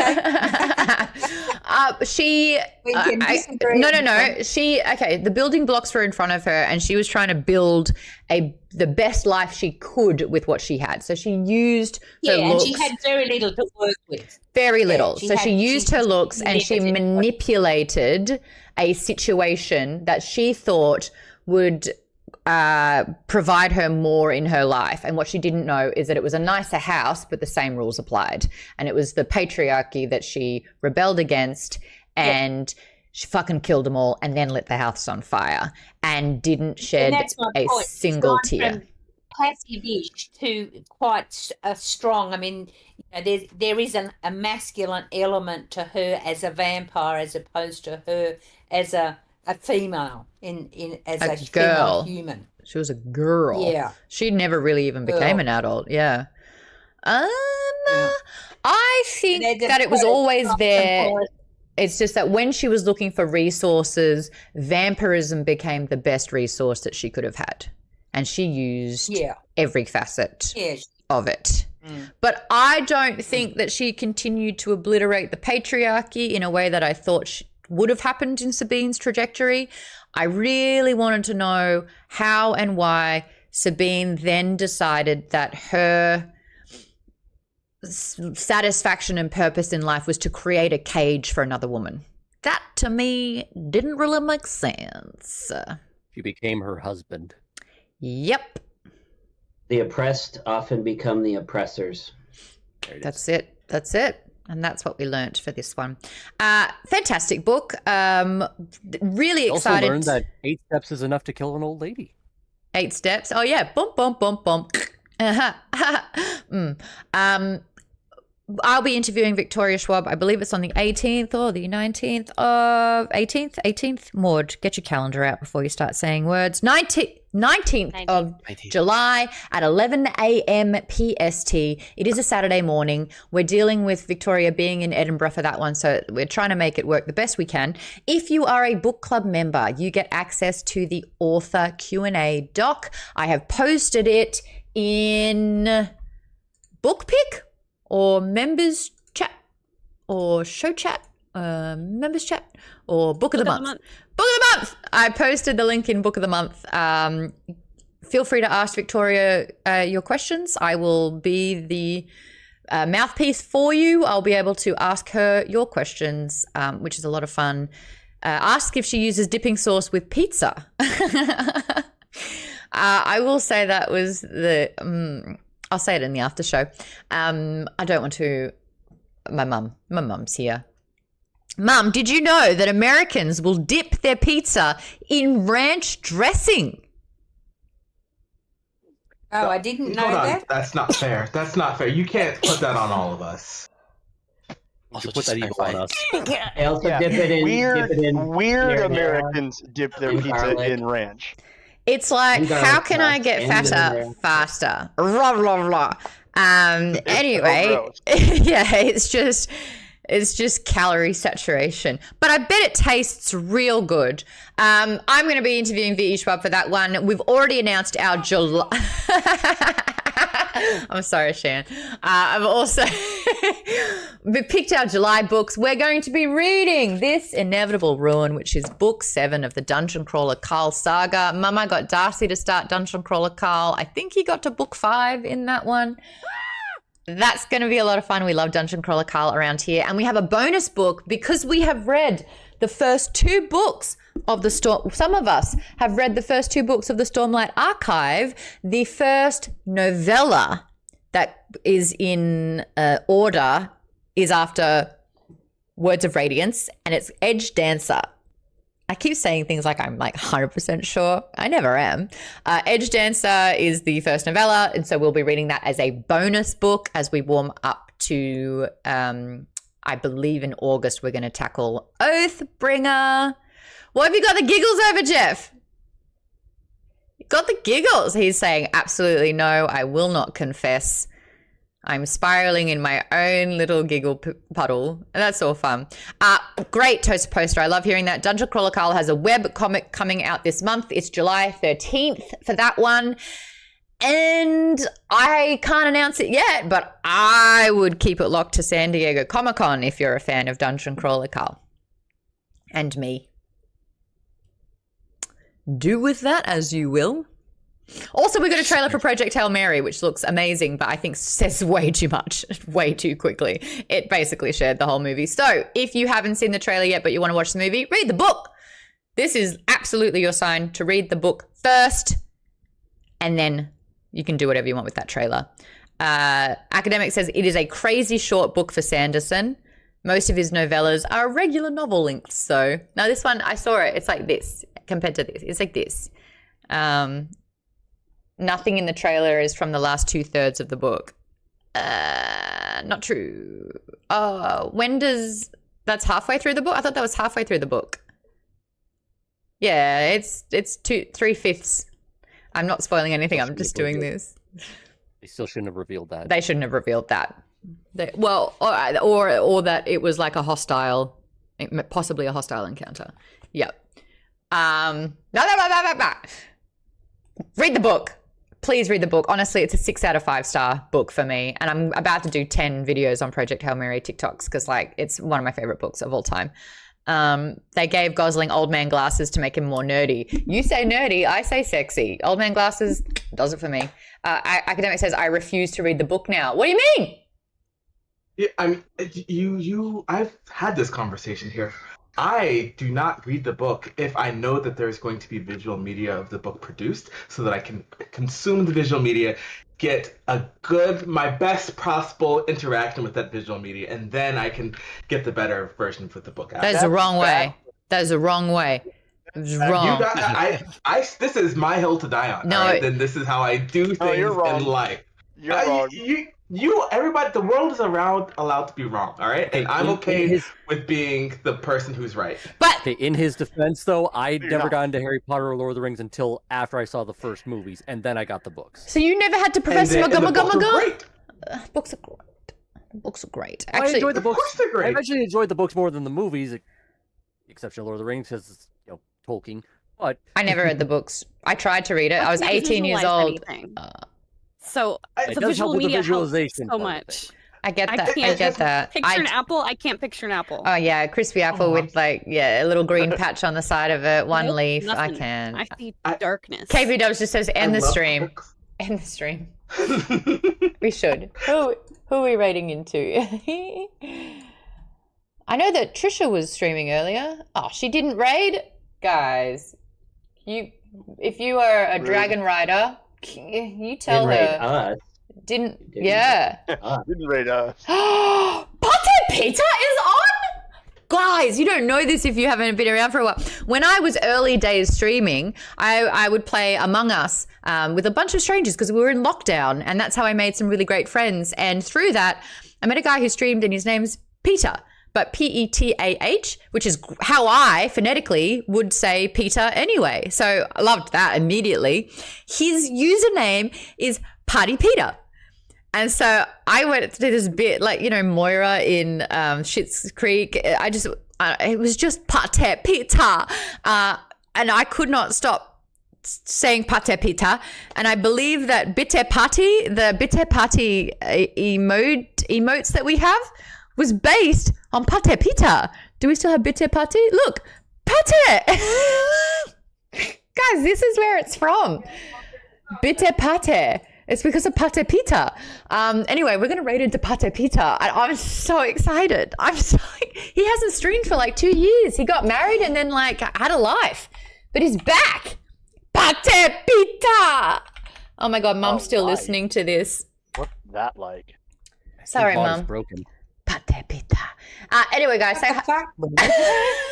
The building blocks were in front of her and she was trying to build the best life she could with what she had. So she used her looks. And she had very little to work with. Very little. So she used her looks and she manipulated a situation that she thought would provide her more in her life. And what she didn't know is that it was a nicer house, but the same rules applied. And it was the patriarchy that she rebelled against, and she fucking killed them all and then lit the house on fire and didn't shed a single tear. Passive-ish to quite strong. I mean, there is a masculine element to her as a vampire as opposed to her as a female as a female human. She was a girl. Yeah. She never really even became an adult. Yeah. I think that it was always there. It's just that when she was looking for resources, vampirism became the best resource that she could have had. And she used every facet of it. But I don't think that she continued to obliterate the patriarchy in a way that I thought would have happened in Sabine's trajectory. I really wanted to know how and why Sabine then decided that her satisfaction and purpose in life was to create a cage for another woman. That to me didn't really make sense. She became her husband. Yep. The oppressed often become the oppressors. That's it. And that's what we learnt for this one. Fantastic book. Really excited. Also learned that 8 steps is enough to kill an old lady. 8 steps. Oh yeah. Bump, bump, bump, bump. I'll be interviewing Victoria Schwab. I believe it's on the 18th or the 19th of 18th. Maude, get your calendar out before you start saying words. 19th of July at 11 a.m. PST. It is a Saturday morning. We're dealing with Victoria being in Edinburgh for that one, so we're trying to make it work the best we can. If you are a book club member, you get access to the author Q&A doc. I have posted it in BookPick or members chat or show chat, members chat or book of the month. Book of the month. I posted the link in Book of the Month. Feel free to ask Victoria your questions. I will be the mouthpiece for you. I'll be able to ask her your questions, which is a lot of fun. Ask if she uses dipping sauce with pizza. I will say that was I'll say it in the after show. I don't want to. My mum's here. Mum, did you know that Americans will dip their pizza in ranch dressing? Oh, I didn't know that. That's not fair. That's not fair. You can't put that on all of us. Also, put that evil on us. They also dip it in. Weird Americans dip their pizza in ranch. It's like, how can I get fatter faster? Rah, rah, rah. Anyway, yeah, it's just calorie saturation. But I bet it tastes real good. I'm going to be interviewing V.E. Schwab for that one. We've already announced our July. I'm sorry, Shan. I've also we picked our July books. We're going to be reading This Inevitable Ruin, which is book 7 of the Dungeon Crawler Carl saga. Mama got Darcy to start Dungeon Crawler Carl. I think he got to book 5 in that one. That's going to be a lot of fun. We love Dungeon Crawler Carl around here. And we have a bonus book because we have read the first 2 books of the Storm. Some of us have read the first 2 books of the Stormlight Archive. The first novella that is in order is after Words of Radiance, and it's Edge Dancer. I keep saying things like I'm like 100% sure. I never am. Edge Dancer is the first novella, and so we'll be reading that as a bonus book as we warm up to, I believe in August, we're going to tackle Oathbringer. What have you got the giggles over, Jeff? You got the giggles. He's saying, absolutely no, I will not confess. I'm spiraling in my own little giggle puddle. And that's all fun. Great Toast Poster. I love hearing that. Dungeon Crawler Carl has a web comic coming out this month. It's July 13th for that one. And I can't announce it yet, but I would keep it locked to San Diego Comic-Con if you're a fan of Dungeon Crawler Carl. And me. Do with that as you will. Also, we got a trailer for Project Hail Mary, which looks amazing, but I think says way too much, way too quickly. It basically shared the whole movie. So if you haven't seen the trailer yet, but you want to watch the movie, read the book. This is absolutely your sign to read the book first, and then you can do whatever you want with that trailer. Academic says it is a crazy short book for Sanderson. Most of his novellas are regular novel lengths. So now this one, I saw it. It's like this compared to this. It's like this. Nothing in the trailer is from the last 2/3 of the book. Not true. That's halfway through the book? I thought that was halfway through the book. Yeah, it's 3/5. I'm not spoiling anything. I'm just doing this. They still shouldn't have revealed that. They shouldn't have revealed that. Or that it was like a hostile, possibly a hostile encounter. Yep. Read the book. Please read the book. Honestly, it's a 6 out of 5-star book for me. And I'm about to do 10 videos on Project Hail Mary TikToks because it's one of my favorite books of all time. They gave Gosling old man glasses to make him more nerdy. You say nerdy, I say sexy. Old man glasses does it for me. Academic says, I refuse to read the book now. What do you mean? Yeah, I've had this conversation here. I do not read the book if I know that there's going to be visual media of the book produced so that I can consume the visual media, get my best possible interaction with that visual media, and then I can get the better version for the book. That is the wrong way. That is the wrong way. It's wrong. This is my hill to die on. No, right? Then this is how I do things in life. You're wrong. Everybody, the world is allowed to be wrong, all right? And I'm okay with being the person who's right. But okay, in his defense, though, I never got into Harry Potter or Lord of the Rings until after I saw the first movies, and then I got the books. So you never had to Professor McGonagall? Books are great. Books are great. Actually, I enjoyed the books. Of course they're great. I actually enjoyed the books more than the movies, except for Lord of the Rings, because it's Tolkien. But I never read the books. I tried to read it. I was 18 years old. So the visual media helps so much. I get that. I get that. Picture an apple. I can't picture an apple. Oh yeah, a crispy apple with a little green patch on the side of it, one leaf. Nothing. I can. I see darkness. KB Dubs just says end the stream. End the stream. We should. Who are we rating into? I know that Trisha was streaming earlier. Oh, she didn't raid, guys. If you are a dragon rider. You tell her. Didn't yeah. Didn't rate us. Pate Peter is on? Guys, you don't know this if you haven't been around for a while. When I was early days streaming, I would play Among Us with a bunch of strangers because we were in lockdown, and that's how I made some really great friends. And through that, I met a guy who streamed, and his name's Peter. But Petah, which is how I phonetically would say Peter anyway. So I loved that immediately. His username is Party Peter. And so I went to this bit like, Moira in Schitt's Creek. It was just Pate Peter. And I could not stop saying Pate Peter. And I believe that Bitte Party, the Bitte Party emotes that we have, was based on Pate Peter. Do we still have Bitte Party? Look, Pate! Guys, this is where it's from. Bitte Pate. It's because of Pate Peter. Anyway, we're going to raid into Pate Peter. And I'm so excited. He hasn't streamed for 2 years. He got married and then had a life. But he's back. Pate Peter! Oh my God, Mum's still listening to this. that like? Sorry, Maude is Mum. broken. Anyway, guys, say hi.